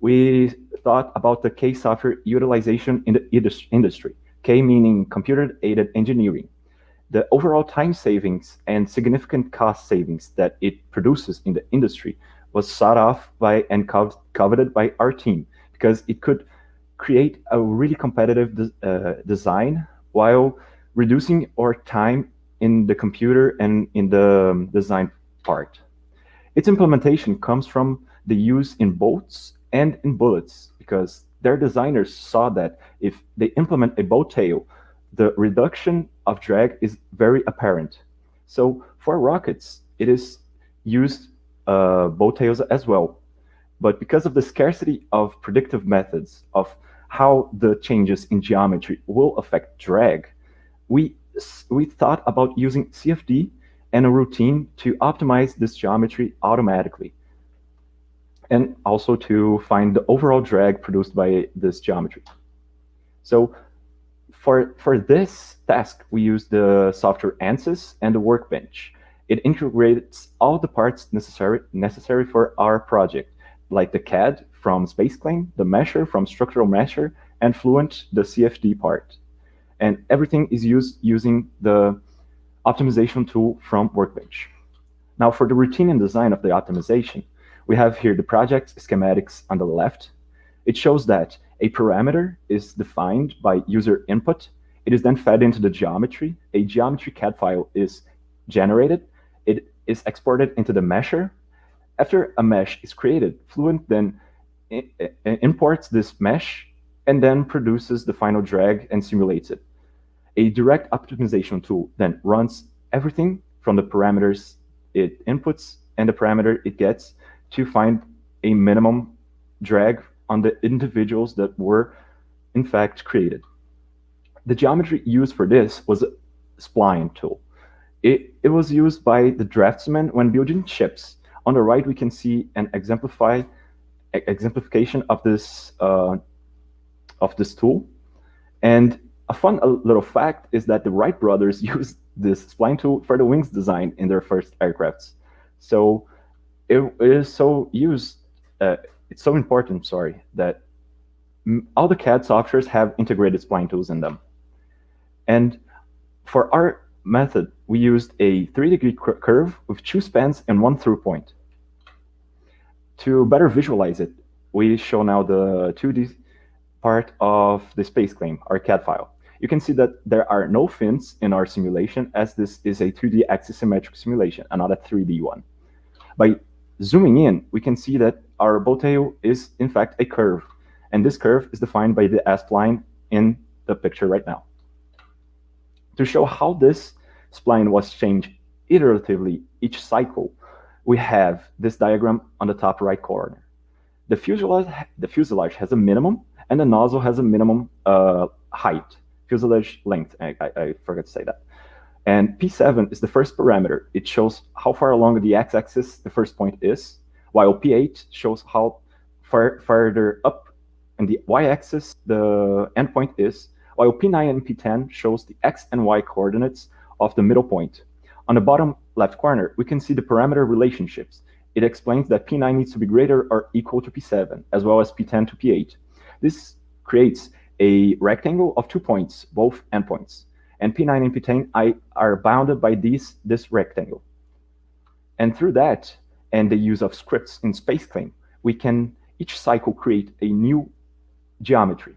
we thought about the K software utilization in the industry, K meaning computer-aided engineering. The overall time savings and significant cost savings that it produces in the industry was sought off by and coveted by our team, because it could create a really competitive design while reducing our time in the computer and in the design part. Its implementation comes from the use in boats and in bullets, because their designers saw that if they implement a boat tail, the reduction of drag is very apparent. So for rockets, it is used boat tails as well. But because of the scarcity of predictive methods of how the changes in geometry will affect drag, we thought about using CFD and a routine to optimize this geometry automatically, and also to find the overall drag produced by this geometry. So for this task, we use the software ANSYS and the workbench. It integrates all the parts necessary for our project, like the CAD from SpaceClaim, the mesher from structural mesher, and Fluent, the CFD part. And everything is used using the optimization tool from Workbench. Now for the routine and design of the optimization, we have here the project schematics on the left. It shows that a parameter is defined by user input. It is then fed into the geometry. A geometry CAD file is generated. It is exported into the mesher. After a mesh is created, Fluent then imports this mesh and then produces the final drag and simulates it. A direct optimization tool then runs everything from the parameters it inputs and the parameter it gets to find a minimum drag on the individuals that were in fact created. The geometry used for this was a spline tool. It was used by the draftsman when building ships. On the right, we can see an exemplification of this tool. And a fun little fact is that the Wright brothers used this spline tool for the wings design in their first aircrafts. So it is so used, it's so important, sorry, that all the CAD softwares have integrated spline tools in them. And for our method, we used a 3-degree curve with 2 spans and 1 through point. To better visualize it, we show now the 2D part of the SpaceClaim, our CAD file. You can see that there are no fins in our simulation, as this is a 2D axisymmetric simulation and not a 3D one. By zooming in, we can see that our boat tail is in fact a curve, and this curve is defined by the spline in the picture right now. To show how this spline was changed iteratively each cycle, we have this diagram on the top right corner. The fuselage has a minimum, and the nozzle has a minimum height, fuselage length, I forgot to say that. And P7 is the first parameter. It shows how far along the x-axis the first point is, while P8 shows how farther up in the y-axis the endpoint is, while P9 and P10 shows the x and y coordinates of the middle point. On the bottom left corner, we can see the parameter relationships. It explains that P9 needs to be greater or equal to P7, as well as P10 to P8. This creates a rectangle of 2 points, both endpoints. And P9 and P10 are bounded by this rectangle. And through that, and the use of scripts in SpaceClaim, we can each cycle create a new geometry.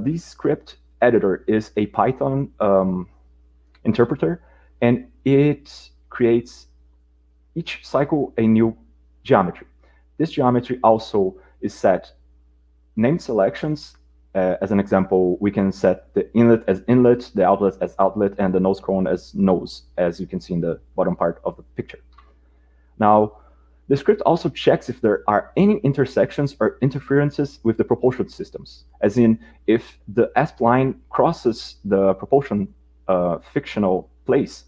This script editor is a Python interpreter, and it creates each cycle a new geometry. This geometry also is set named selections As an example, we can set the inlet as inlet, the outlet as outlet, and the nose cone as nose, as you can see in the bottom part of the picture. Now, the script also checks if there are any intersections or interferences with the propulsion systems, as in if the spline crosses the propulsion fictional place,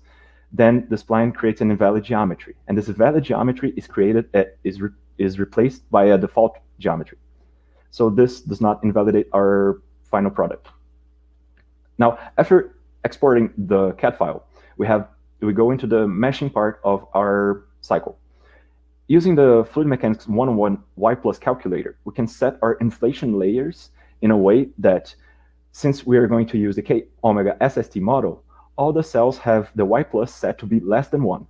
then the spline creates an invalid geometry, and this invalid geometry is created is replaced by a default geometry. So this does not invalidate our final product. Now, after exporting the CAD file, we go into the meshing part of our cycle. Using the Fluid Mechanics 101 Y+ calculator, we can set our inflation layers in a way that, since we are going to use the K omega SST model, all the cells have the Y+ set to be less than 1.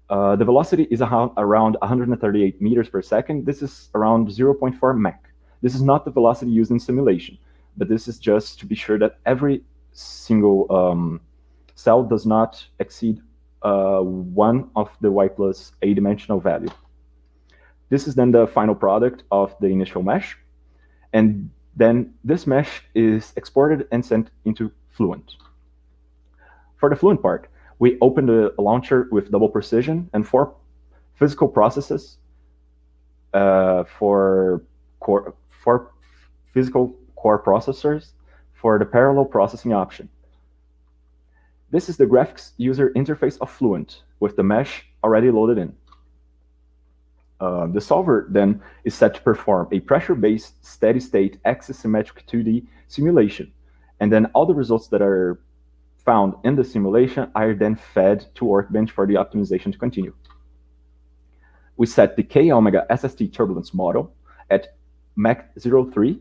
The velocity is around 138 meters per second. This is around 0.4 Mach. This is not the velocity used in simulation, but this is just to be sure that every single cell does not exceed 1 of the Y+ a-dimensional value. This is then the final product of the initial mesh, and then this mesh is exported and sent into Fluent. For the Fluent part, we open the launcher with double precision and 4 physical processes for physical core processors for the parallel processing option. This is the graphics user interface of Fluent with the mesh already loaded in. The solver then is set to perform a pressure-based steady-state axis-symmetric 2D simulation, and then all the results that are found in the simulation are then fed to Workbench for the optimization to continue. We set the K omega SST turbulence model at Mach 0.3,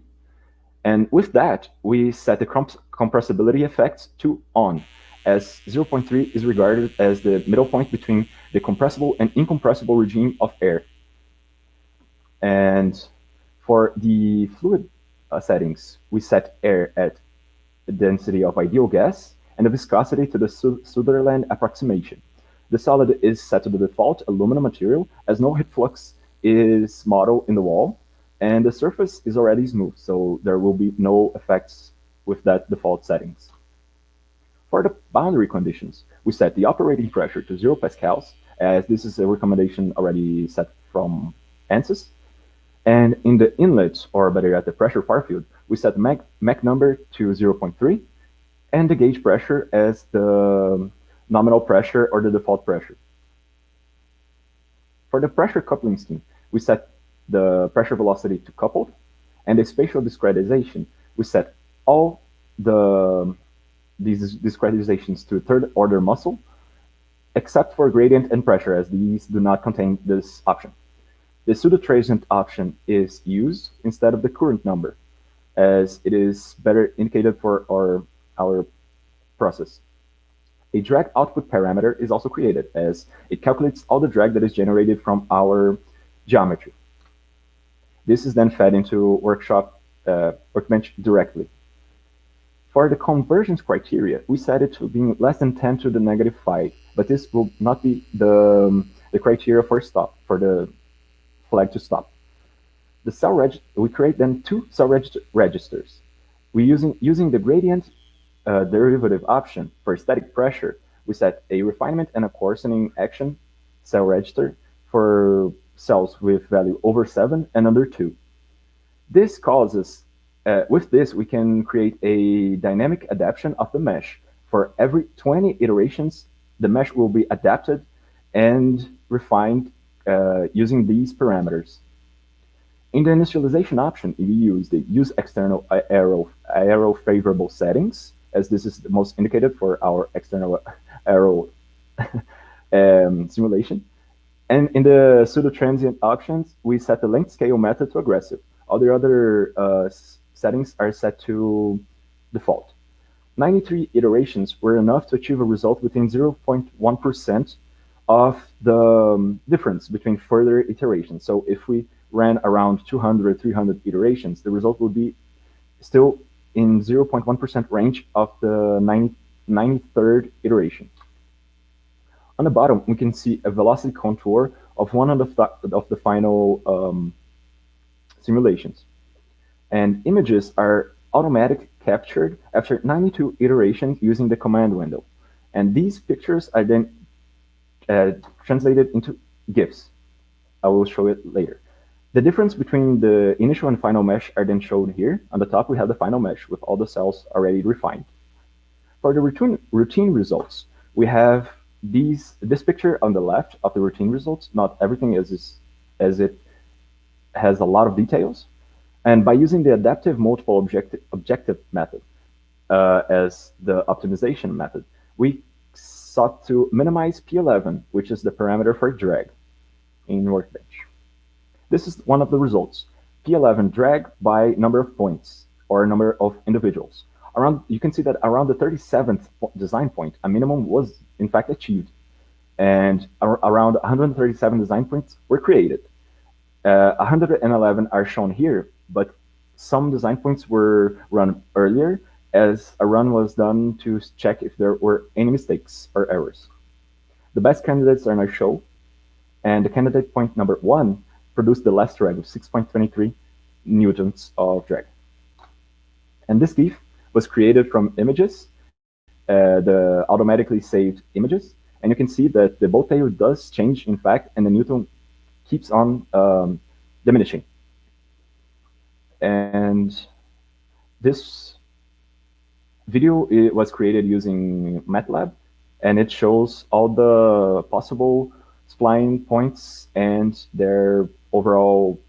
and with that, we set the compressibility effects to on, as 0.3 is regarded as the middle point between the compressible and incompressible regime of air. And for the fluid settings, we set air at the density of ideal gas and the viscosity to the Sutherland approximation. The solid is set to the default aluminum material, as no heat flux is modeled in the wall, and the surface is already smooth, so there will be no effects with that default settings. For the boundary conditions, we set the operating pressure to 0 pascals, as this is a recommendation already set from ANSYS. And in the inlet, or better yet, the pressure far field, we set Mach number to 0.3, and the gauge pressure as the nominal pressure or the default pressure. For the pressure coupling scheme, we set the pressure velocity to coupled, and the spatial discretization, we set all these discretizations to third order muscle, except for gradient and pressure, as these do not contain this option. The pseudo-transient option is used instead of the current number, as it is better indicated for our process. A drag output parameter is also created, as it calculates all the drag that is generated from our geometry. This is then fed into Workbench directly. For the convergence criteria, we set it to being less than 10 to the negative 5, but this will not be the criteria for stop, for the flag to stop. The cell we create then 2 cell registers. We using the gradient derivative option for static pressure, we set a refinement and a coarsening action cell register for cells with value over 7 and under 2. This causes, with this, we can create a dynamic adaptation of the mesh. For every 20 iterations, the mesh will be adapted and refined using these parameters. In the initialization option, we use the use external aero favorable settings, as this is the most indicated for our external aero simulation. And in the pseudo-transient options, we set the length scale method to aggressive. All the other settings are set to default. 93 iterations were enough to achieve a result within 0.1% of the difference between further iterations. So if we ran around 200, 300 iterations, the result would be still in 0.1% range of the 93rd iteration. On the bottom, we can see a velocity contour of one of the final simulations. And images are automatic captured after 92 iterations using the command window. And these pictures are then translated into GIFs. I will show it later. The difference between the initial and final mesh are then shown here. On the top, we have the final mesh with all the cells already refined. For the routine results, we have this picture on the left of the routine results. Not everything is as it has a lot of details. And by using the adaptive multiple objective method as the optimization method, we sought to minimize P11, which is the parameter for drag in Workbench. This is one of the results. P11 drag by number of points or number of individuals. You can see that around the 37th design point, a minimum was in fact achieved. And around 137 design points were created. 111 are shown here, but some design points were run earlier as a run was done to check if there were any mistakes or errors. The best candidates are now shown, and the candidate point number 1 produced the last drag of 6.23 newtons of drag. And this GIF was created from images, the automatically saved images, and you can see that the boat tail does change, in fact, and the newton keeps on diminishing. And this video was created using MATLAB, and it shows all the possible spline points and their overall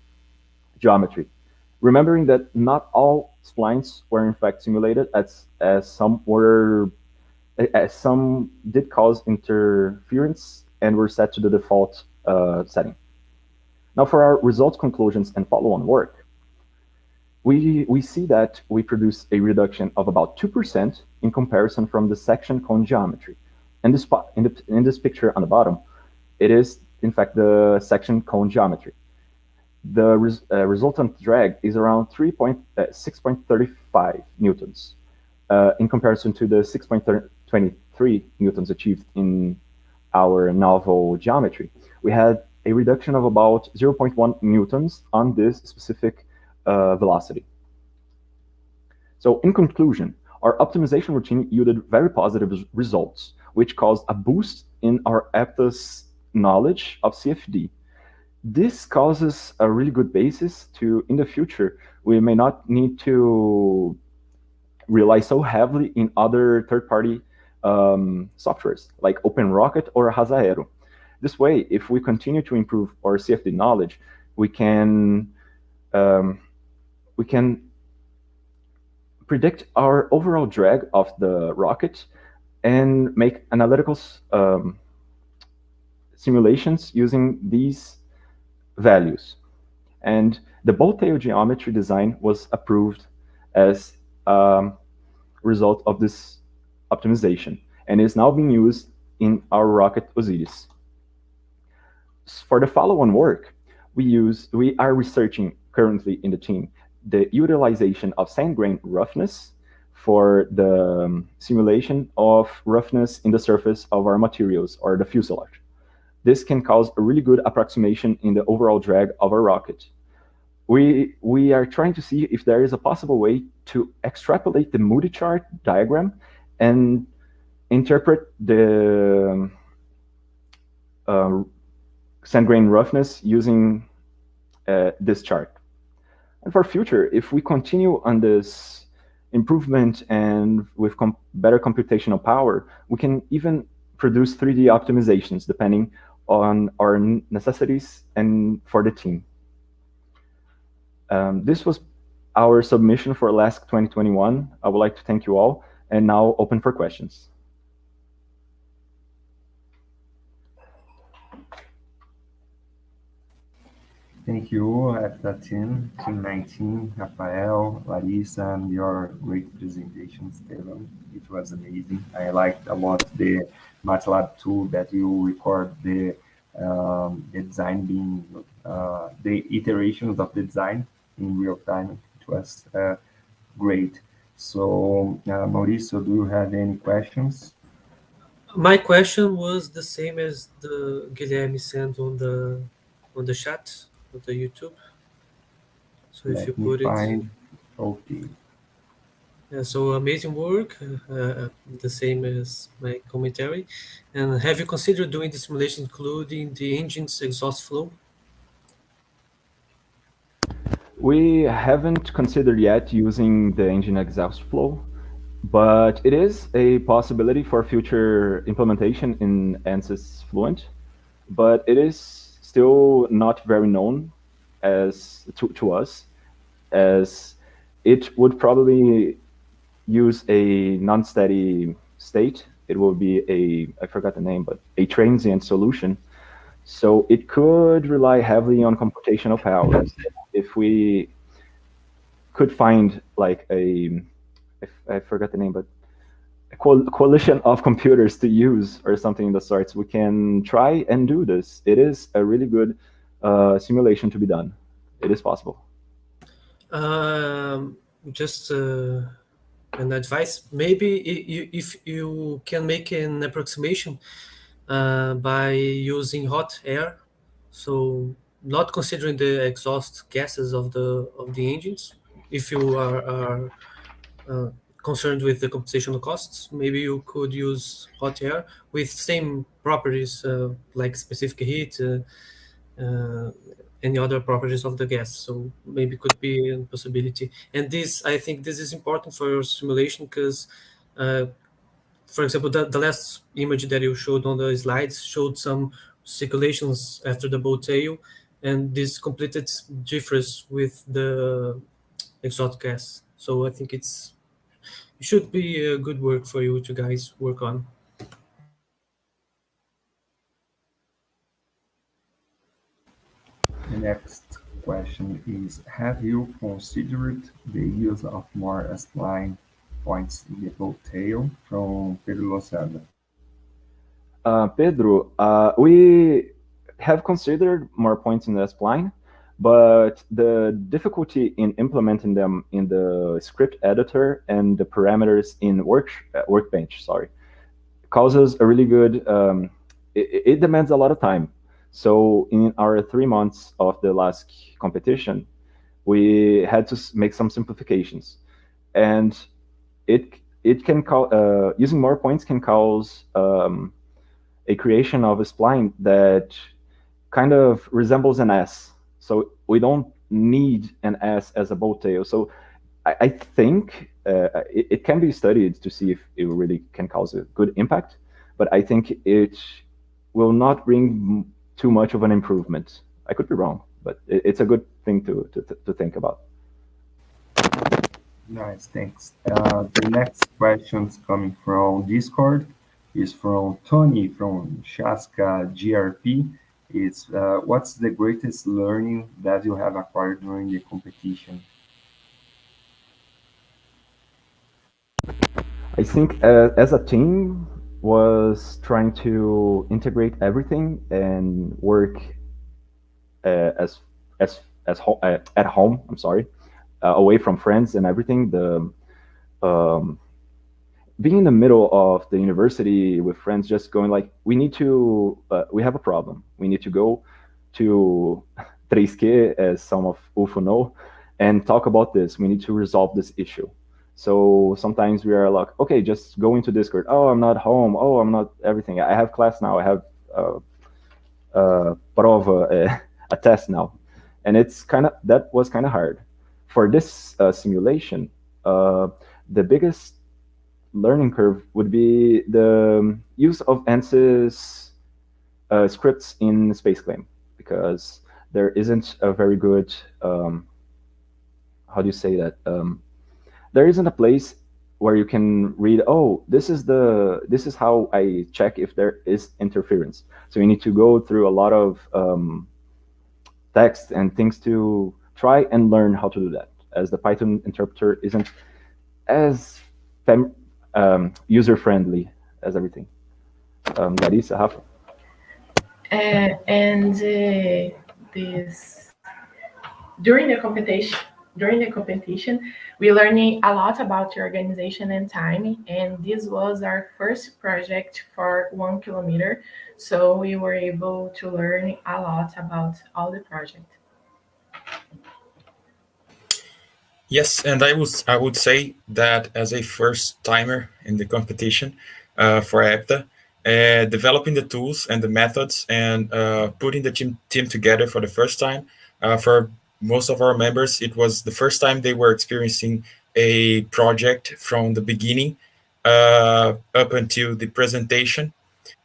geometry. Remembering that not all splines were in fact simulated, as some did cause interference and were set to the default setting. Now for our results, conclusions, and follow-on work, we see that we produce a reduction of about 2% in comparison from the section cone geometry. And in this picture on the bottom, it is in fact the section cone geometry. The resultant drag is around 6.35 newtons in comparison to the 6.23 newtons achieved in our novel geometry. We had a reduction of about 0.1 newtons on this specific velocity. So in conclusion, our optimization routine yielded very positive results, which caused a boost in our APTA's knowledge of CFD. This causes a really good basis to, in the future, we may not need to rely so heavily in other third-party softwares like Openrocket or Hazaero. This way, if we continue to improve our CFD knowledge, we can predict our overall drag of the rocket and make analytical simulations using these values. And the boat tail geometry design was approved as a result of this optimization and is now being used in our rocket Osiris. For the follow-on work, we are researching currently in the team the utilization of sand grain roughness for the simulation of roughness in the surface of our materials or the fuselage. This can cause a really good approximation in the overall drag of our rocket. We are trying to see if there is a possible way to extrapolate the Moody chart diagram and interpret the sand grain roughness using this chart. And for future, if we continue on this improvement and with better computational power, we can even produce 3D optimizations depending on our necessities and for the team. This was our submission for LASC 2021. I would like to thank you all, and now open for questions. Thank you, EPTA team, Team 19, Rafael, Larissa, and your great presentation, Esteban. It was amazing. I liked a lot the MATLAB tool that you record the design being, the iterations of the design in real time. It was great. So, Mauricio, do you have any questions? My question was the same as the Guilherme sent on the chat of the YouTube. So if you put it. Okay. So amazing work, the same as my commentary. And have you considered doing the simulation including the engine's exhaust flow? We haven't considered yet using the engine exhaust flow, but it is a possibility for future implementation in ANSYS Fluent, but it is still not very known as to us, as it would probably use a non-steady state. It will be I forgot the name, but a transient solution. So it could rely heavily on computational power. If we could find like I forgot the name, but a coalition of computers to use or something in the sorts, we can try and do this. It is a really good simulation to be done. It is possible. Just an advice, maybe if you can make an approximation by using hot air, so not considering the exhaust gases of the engines. If you are concerned with the computational costs, maybe you could use hot air with same properties like specific heat, any other properties of the gas. So maybe could be a possibility. And this, I think, this is important for your simulation because, for example, the last image that you showed on the slides showed some circulations after the boat tail, and this completed differs with the exhaust gas. So I think it should be a good work for you to guys work on. The next question is, have you considered the use of more spline points in the boat tail? From Pedro Losada. Pedro, we have considered more points in the spline, but the difficulty in implementing them in the script editor and the parameters in Workbench, causes a really good. It demands a lot of time. So in our 3 months of the LASC competition, we had to make some simplifications, and it can using more points can cause a creation of a spline that kind of resembles an S. So we don't need an S as a boat tail. So I think it can be studied to see if it really can cause a good impact, but I think it will not bring too much of an improvement. I could be wrong, but it's a good thing to think about. Nice, thanks. The next question's coming from Discord is from Tony from Shaska GRP. It's what's the greatest learning that you have acquired during the competition? I think as a team was trying to integrate everything and work at home. I'm sorry, away from friends and everything. Being in the middle of the university with friends, just going like, we have a problem. We need to go to 3Q, as some of UFO know, and talk about this. We need to resolve this issue. So sometimes we are like, okay, just go into Discord. Oh, I'm not home. Oh, I'm not everything. I have class now. I have prova, a test now. And that was kind of hard. For this simulation, the biggest learning curve would be the use of ANSYS scripts in SpaceClaim, because there isn't a very good, how do you say that? There isn't a place where you can read, oh, this is how I check if there is interference. So you need to go through a lot of text and things to try and learn how to do that, as the Python interpreter isn't as user-friendly as everything. Larissa, Rafa? And this during the competition, we learning a lot about the organization and timing, and this was our first project for 1 kilometer, so we were able to learn a lot about all the project. Yes, and I would say that as a first timer in the competition for EPTA, developing the tools and the methods and putting the team together for the first time. For most of our members, it was the first time they were experiencing a project from the beginning up until the presentation.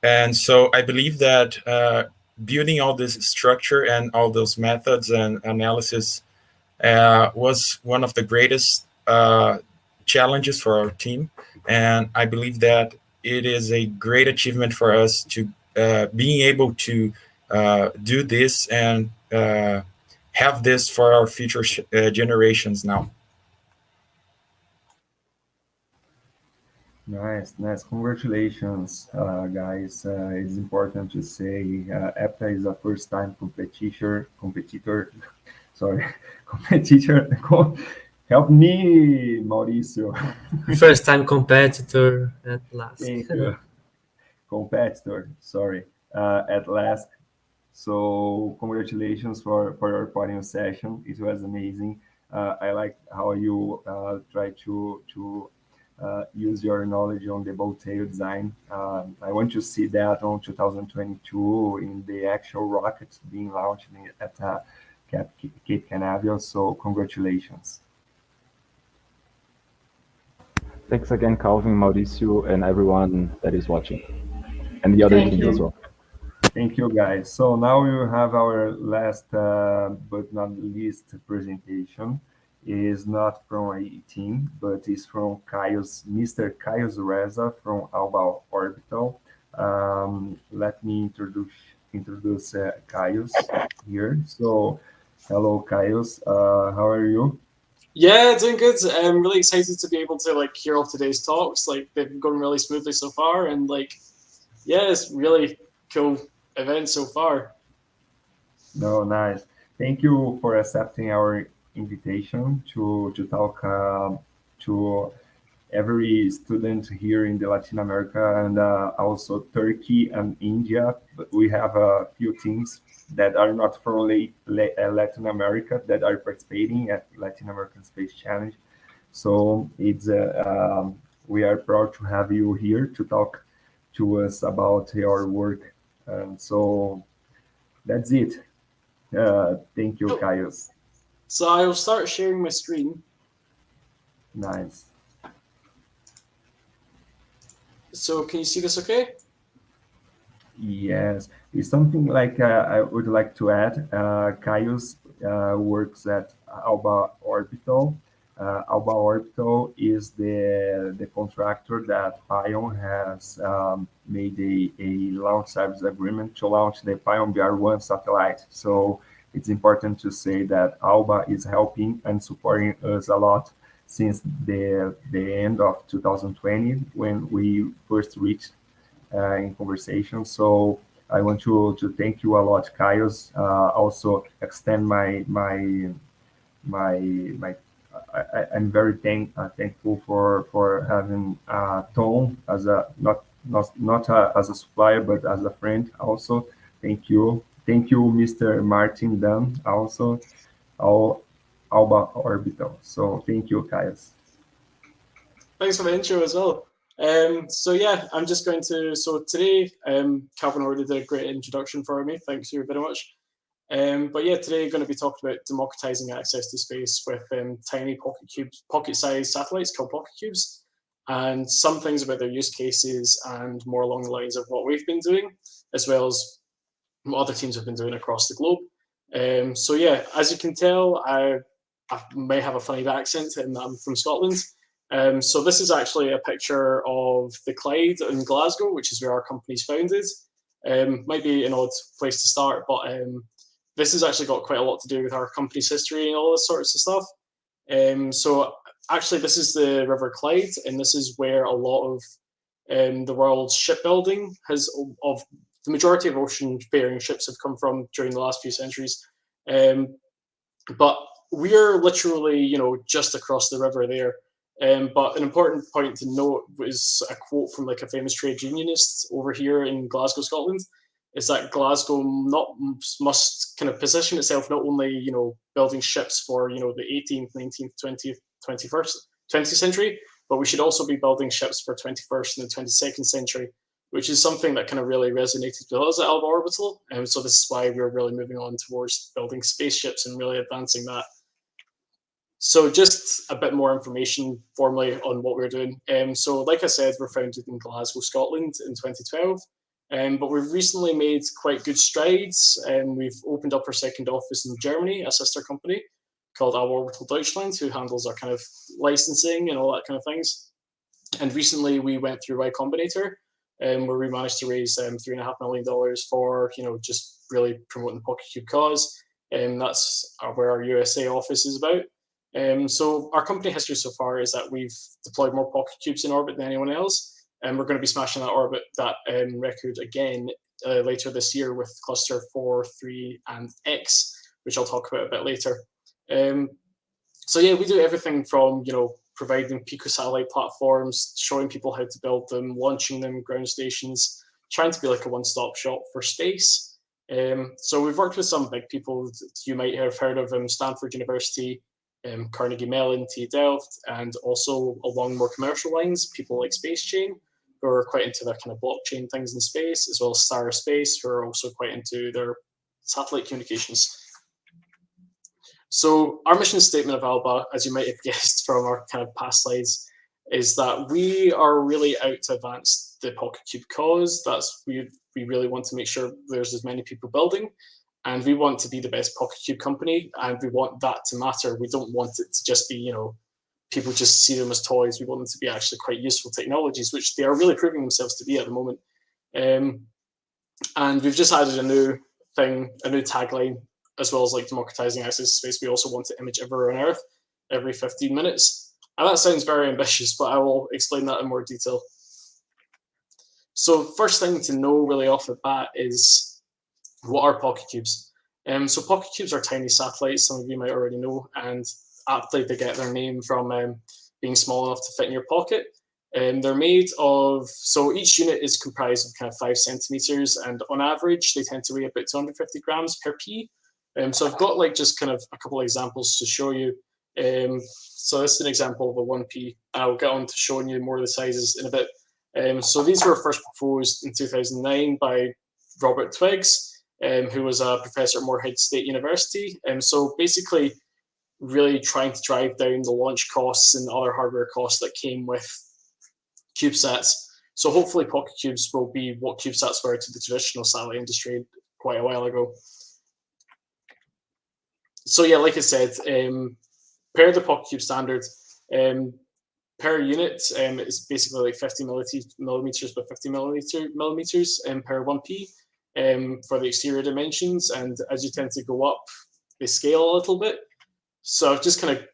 And so I believe that building all this structure and all those methods and analysis was one of the greatest challenges for our team. And I believe that it is a great achievement for us to being able to do this and have this for our future generations now. Nice, nice. Congratulations, guys. It's important to say EPTA is a first-time competitor. Sorry, competitor. Help me, Mauricio. First-time competitor at LASC. Thank you. Competitor, sorry, at LASC. So congratulations for your podium session. It was amazing. I like how you try to use your knowledge on the boat tail design. I want to see that on 2022 in the actual rockets being launched at Cape Canaveral. So congratulations. Thanks again, Calvin, Mauricio, and everyone that is watching, and the other teams as well. Thank you, guys. So now we have our last but not least presentation. It is not from a team, but is from Mr. Caius Reza from Alba Orbital. Let me introduce Caius here. So, hello, Caius. How are you? Yeah, doing good. I'm really excited to be able to hear all today's talks. They've gone really smoothly so far, and yeah, it's really cool event so far. No, nice. Thank you for accepting our invitation to talk to every student here in the Latin America and also Turkey and India. But we have a few teams that are not from Latin America that are participating at Latin American Space Challenge. So it's we are proud to have you here to talk to us about your work. And so that's it. Thank you, Caius. So I will start sharing my screen. Nice. So can you see this okay? Yes. It's something like I would like to add. Caius works at Alba Orbital. Alba Orbital is the contractor that Pion has made a launch service agreement to launch the Pion BR1 satellite. So it's important to say that Alba is helping and supporting us a lot since the end of 2020 when we first reached in conversation. So I want to thank you a lot, Caius. Also extend I'm very thankful for having Tom as a not as a supplier but as a friend also. Thank you, Mr. Martin Dunn, also Alba Orbital. So thank you, Caius. Thanks for the intro as well. So yeah, I'm just going to. So today, Calvin already did a great introduction for me. Thanks you very much. But yeah, today I'm going to be talking about democratizing access to space with tiny pocket-sized satellites called pocket cubes, and some things about their use cases and more along the lines of what we've been doing, as well as what other teams have been doing across the globe. So yeah, as you can tell, I may have a funny accent and I'm from Scotland. So this is actually a picture of the Clyde in Glasgow, which is where our company's founded. Might be an odd place to start, but this has actually got quite a lot to do with our company's history and all this sorts of stuff. So actually, this is the River Clyde, and this is where a lot of the world's shipbuilding of the majority of ocean-faring ships have come from during the last few centuries. But we're literally, just across the river there. But an important point to note was a quote from a famous trade unionist over here in Glasgow, Scotland. is that Glasgow must kind of position itself not only, you know, building ships for, you know, the 18th, 19th, 20th, 20th century, but we should also be building ships for 21st and the 22nd century, which is something that kind of really resonated with us at Alba Orbital. And so this is why we're really moving on towards building spaceships and really advancing that. So just a bit more information formally on what we're doing. So like I said, we're founded in Glasgow, Scotland in 2012. But we've recently made quite good strides. We've opened up our second office in Germany, a sister company called Alba Orbital Deutschland, who handles our kind of licensing and all that kind of things. And recently we went through Y Combinator, where we managed to raise $3.5 million for, you know, just really promoting the Pocket Cube cause. That's where our USA office is about. So our company history so far is that we've deployed more Pocket Cubes in orbit than anyone else. And we're going to be smashing that record again later this year with cluster 4, 3, and X, which I'll talk about a bit later. So yeah, we do everything from, you know, providing picosatellite platforms, showing people how to build them, launching them, ground stations, trying to be like a one-stop shop for space. So we've worked with some big people you might have heard of, Stanford University, Carnegie Mellon, TU Delft, and also along more commercial lines, people like Space Chain, who are quite into their kind of blockchain things in space, as well as Star Space, who are also quite into their satellite communications. So our mission statement of Alba, as you might have guessed from our kind of past slides, is that we are really out to advance the Pocket Cube cause. We really want to make sure there's as many people building, and we want to be the best Pocket Cube company, and we want that to matter. We don't want it to just be, you know, people just see them as toys. We want them to be actually quite useful technologies, which they are really proving themselves to be at the moment. And we've just added a new tagline, as well as like democratizing access to space. We also want to image everywhere on Earth every 15 minutes. And that sounds very ambitious, but I will explain that in more detail. So first thing to know really off the bat is, what are Pocket Cubes? So Pocket Cubes are tiny satellites, some of you might already know, and aptly they get their name from being small enough to fit in your pocket. They're made of, so each unit is comprised of kind of 5 centimeters, and on average they tend to weigh about 250 grams per P. So I've got like just kind of a couple of examples to show you. So this is an example of a 1P. I'll get on to showing you more of the sizes in a bit. So these were first proposed in 2009 by Robert Twiggs, who was a professor at Moorhead State University. So basically really trying to drive down the launch costs and other hardware costs that came with CubeSats. So hopefully Pocket Cubes will be what CubeSats were to the traditional satellite industry quite a while ago. So yeah, like I said, per the Pocket Cube standard, per unit is basically like 50 millimeters by 50 millimeters per 1P for the exterior dimensions. And as you tend to go up, they scale a little bit. So I've just kind of,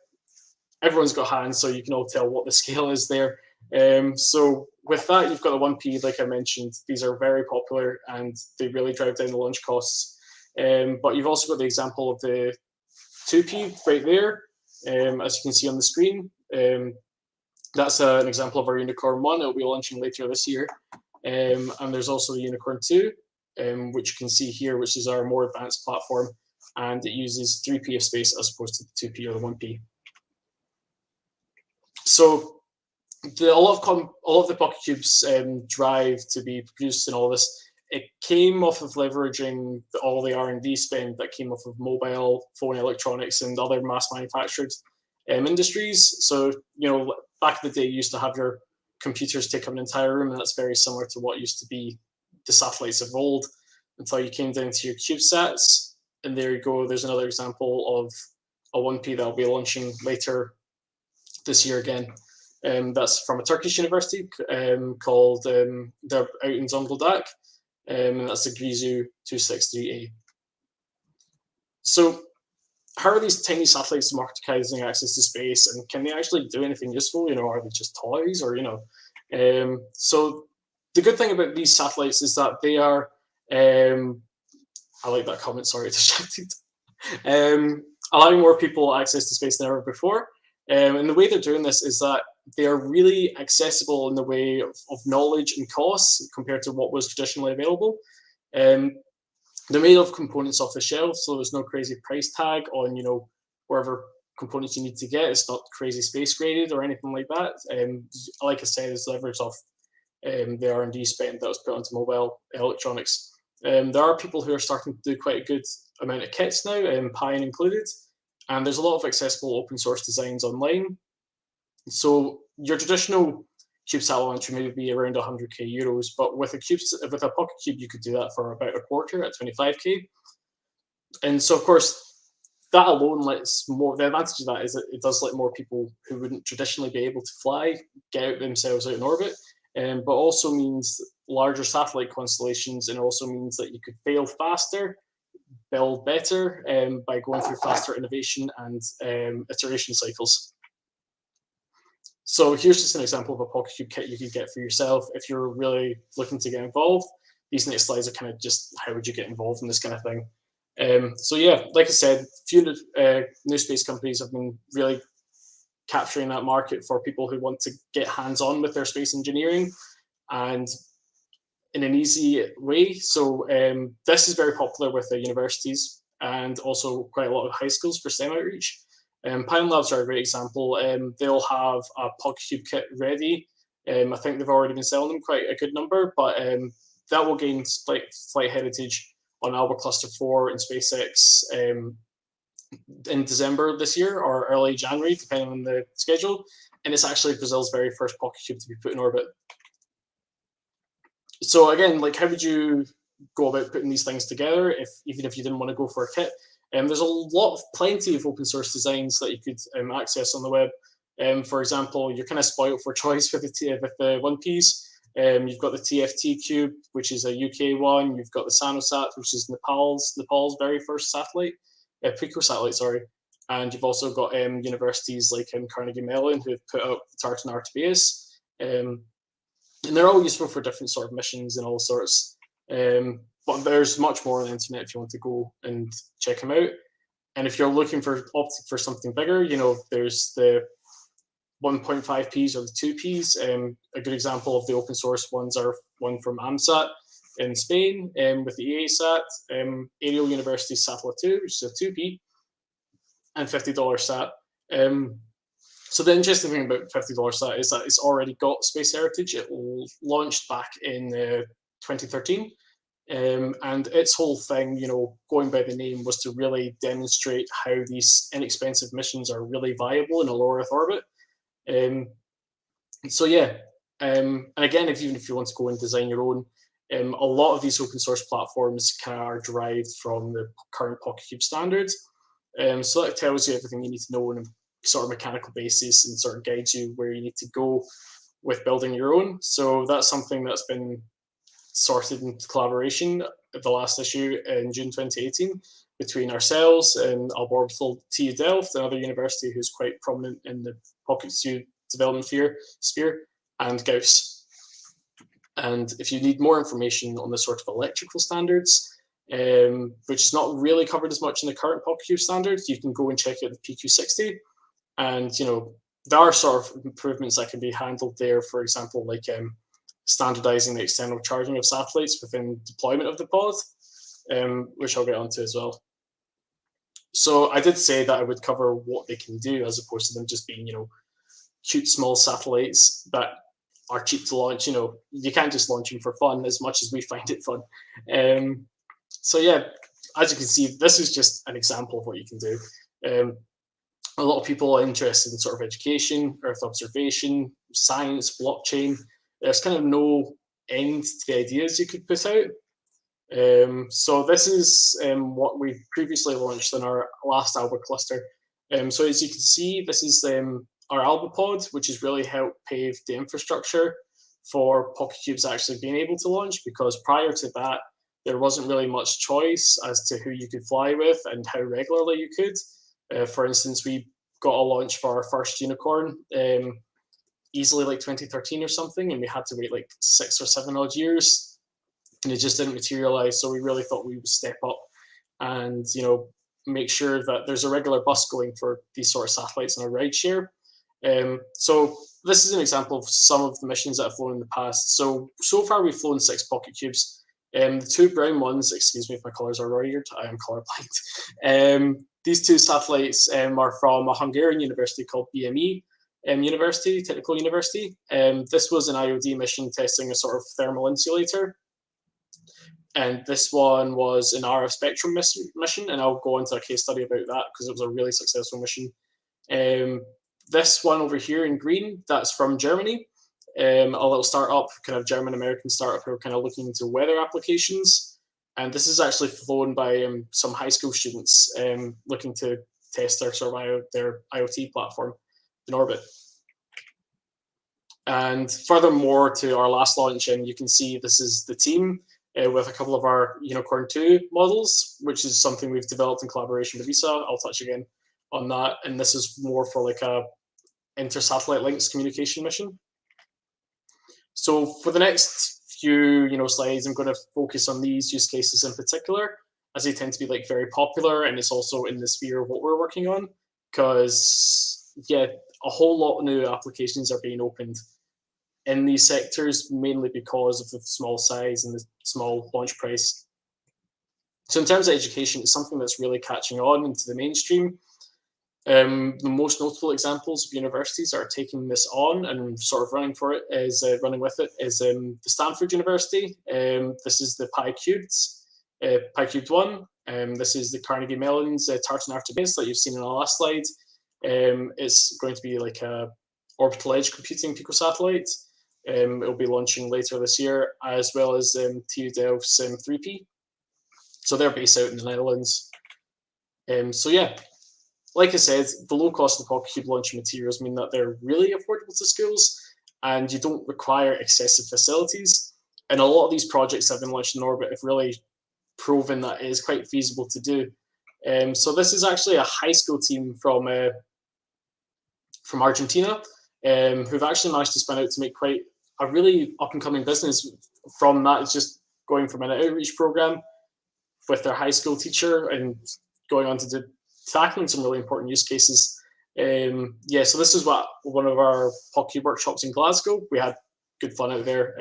everyone's got hands, so you can all tell what the scale is there. So with that, you've got the 1P, like I mentioned. These are very popular and they really drive down the launch costs. But you've also got the example of the 2P right there, as you can see on the screen. That's an example of our Unicorn 1. It'll be launching later this year. And there's also the Unicorn 2, which you can see here, which is our more advanced platform. And it uses 3P of space as opposed to the 2P or the 1P. So a lot of the Pocket Cubes drive to be produced and all this. It came off of leveraging all the R&D spend that came off of mobile phone electronics and other mass manufactured industries. So, you know, back in the day, you used to have your computers take up an entire room, and that's very similar to what used to be the satellites of old, until you came down to your CubeSats. And there you go. There's another example of a 1P that will be launching later this year again. That's from a Turkish university called, they're out in Zonguldak, and that's the Grizu 263A. So how are these tiny satellites democratizing access to space, and can they actually do anything useful? You know, are they just toys, or, you know? So the good thing about these satellites is that they are, I like that comment, sorry, distracted. Allowing more people access to space than ever before. And the way they're doing this is that they are really accessible in the way of knowledge and costs compared to what was traditionally available. They're made of components off the shelf, so there's no crazy price tag on, wherever components you need to get. It's not crazy space graded or anything like that. Like I said, it's leveraged off the R&D spend that was put onto mobile electronics. There are people who are starting to do quite a good amount of kits now, Pine included, and there's a lot of accessible open source designs online. So your traditional CubeSat launch would maybe be around 100k euros, but with a Pocket Cube, you could do that for about a quarter at 25k. And so, of course, that alone lets more. The advantage of that is that it does let more people who wouldn't traditionally be able to fly get themselves out in orbit, but also means larger satellite constellations, and also means that you could fail faster, build better by going through faster innovation and iteration cycles. So here's just an example of a Pocket Cube kit you could get for yourself if you're really looking to get involved. These next slides are kind of just how would you get involved in this kind of thing. So yeah, like I said, few new space companies have been really capturing that market for people who want to get hands-on with their space engineering and in an easy way. So this is very popular with the universities and also quite a lot of high schools for STEM outreach. Pine Labs are a great example. They'll have a Pocket Cube kit ready. I think they've already been selling them quite a good number, but that will gain flight heritage on Alba Cluster 4 in SpaceX in December this year or early January, depending on the schedule. And it's actually Brazil's very first Pocket Cube to be put in orbit. So again, like how would you go about putting these things together even if you didn't want to go for a kit? There's plenty of open source designs that you could access on the web. For example, you're kind of spoiled for choice with the One Piece. You've got the TFT Cube, which is a UK one. You've got the Sanosat, which is Nepal's very first satellite, Pico satellite, sorry. And you've also got universities like Carnegie Mellon who have put out the Tartan Artabaeus. And they're all useful for different sort of missions and all sorts. But there's much more on the internet if you want to go and check them out. And if you're looking for something bigger, there's the 1.5Ps or the 2Ps. A good example of the open source ones are one from AMSAT in Spain with the EASat, Aerial University Satellite 2, which is a 2P, and $50 sat. So the interesting thing about $50 sat is that it's already got space heritage. It launched back in 2013. And its whole thing, going by the name, was to really demonstrate how these inexpensive missions are really viable in a low Earth orbit. So yeah, and again, even if you want to go and design your own, a lot of these open source platforms kind of are derived from the current Pocket Cube standards. So that tells you everything you need to know on a sort of mechanical basis and sort of guides you where you need to go with building your own. So that's something that's been sorted in collaboration at the last issue in June 2018 between ourselves and Alba Orbital TU Delft, another university who's quite prominent in the Pocket Cube development sphere, and Gauss. And if you need more information on the sort of electrical standards, which is not really covered as much in the current Pocket Cube standard, you can go and check out the PQ60. And there are sort of improvements that can be handled there. For example, like standardizing the external charging of satellites within deployment of the pod, which I'll get onto as well. So I did say that I would cover what they can do as opposed to them just being, cute small satellites that are cheap to launch. You can't just launch them for fun as much as we find it fun. So yeah, as you can see, this is just an example of what you can do. A lot of people are interested in sort of education, Earth observation, science, blockchain. There's kind of no end to the ideas you could put out. So this is what we previously launched in our last Alba cluster. So as you can see, this is our Alba pod, which has really helped pave the infrastructure for Pocket Cubes actually being able to launch, because prior to that, there wasn't really much choice as to who you could fly with and how regularly you could. For instance, we got a launch for our first unicorn easily like 2013 or something, and we had to wait like 6 or 7 odd years, and it just didn't materialize. So we really thought we would step up and make sure that there's a regular bus going for these sort of satellites in a rideshare. So this is an example of some of the missions that I've flown in the past. So far we've flown 6 Pocket Cubes. The two brown ones, excuse me if my colours are weird, I am colourblind. These two satellites are from a Hungarian university called BME University, Technical University. This was an IOD mission testing a sort of thermal insulator. And this one was an RF spectrum mission, and I'll go into a case study about that because it was a really successful mission. This one over here in green, that's from Germany. A little startup, kind of German-American startup who are kind of looking into weather applications. And this is actually flown by some high school students looking to test their sort of their IoT platform in orbit. And furthermore, to our last launch, and you can see this is the team with a couple of our Unicorn 2 models, which is something we've developed in collaboration with ESA. I'll touch again on that. And this is more for like a inter-satellite links communication mission. So for the next few slides, I'm going to focus on these use cases in particular, as they tend to be like very popular, and it's also in the sphere of what we're working on, because yeah, a whole lot of new applications are being opened in these sectors, mainly because of the small size and the small launch price. So in terms of education, it's something that's really catching on into the mainstream. The most notable examples of universities are taking this on and sort of running with it is the Stanford University. This is the PyCubed 1. This is the Carnegie Mellon's Tartan Artemis that you've seen in the last slide. It's going to be like a orbital edge computing picosatellite. It'll be launching later this year, as well as TU Delft's 3P. So they're based out in the Netherlands. So yeah, like I said, the low cost of the PocketCube launching materials mean that they're really affordable to schools, and you don't require excessive facilities. And a lot of these projects that have been launched in orbit have really proven that it is quite feasible to do. So this is actually a high school team from Argentina, who've actually managed to spin out to make quite a really up-and-coming business from that. It's just going from an outreach program with their high school teacher and going on to tackling some really important use cases. Yeah, so this is one of our PocketCube workshops in Glasgow. We had good fun out there.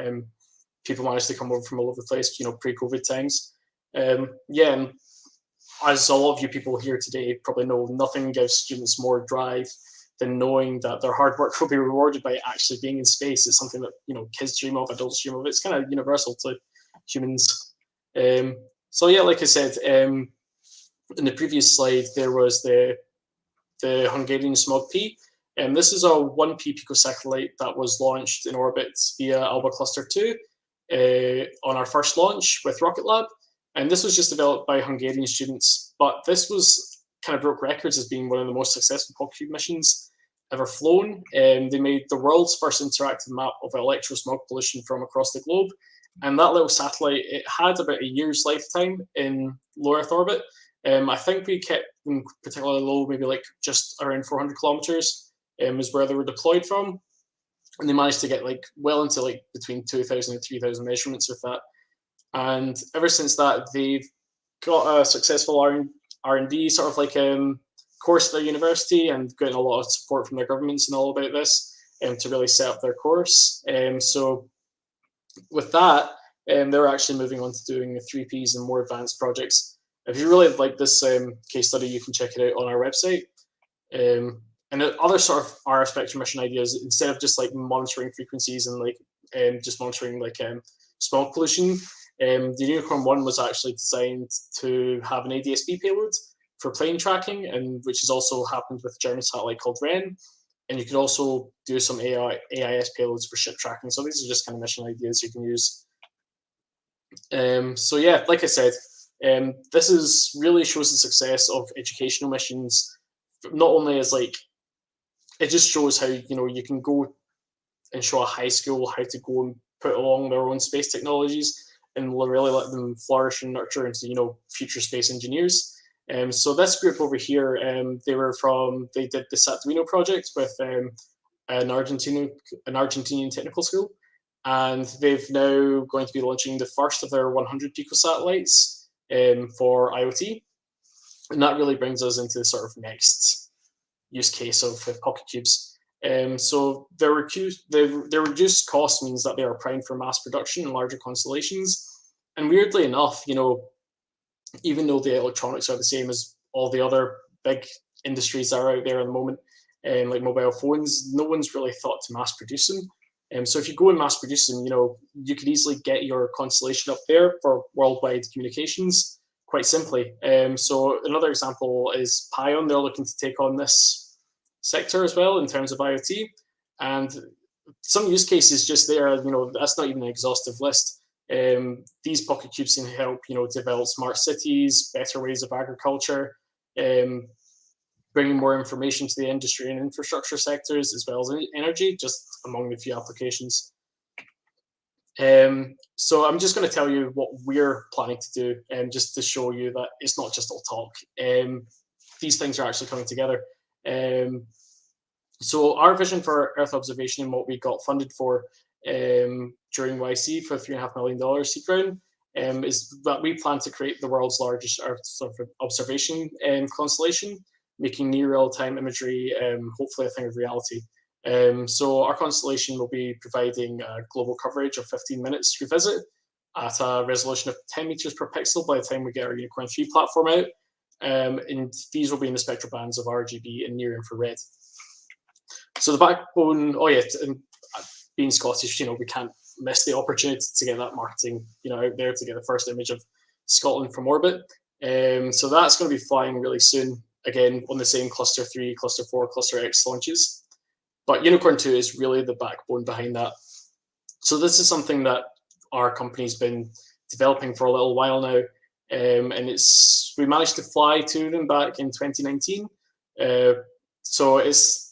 People managed to come over from all over the place, pre-COVID times. Yeah, and as a lot of you people here today probably know, nothing gives students more drive than knowing that their hard work will be rewarded by actually being in space. It's something that kids dream of, adults dream of. It's kind of universal to humans. So yeah, like I said, in the previous slide, there was the Hungarian SMOG-P. This is a 1P picosatellite that was launched in orbit via Alba Cluster 2 on our first launch with Rocket Lab. And this was just developed by Hungarian students, but this was kind of broke records as being one of the most successful PocketCube missions ever flown. They made the world's first interactive map of electro-smog pollution from across the globe. And that little satellite, it had about a year's lifetime in low Earth orbit. I think we kept them particularly low, maybe like just around 400 kilometers is where they were deployed from. And they managed to get like well into like between 2,000 and 3,000 measurements with that. And ever since that, they've got a successful R&D sort of like course at their university and getting a lot of support from their governments and all about this to really set up their course. So with that, they're actually moving on to doing the 3Ps and more advanced projects. If you really like this case study, you can check it out on our website. And other sort of RF spectrum mission ideas, instead of just like monitoring frequencies and like just monitoring like smog pollution, the Unicorn 1 was actually designed to have an ADS-B payload for plane tracking, and which has also happened with a German satellite called REN. And you could also do some AIS payloads for ship tracking. So these are just kind of mission ideas you can use. So yeah, like I said, this is really shows the success of educational missions, not only as like, it just shows how, you can go and show a high school how to go and put along their own space technologies and really let them flourish and nurture into, future space engineers. So this group over here, they did the Satuino project with an Argentinian technical school, and they've now going to be launching the first of their 100 picosatellites for IoT, and that really brings us into the sort of next use case of PocketCubes. So their reduced cost means that they are primed for mass production in larger constellations, And weirdly enough, even though the electronics are the same as all the other big industries that are out there at the moment, like mobile phones, no one's really thought to mass produce them. So if you go and mass produce them, you could easily get your constellation up there for worldwide communications quite simply. So another example is Pion. They're looking to take on this sector as well in terms of IoT. And some use cases just there, that's not even an exhaustive list. These pocket cubes can help, develop smart cities, better ways of agriculture, bringing more information to the industry and infrastructure sectors, as well as energy, just among the few applications. So I'm just going to tell you what we're planning to do, just to show you that it's not just all talk. These things are actually coming together. So our vision for Earth observation and what we got funded for during YC for $3.5 million seed round is that we plan to create the world's largest Earth observation constellation, making near real-time imagery hopefully a thing of reality. So our constellation will be providing global coverage of 15 minutes to visit at a resolution of 10 meters per pixel by the time we get our Unicorn 3 platform out. And these will be in the spectral bands of RGB and near infrared. So the backbone, and being Scottish, we can't miss the opportunity to get that marketing, out there to get the first image of Scotland from orbit. So that's going to be flying really soon, again, on the same Cluster 3, Cluster 4, Cluster X launches. But Unicorn 2 is really the backbone behind that. So this is something that our company's been developing for a little while now. And we managed to fly to them back in 2019. So it's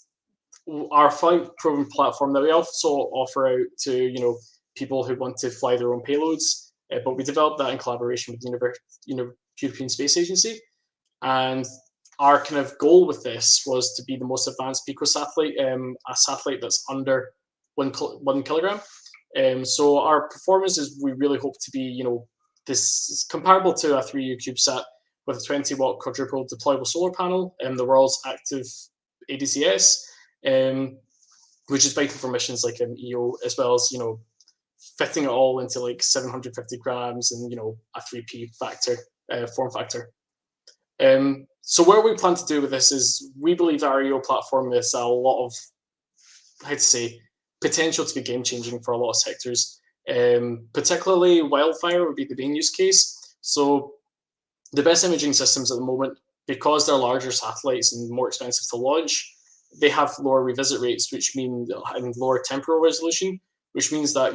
our flight proven platform that we also offer out to people who want to fly their own payloads. But we developed that in collaboration with the European Space Agency. And our kind of goal with this was to be the most advanced picosatellite, a satellite that's under 1 kilogram. So our performance is we really hope to be, this is comparable to a 3U CubeSat with a 20-watt quadruple deployable solar panel and the world's active ADCS, which is vital for missions like EO, as well as, fitting it all into like 750 grams and, a 3P factor, form factor. So what we plan to do with this is we believe our EO platform has a lot of, potential to be game-changing for a lot of sectors. Particularly wildfire would be the main use case. So the best imaging systems at the moment, because they're larger satellites and more expensive to launch, they have lower revisit rates, which mean and lower temporal resolution, which means that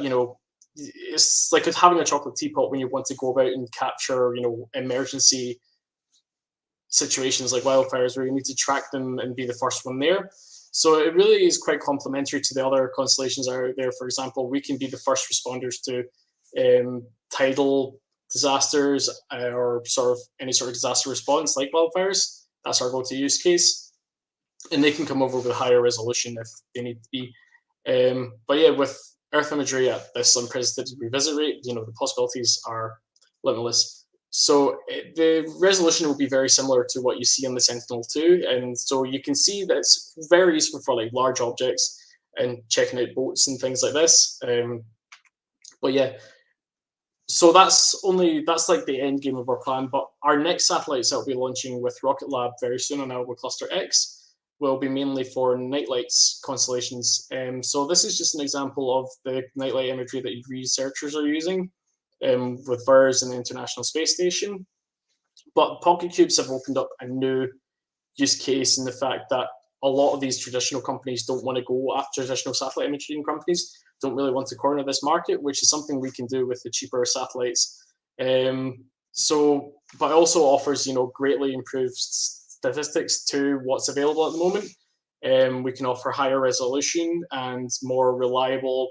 it's like having a chocolate teapot when you want to go about and capture emergency situations like wildfires where you need to track them and be the first one there. So it really is quite complementary to the other constellations that are out there. For example, we can be the first responders to tidal disasters or any sort of disaster response like wildfires. That's our go-to use case. And they can come over with higher resolution if they need to be. But yeah, with Earth imagery at this unprecedented revisit rate, the possibilities are limitless. So the resolution will be very similar to what you see on the Sentinel-2. And so you can see that it's very useful for like large objects and checking out boats and things like this. But yeah, so that's like the end game of our plan. But our next satellites that we'll be launching with Rocket Lab very soon on Alba Cluster X will be mainly for nightlights constellations. So this is just an example of the nightlight imagery that researchers are using with VIRS and the International Space Station. But pocket cubes have opened up a new use case in the fact that a lot of these traditional companies don't want to go after traditional satellite imaging companies, don't really want to corner this market, which is something we can do with the cheaper satellites. But also offers, greatly improved statistics to what's available at the moment. We can offer higher resolution and more reliable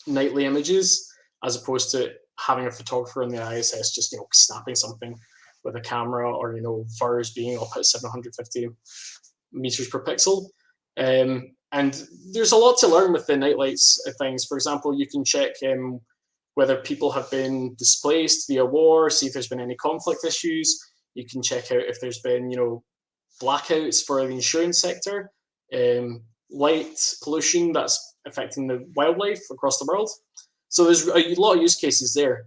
nightly images, as opposed to having a photographer in the ISS just, snapping something with a camera, or, VIRS being up at 750 meters per pixel. And there's a lot to learn with the nightlights things. For example, you can check whether people have been displaced via war, see if there's been any conflict issues. You can check out if there's been, blackouts for the insurance sector, light pollution that's affecting the wildlife across the world. So there's a lot of use cases there.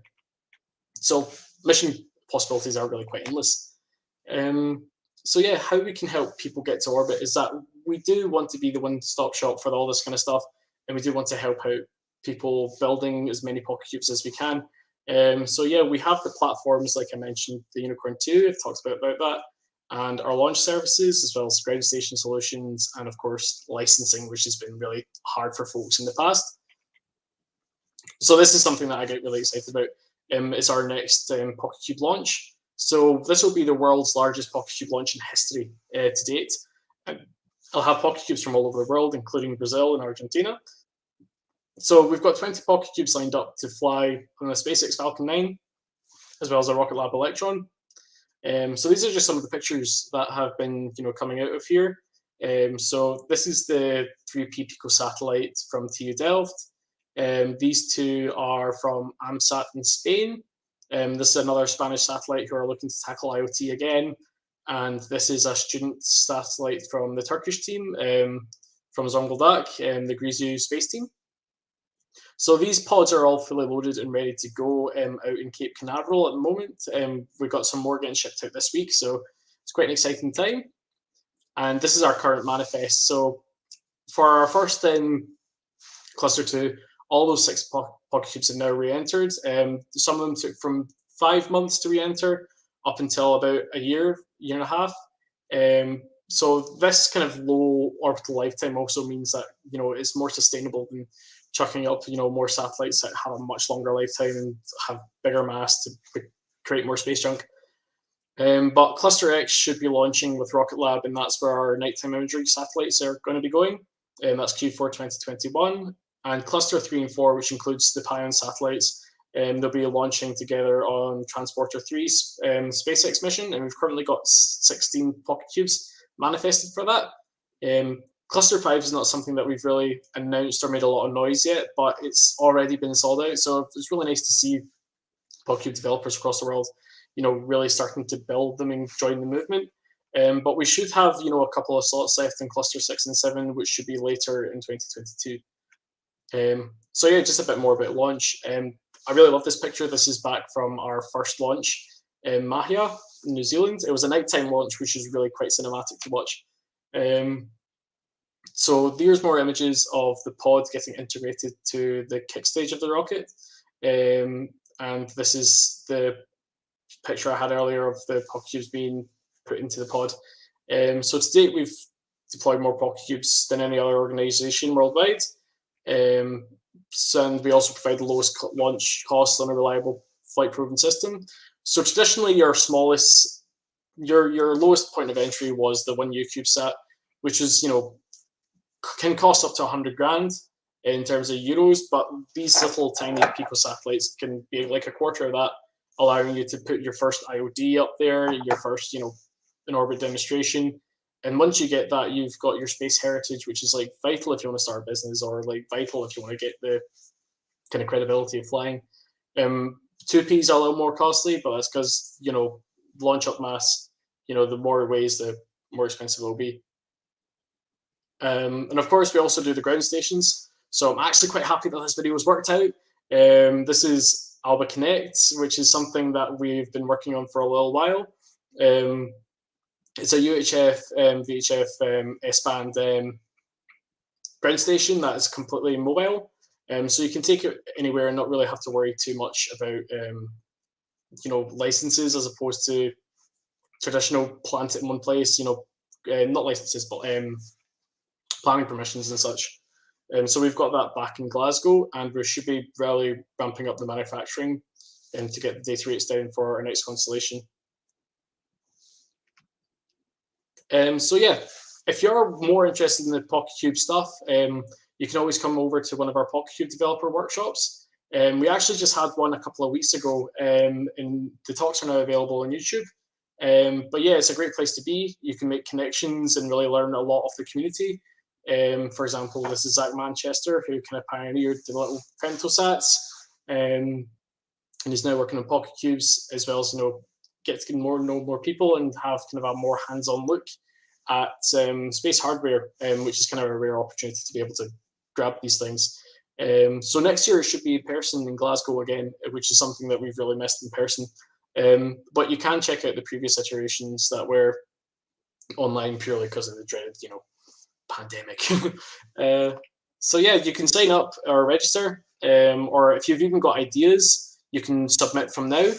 So mission possibilities are really quite endless. So yeah, how we can help people get to orbit is that we do want to be the one-stop shop for all this kind of stuff, and we do want to help out people building as many pocket cubes as we can. So yeah, we have the platforms, like I mentioned, the Unicorn 2, I've talked about that, and our launch services, as well as ground station solutions, and of course, licensing, which has been really hard for folks in the past. So this is something that I get really excited about. It's our next Pocket Cube launch. So this will be the world's largest Pocket Cube launch in history to date. I'll have Pocket Cubes from all over the world, including Brazil and Argentina. So we've got 20 Pocket Cubes lined up to fly on the SpaceX Falcon 9, as well as a Rocket Lab Electron. So these are just some of the pictures that have been, coming out of here. So this is the 3P Pico satellite from TU Delft. These two are from AMSAT in Spain. This is another Spanish satellite who are looking to tackle IoT again. And this is a student satellite from the Turkish team, from Zonguldak, the Grizu space team. So these pods are all fully loaded and ready to go out in Cape Canaveral at the moment. We've got some more getting shipped out this week, so it's quite an exciting time. And this is our current manifest. So for our first cluster 2, all those 6 pocket cubes have now re-entered. Some of them took from 5 months to re-enter up until about a year and a half. So this kind of low orbital lifetime also means that it's more sustainable than chucking up more satellites that have a much longer lifetime and have bigger mass to create more space junk. But Cluster X should be launching with Rocket Lab, and that's where our nighttime imagery satellites are going to be going. That's Q4 2021. And Cluster 3 and 4, which includes the Pion satellites, they'll be launching together on Transporter 3's SpaceX mission, and we've currently got 16 pocket cubes manifested for that. Cluster 5 is not something that we've really announced or made a lot of noise yet, but it's already been sold out, so it's really nice to see pocket cube developers across the world, really starting to build them and join the movement. But we should have, a couple of slots left in Cluster 6 and 7, which should be later in 2022. So yeah, just a bit more about launch. I really love this picture. This is back from our first launch in Mahia in New Zealand. It was a nighttime launch, which is really quite cinematic to watch. So there's more images of the pod getting integrated to the kick stage of the rocket. And this is the picture I had earlier of the pocket cubes being put into the pod. So to date, we've deployed more pocket cubes than any other organization worldwide. And we also provide the lowest launch costs on a reliable flight proven system. So traditionally, your lowest point of entry was the 1U CubeSat, which is can cost up to 100 grand in terms of euros, but these little tiny Pico satellites can be like a quarter of that, allowing you to put your first IOD up there, your first in orbit demonstration. And once you get that, you've got your space heritage, which is like vital if you want to start a business, or like vital if you want to get the kind of credibility of flying. 2Ps are a little more costly, but that's because launch up mass, the more ways, the more expensive it will be. And of course, we also do the ground stations. So I'm actually quite happy that this video has worked out. This is Alba Connect, which is something that we've been working on for a little while. It's a UHF, VHF S-band ground station that is completely mobile. So you can take it anywhere and not really have to worry too much about, licenses, as opposed to traditional plant it in one place, not licenses, but planning permissions and such. So we've got that back in Glasgow, and we should be really ramping up the manufacturing to get the data rates down for our next constellation. So yeah, if you're more interested in the Pocket Cube stuff, you can always come over to one of our Pocket Cube developer workshops. We actually just had one a couple of weeks ago, and the talks are now available on YouTube. But yeah, it's a great place to be. You can make connections and really learn a lot of the community. For example, this is Zach Manchester, who kind of pioneered the little femtosats, and he's now working on Pocket Cubes, as well as get to know more people and have kind of a more hands-on look at space hardware, which is kind of a rare opportunity to be able to grab these things. So next year it should be in person in Glasgow again, which is something that we've really missed in person. But you can check out the previous iterations that were online purely because of the dreaded, pandemic. So yeah, you can sign up or register, or if you've even got ideas, you can submit from now.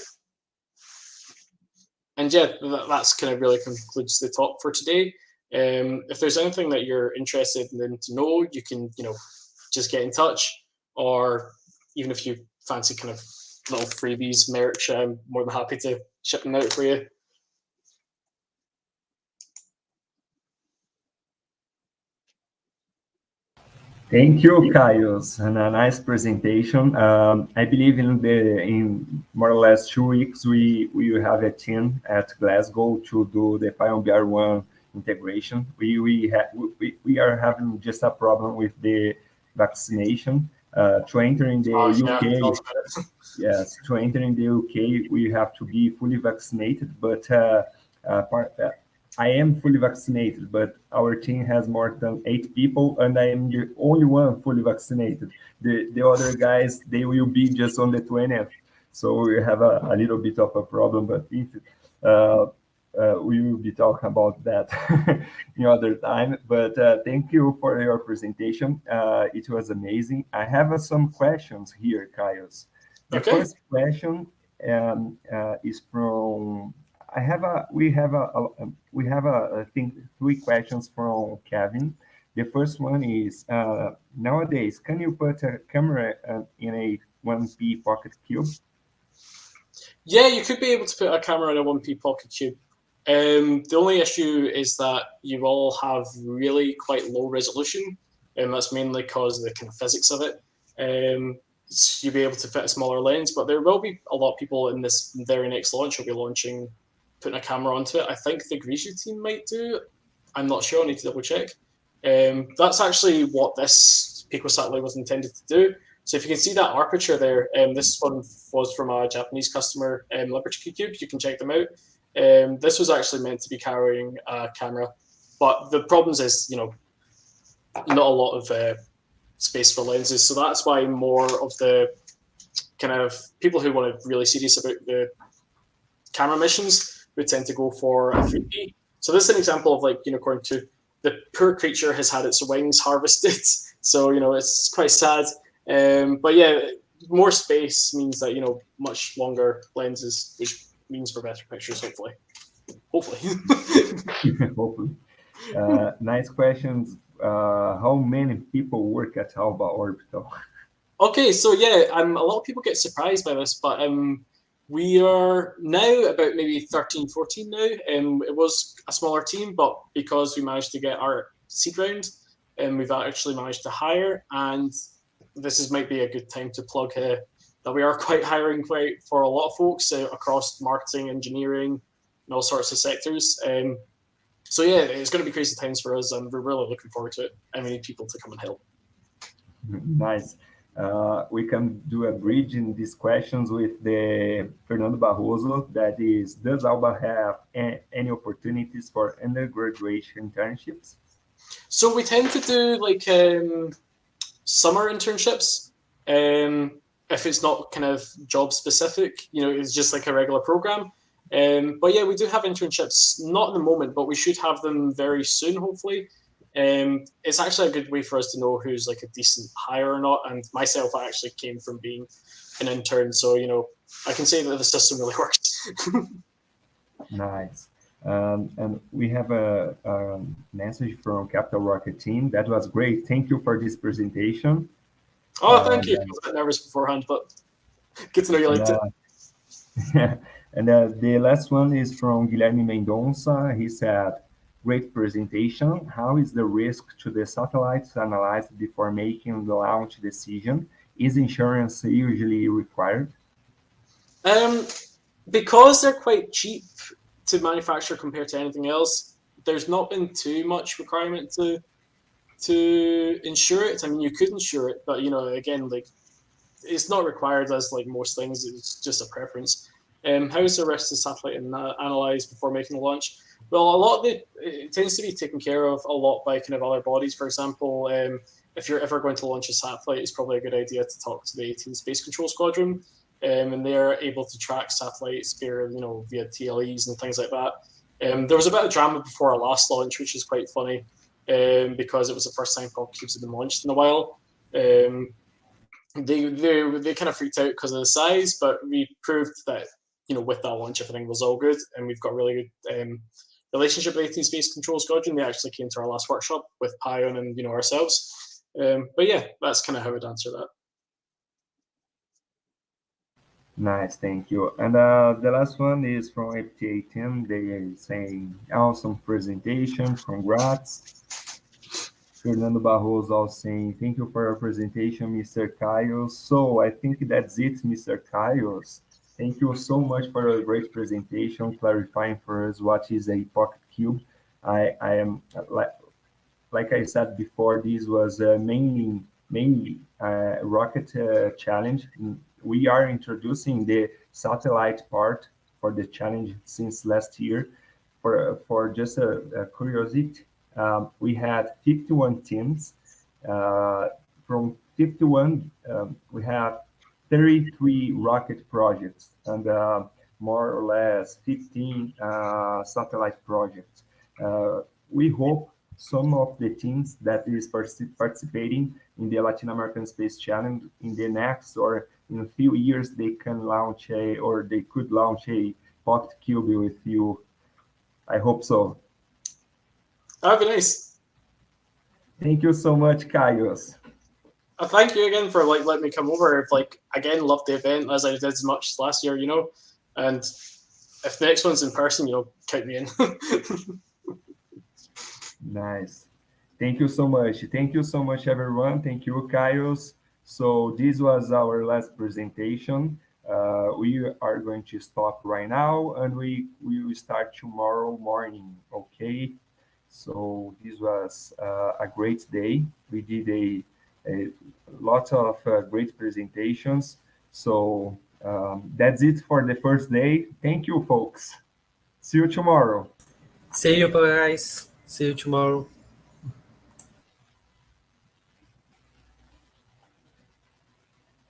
And yeah, that's kind of really concludes the talk for today. If there's anything that you're interested in to know, you can, just get in touch, or even if you fancy kind of little freebies, merch, I'm more than happy to ship them out for you. Thank you, Caius, and a nice presentation. I believe in more or less 2 weeks we will have a team at Glasgow to do the Podium BR1 integration. We are having just a problem with the vaccination to enter in the UK. Yes, to enter in the UK we have to be fully vaccinated, but I am fully vaccinated, but our team has more than 8 people, and I am the only one fully vaccinated. The other guys, they will be just on the 20th. So we have a little bit of a problem, but if, we will be talking about that in other time. But thank you for your presentation. It was amazing. I have some questions here, Caius. The first question is from... we have I think 3 questions from Kevin. The first one is, nowadays, can you put a camera in a 1P pocket cube? Yeah, you could be able to put a camera in a 1P pocket cube. The only issue is that you all have really quite low resolution, and that's mainly because of the kind of physics of it. So you'll be able to fit a smaller lens, but there will be a lot of people in this very next launch will be launching, putting a camera onto it. I think the Grishu team might do. I'm not sure. I need to double check. That's actually what this Pico satellite was intended to do. So if you can see that aperture there, this one was from a Japanese customer, Liberty Cube. You can check them out. This was actually meant to be carrying a camera, but the problems is, not a lot of space for lenses. So that's why more of the kind of people who want to really serious about the camera missions would tend to go for a 3D. So this is an example of like Unicorn 2. The poor creature has had its wings harvested, so it's quite sad. But yeah, more space means that much longer lenses, which means for better pictures, hopefully. Hopefully. Nice questions. How many people work at Alba Orbital? Okay, so yeah, a lot of people get surprised by this, but we are now about maybe 13, 14 now. It was a smaller team, but because we managed to get our seed round, we've actually managed to hire. And this might be a good time to plug that we are hiring for a lot of folks across marketing, engineering, and all sorts of sectors. So yeah, it's going to be crazy times for us, and we're really looking forward to it. And we need people to come and help. Nice. We can do a bridge in these questions with the Fernando Barroso. That is, does Alba have any opportunities for undergraduate internships? So we tend to do like summer internships. If it's not kind of job specific, it's just like a regular program. But yeah, we do have internships, not at the moment, but we should have them very soon, hopefully. It's actually a good way for us to know who's like a decent hire or not. And myself, I actually came from being an intern, so I can say that the system really works. Nice. And we have a message from Capital Rocket team. That was great. Thank you for this presentation. Oh, thank you. I was a bit nervous beforehand, but good to know you liked it. And the last one is from Guilherme Mendonça. He said, great presentation. How is the risk to the satellites analyzed before making the launch decision? Is insurance usually required? Because they're quite cheap to manufacture compared to anything else, there's not been too much requirement to insure it. I mean, you could insure it, but again, like it's not required as like most things. It's just a preference. How is the rest of the satellite analyzed before making the launch? Well, a lot of it tends to be taken care of a lot by kind of other bodies. For example, if you're ever going to launch a satellite, it's probably a good idea to talk to the 18th Space Control Squadron, and they're able to track satellites via TLEs and things like that. There was a bit of drama before our last launch, which is quite funny, because it was the first time Pocket Cubes had been launched in a while. They kind of freaked out because of the size, but we proved that with that launch everything was all good, and we've got a really good relationship with 18 Space Control Squadron. They actually came to our last workshop with Pion and ourselves. But yeah, that's kind of how I'd answer that. Nice, thank you. And the last one is from FTA Team. They are saying awesome presentation, congrats. Fernando Barroso also saying, thank you for your presentation, Mr. Caios. So I think that's it, Mr. Caios. Thank you so much for a great presentation, clarifying for us what is a pocket cube. I am, like I said before, this was mainly rocket challenge. We are introducing the satellite part for the challenge since last year. For just a curiosity, we had 51 teams. From 51, we have 33 rocket projects and more or less 15 satellite projects. We hope some of the teams that is participating in the Latin American Space Challenge in the next or in a few years they can launch they could launch a pocket cube with you. I hope so. That'd be nice. Thank you so much, Caios. Thank you again for letting me come over. Again, loved the event as I did as much as last year, and if the next one's in person, count me in. Nice. Thank you so much. Thank you so much, everyone. Thank you, Caios. So this was our last presentation. We are going to stop right now, and we will start tomorrow morning, okay? So this was a great day. We did a lot of great presentations. So that's it for the first day. Thank you, folks. See you tomorrow. See you guys. See you tomorrow.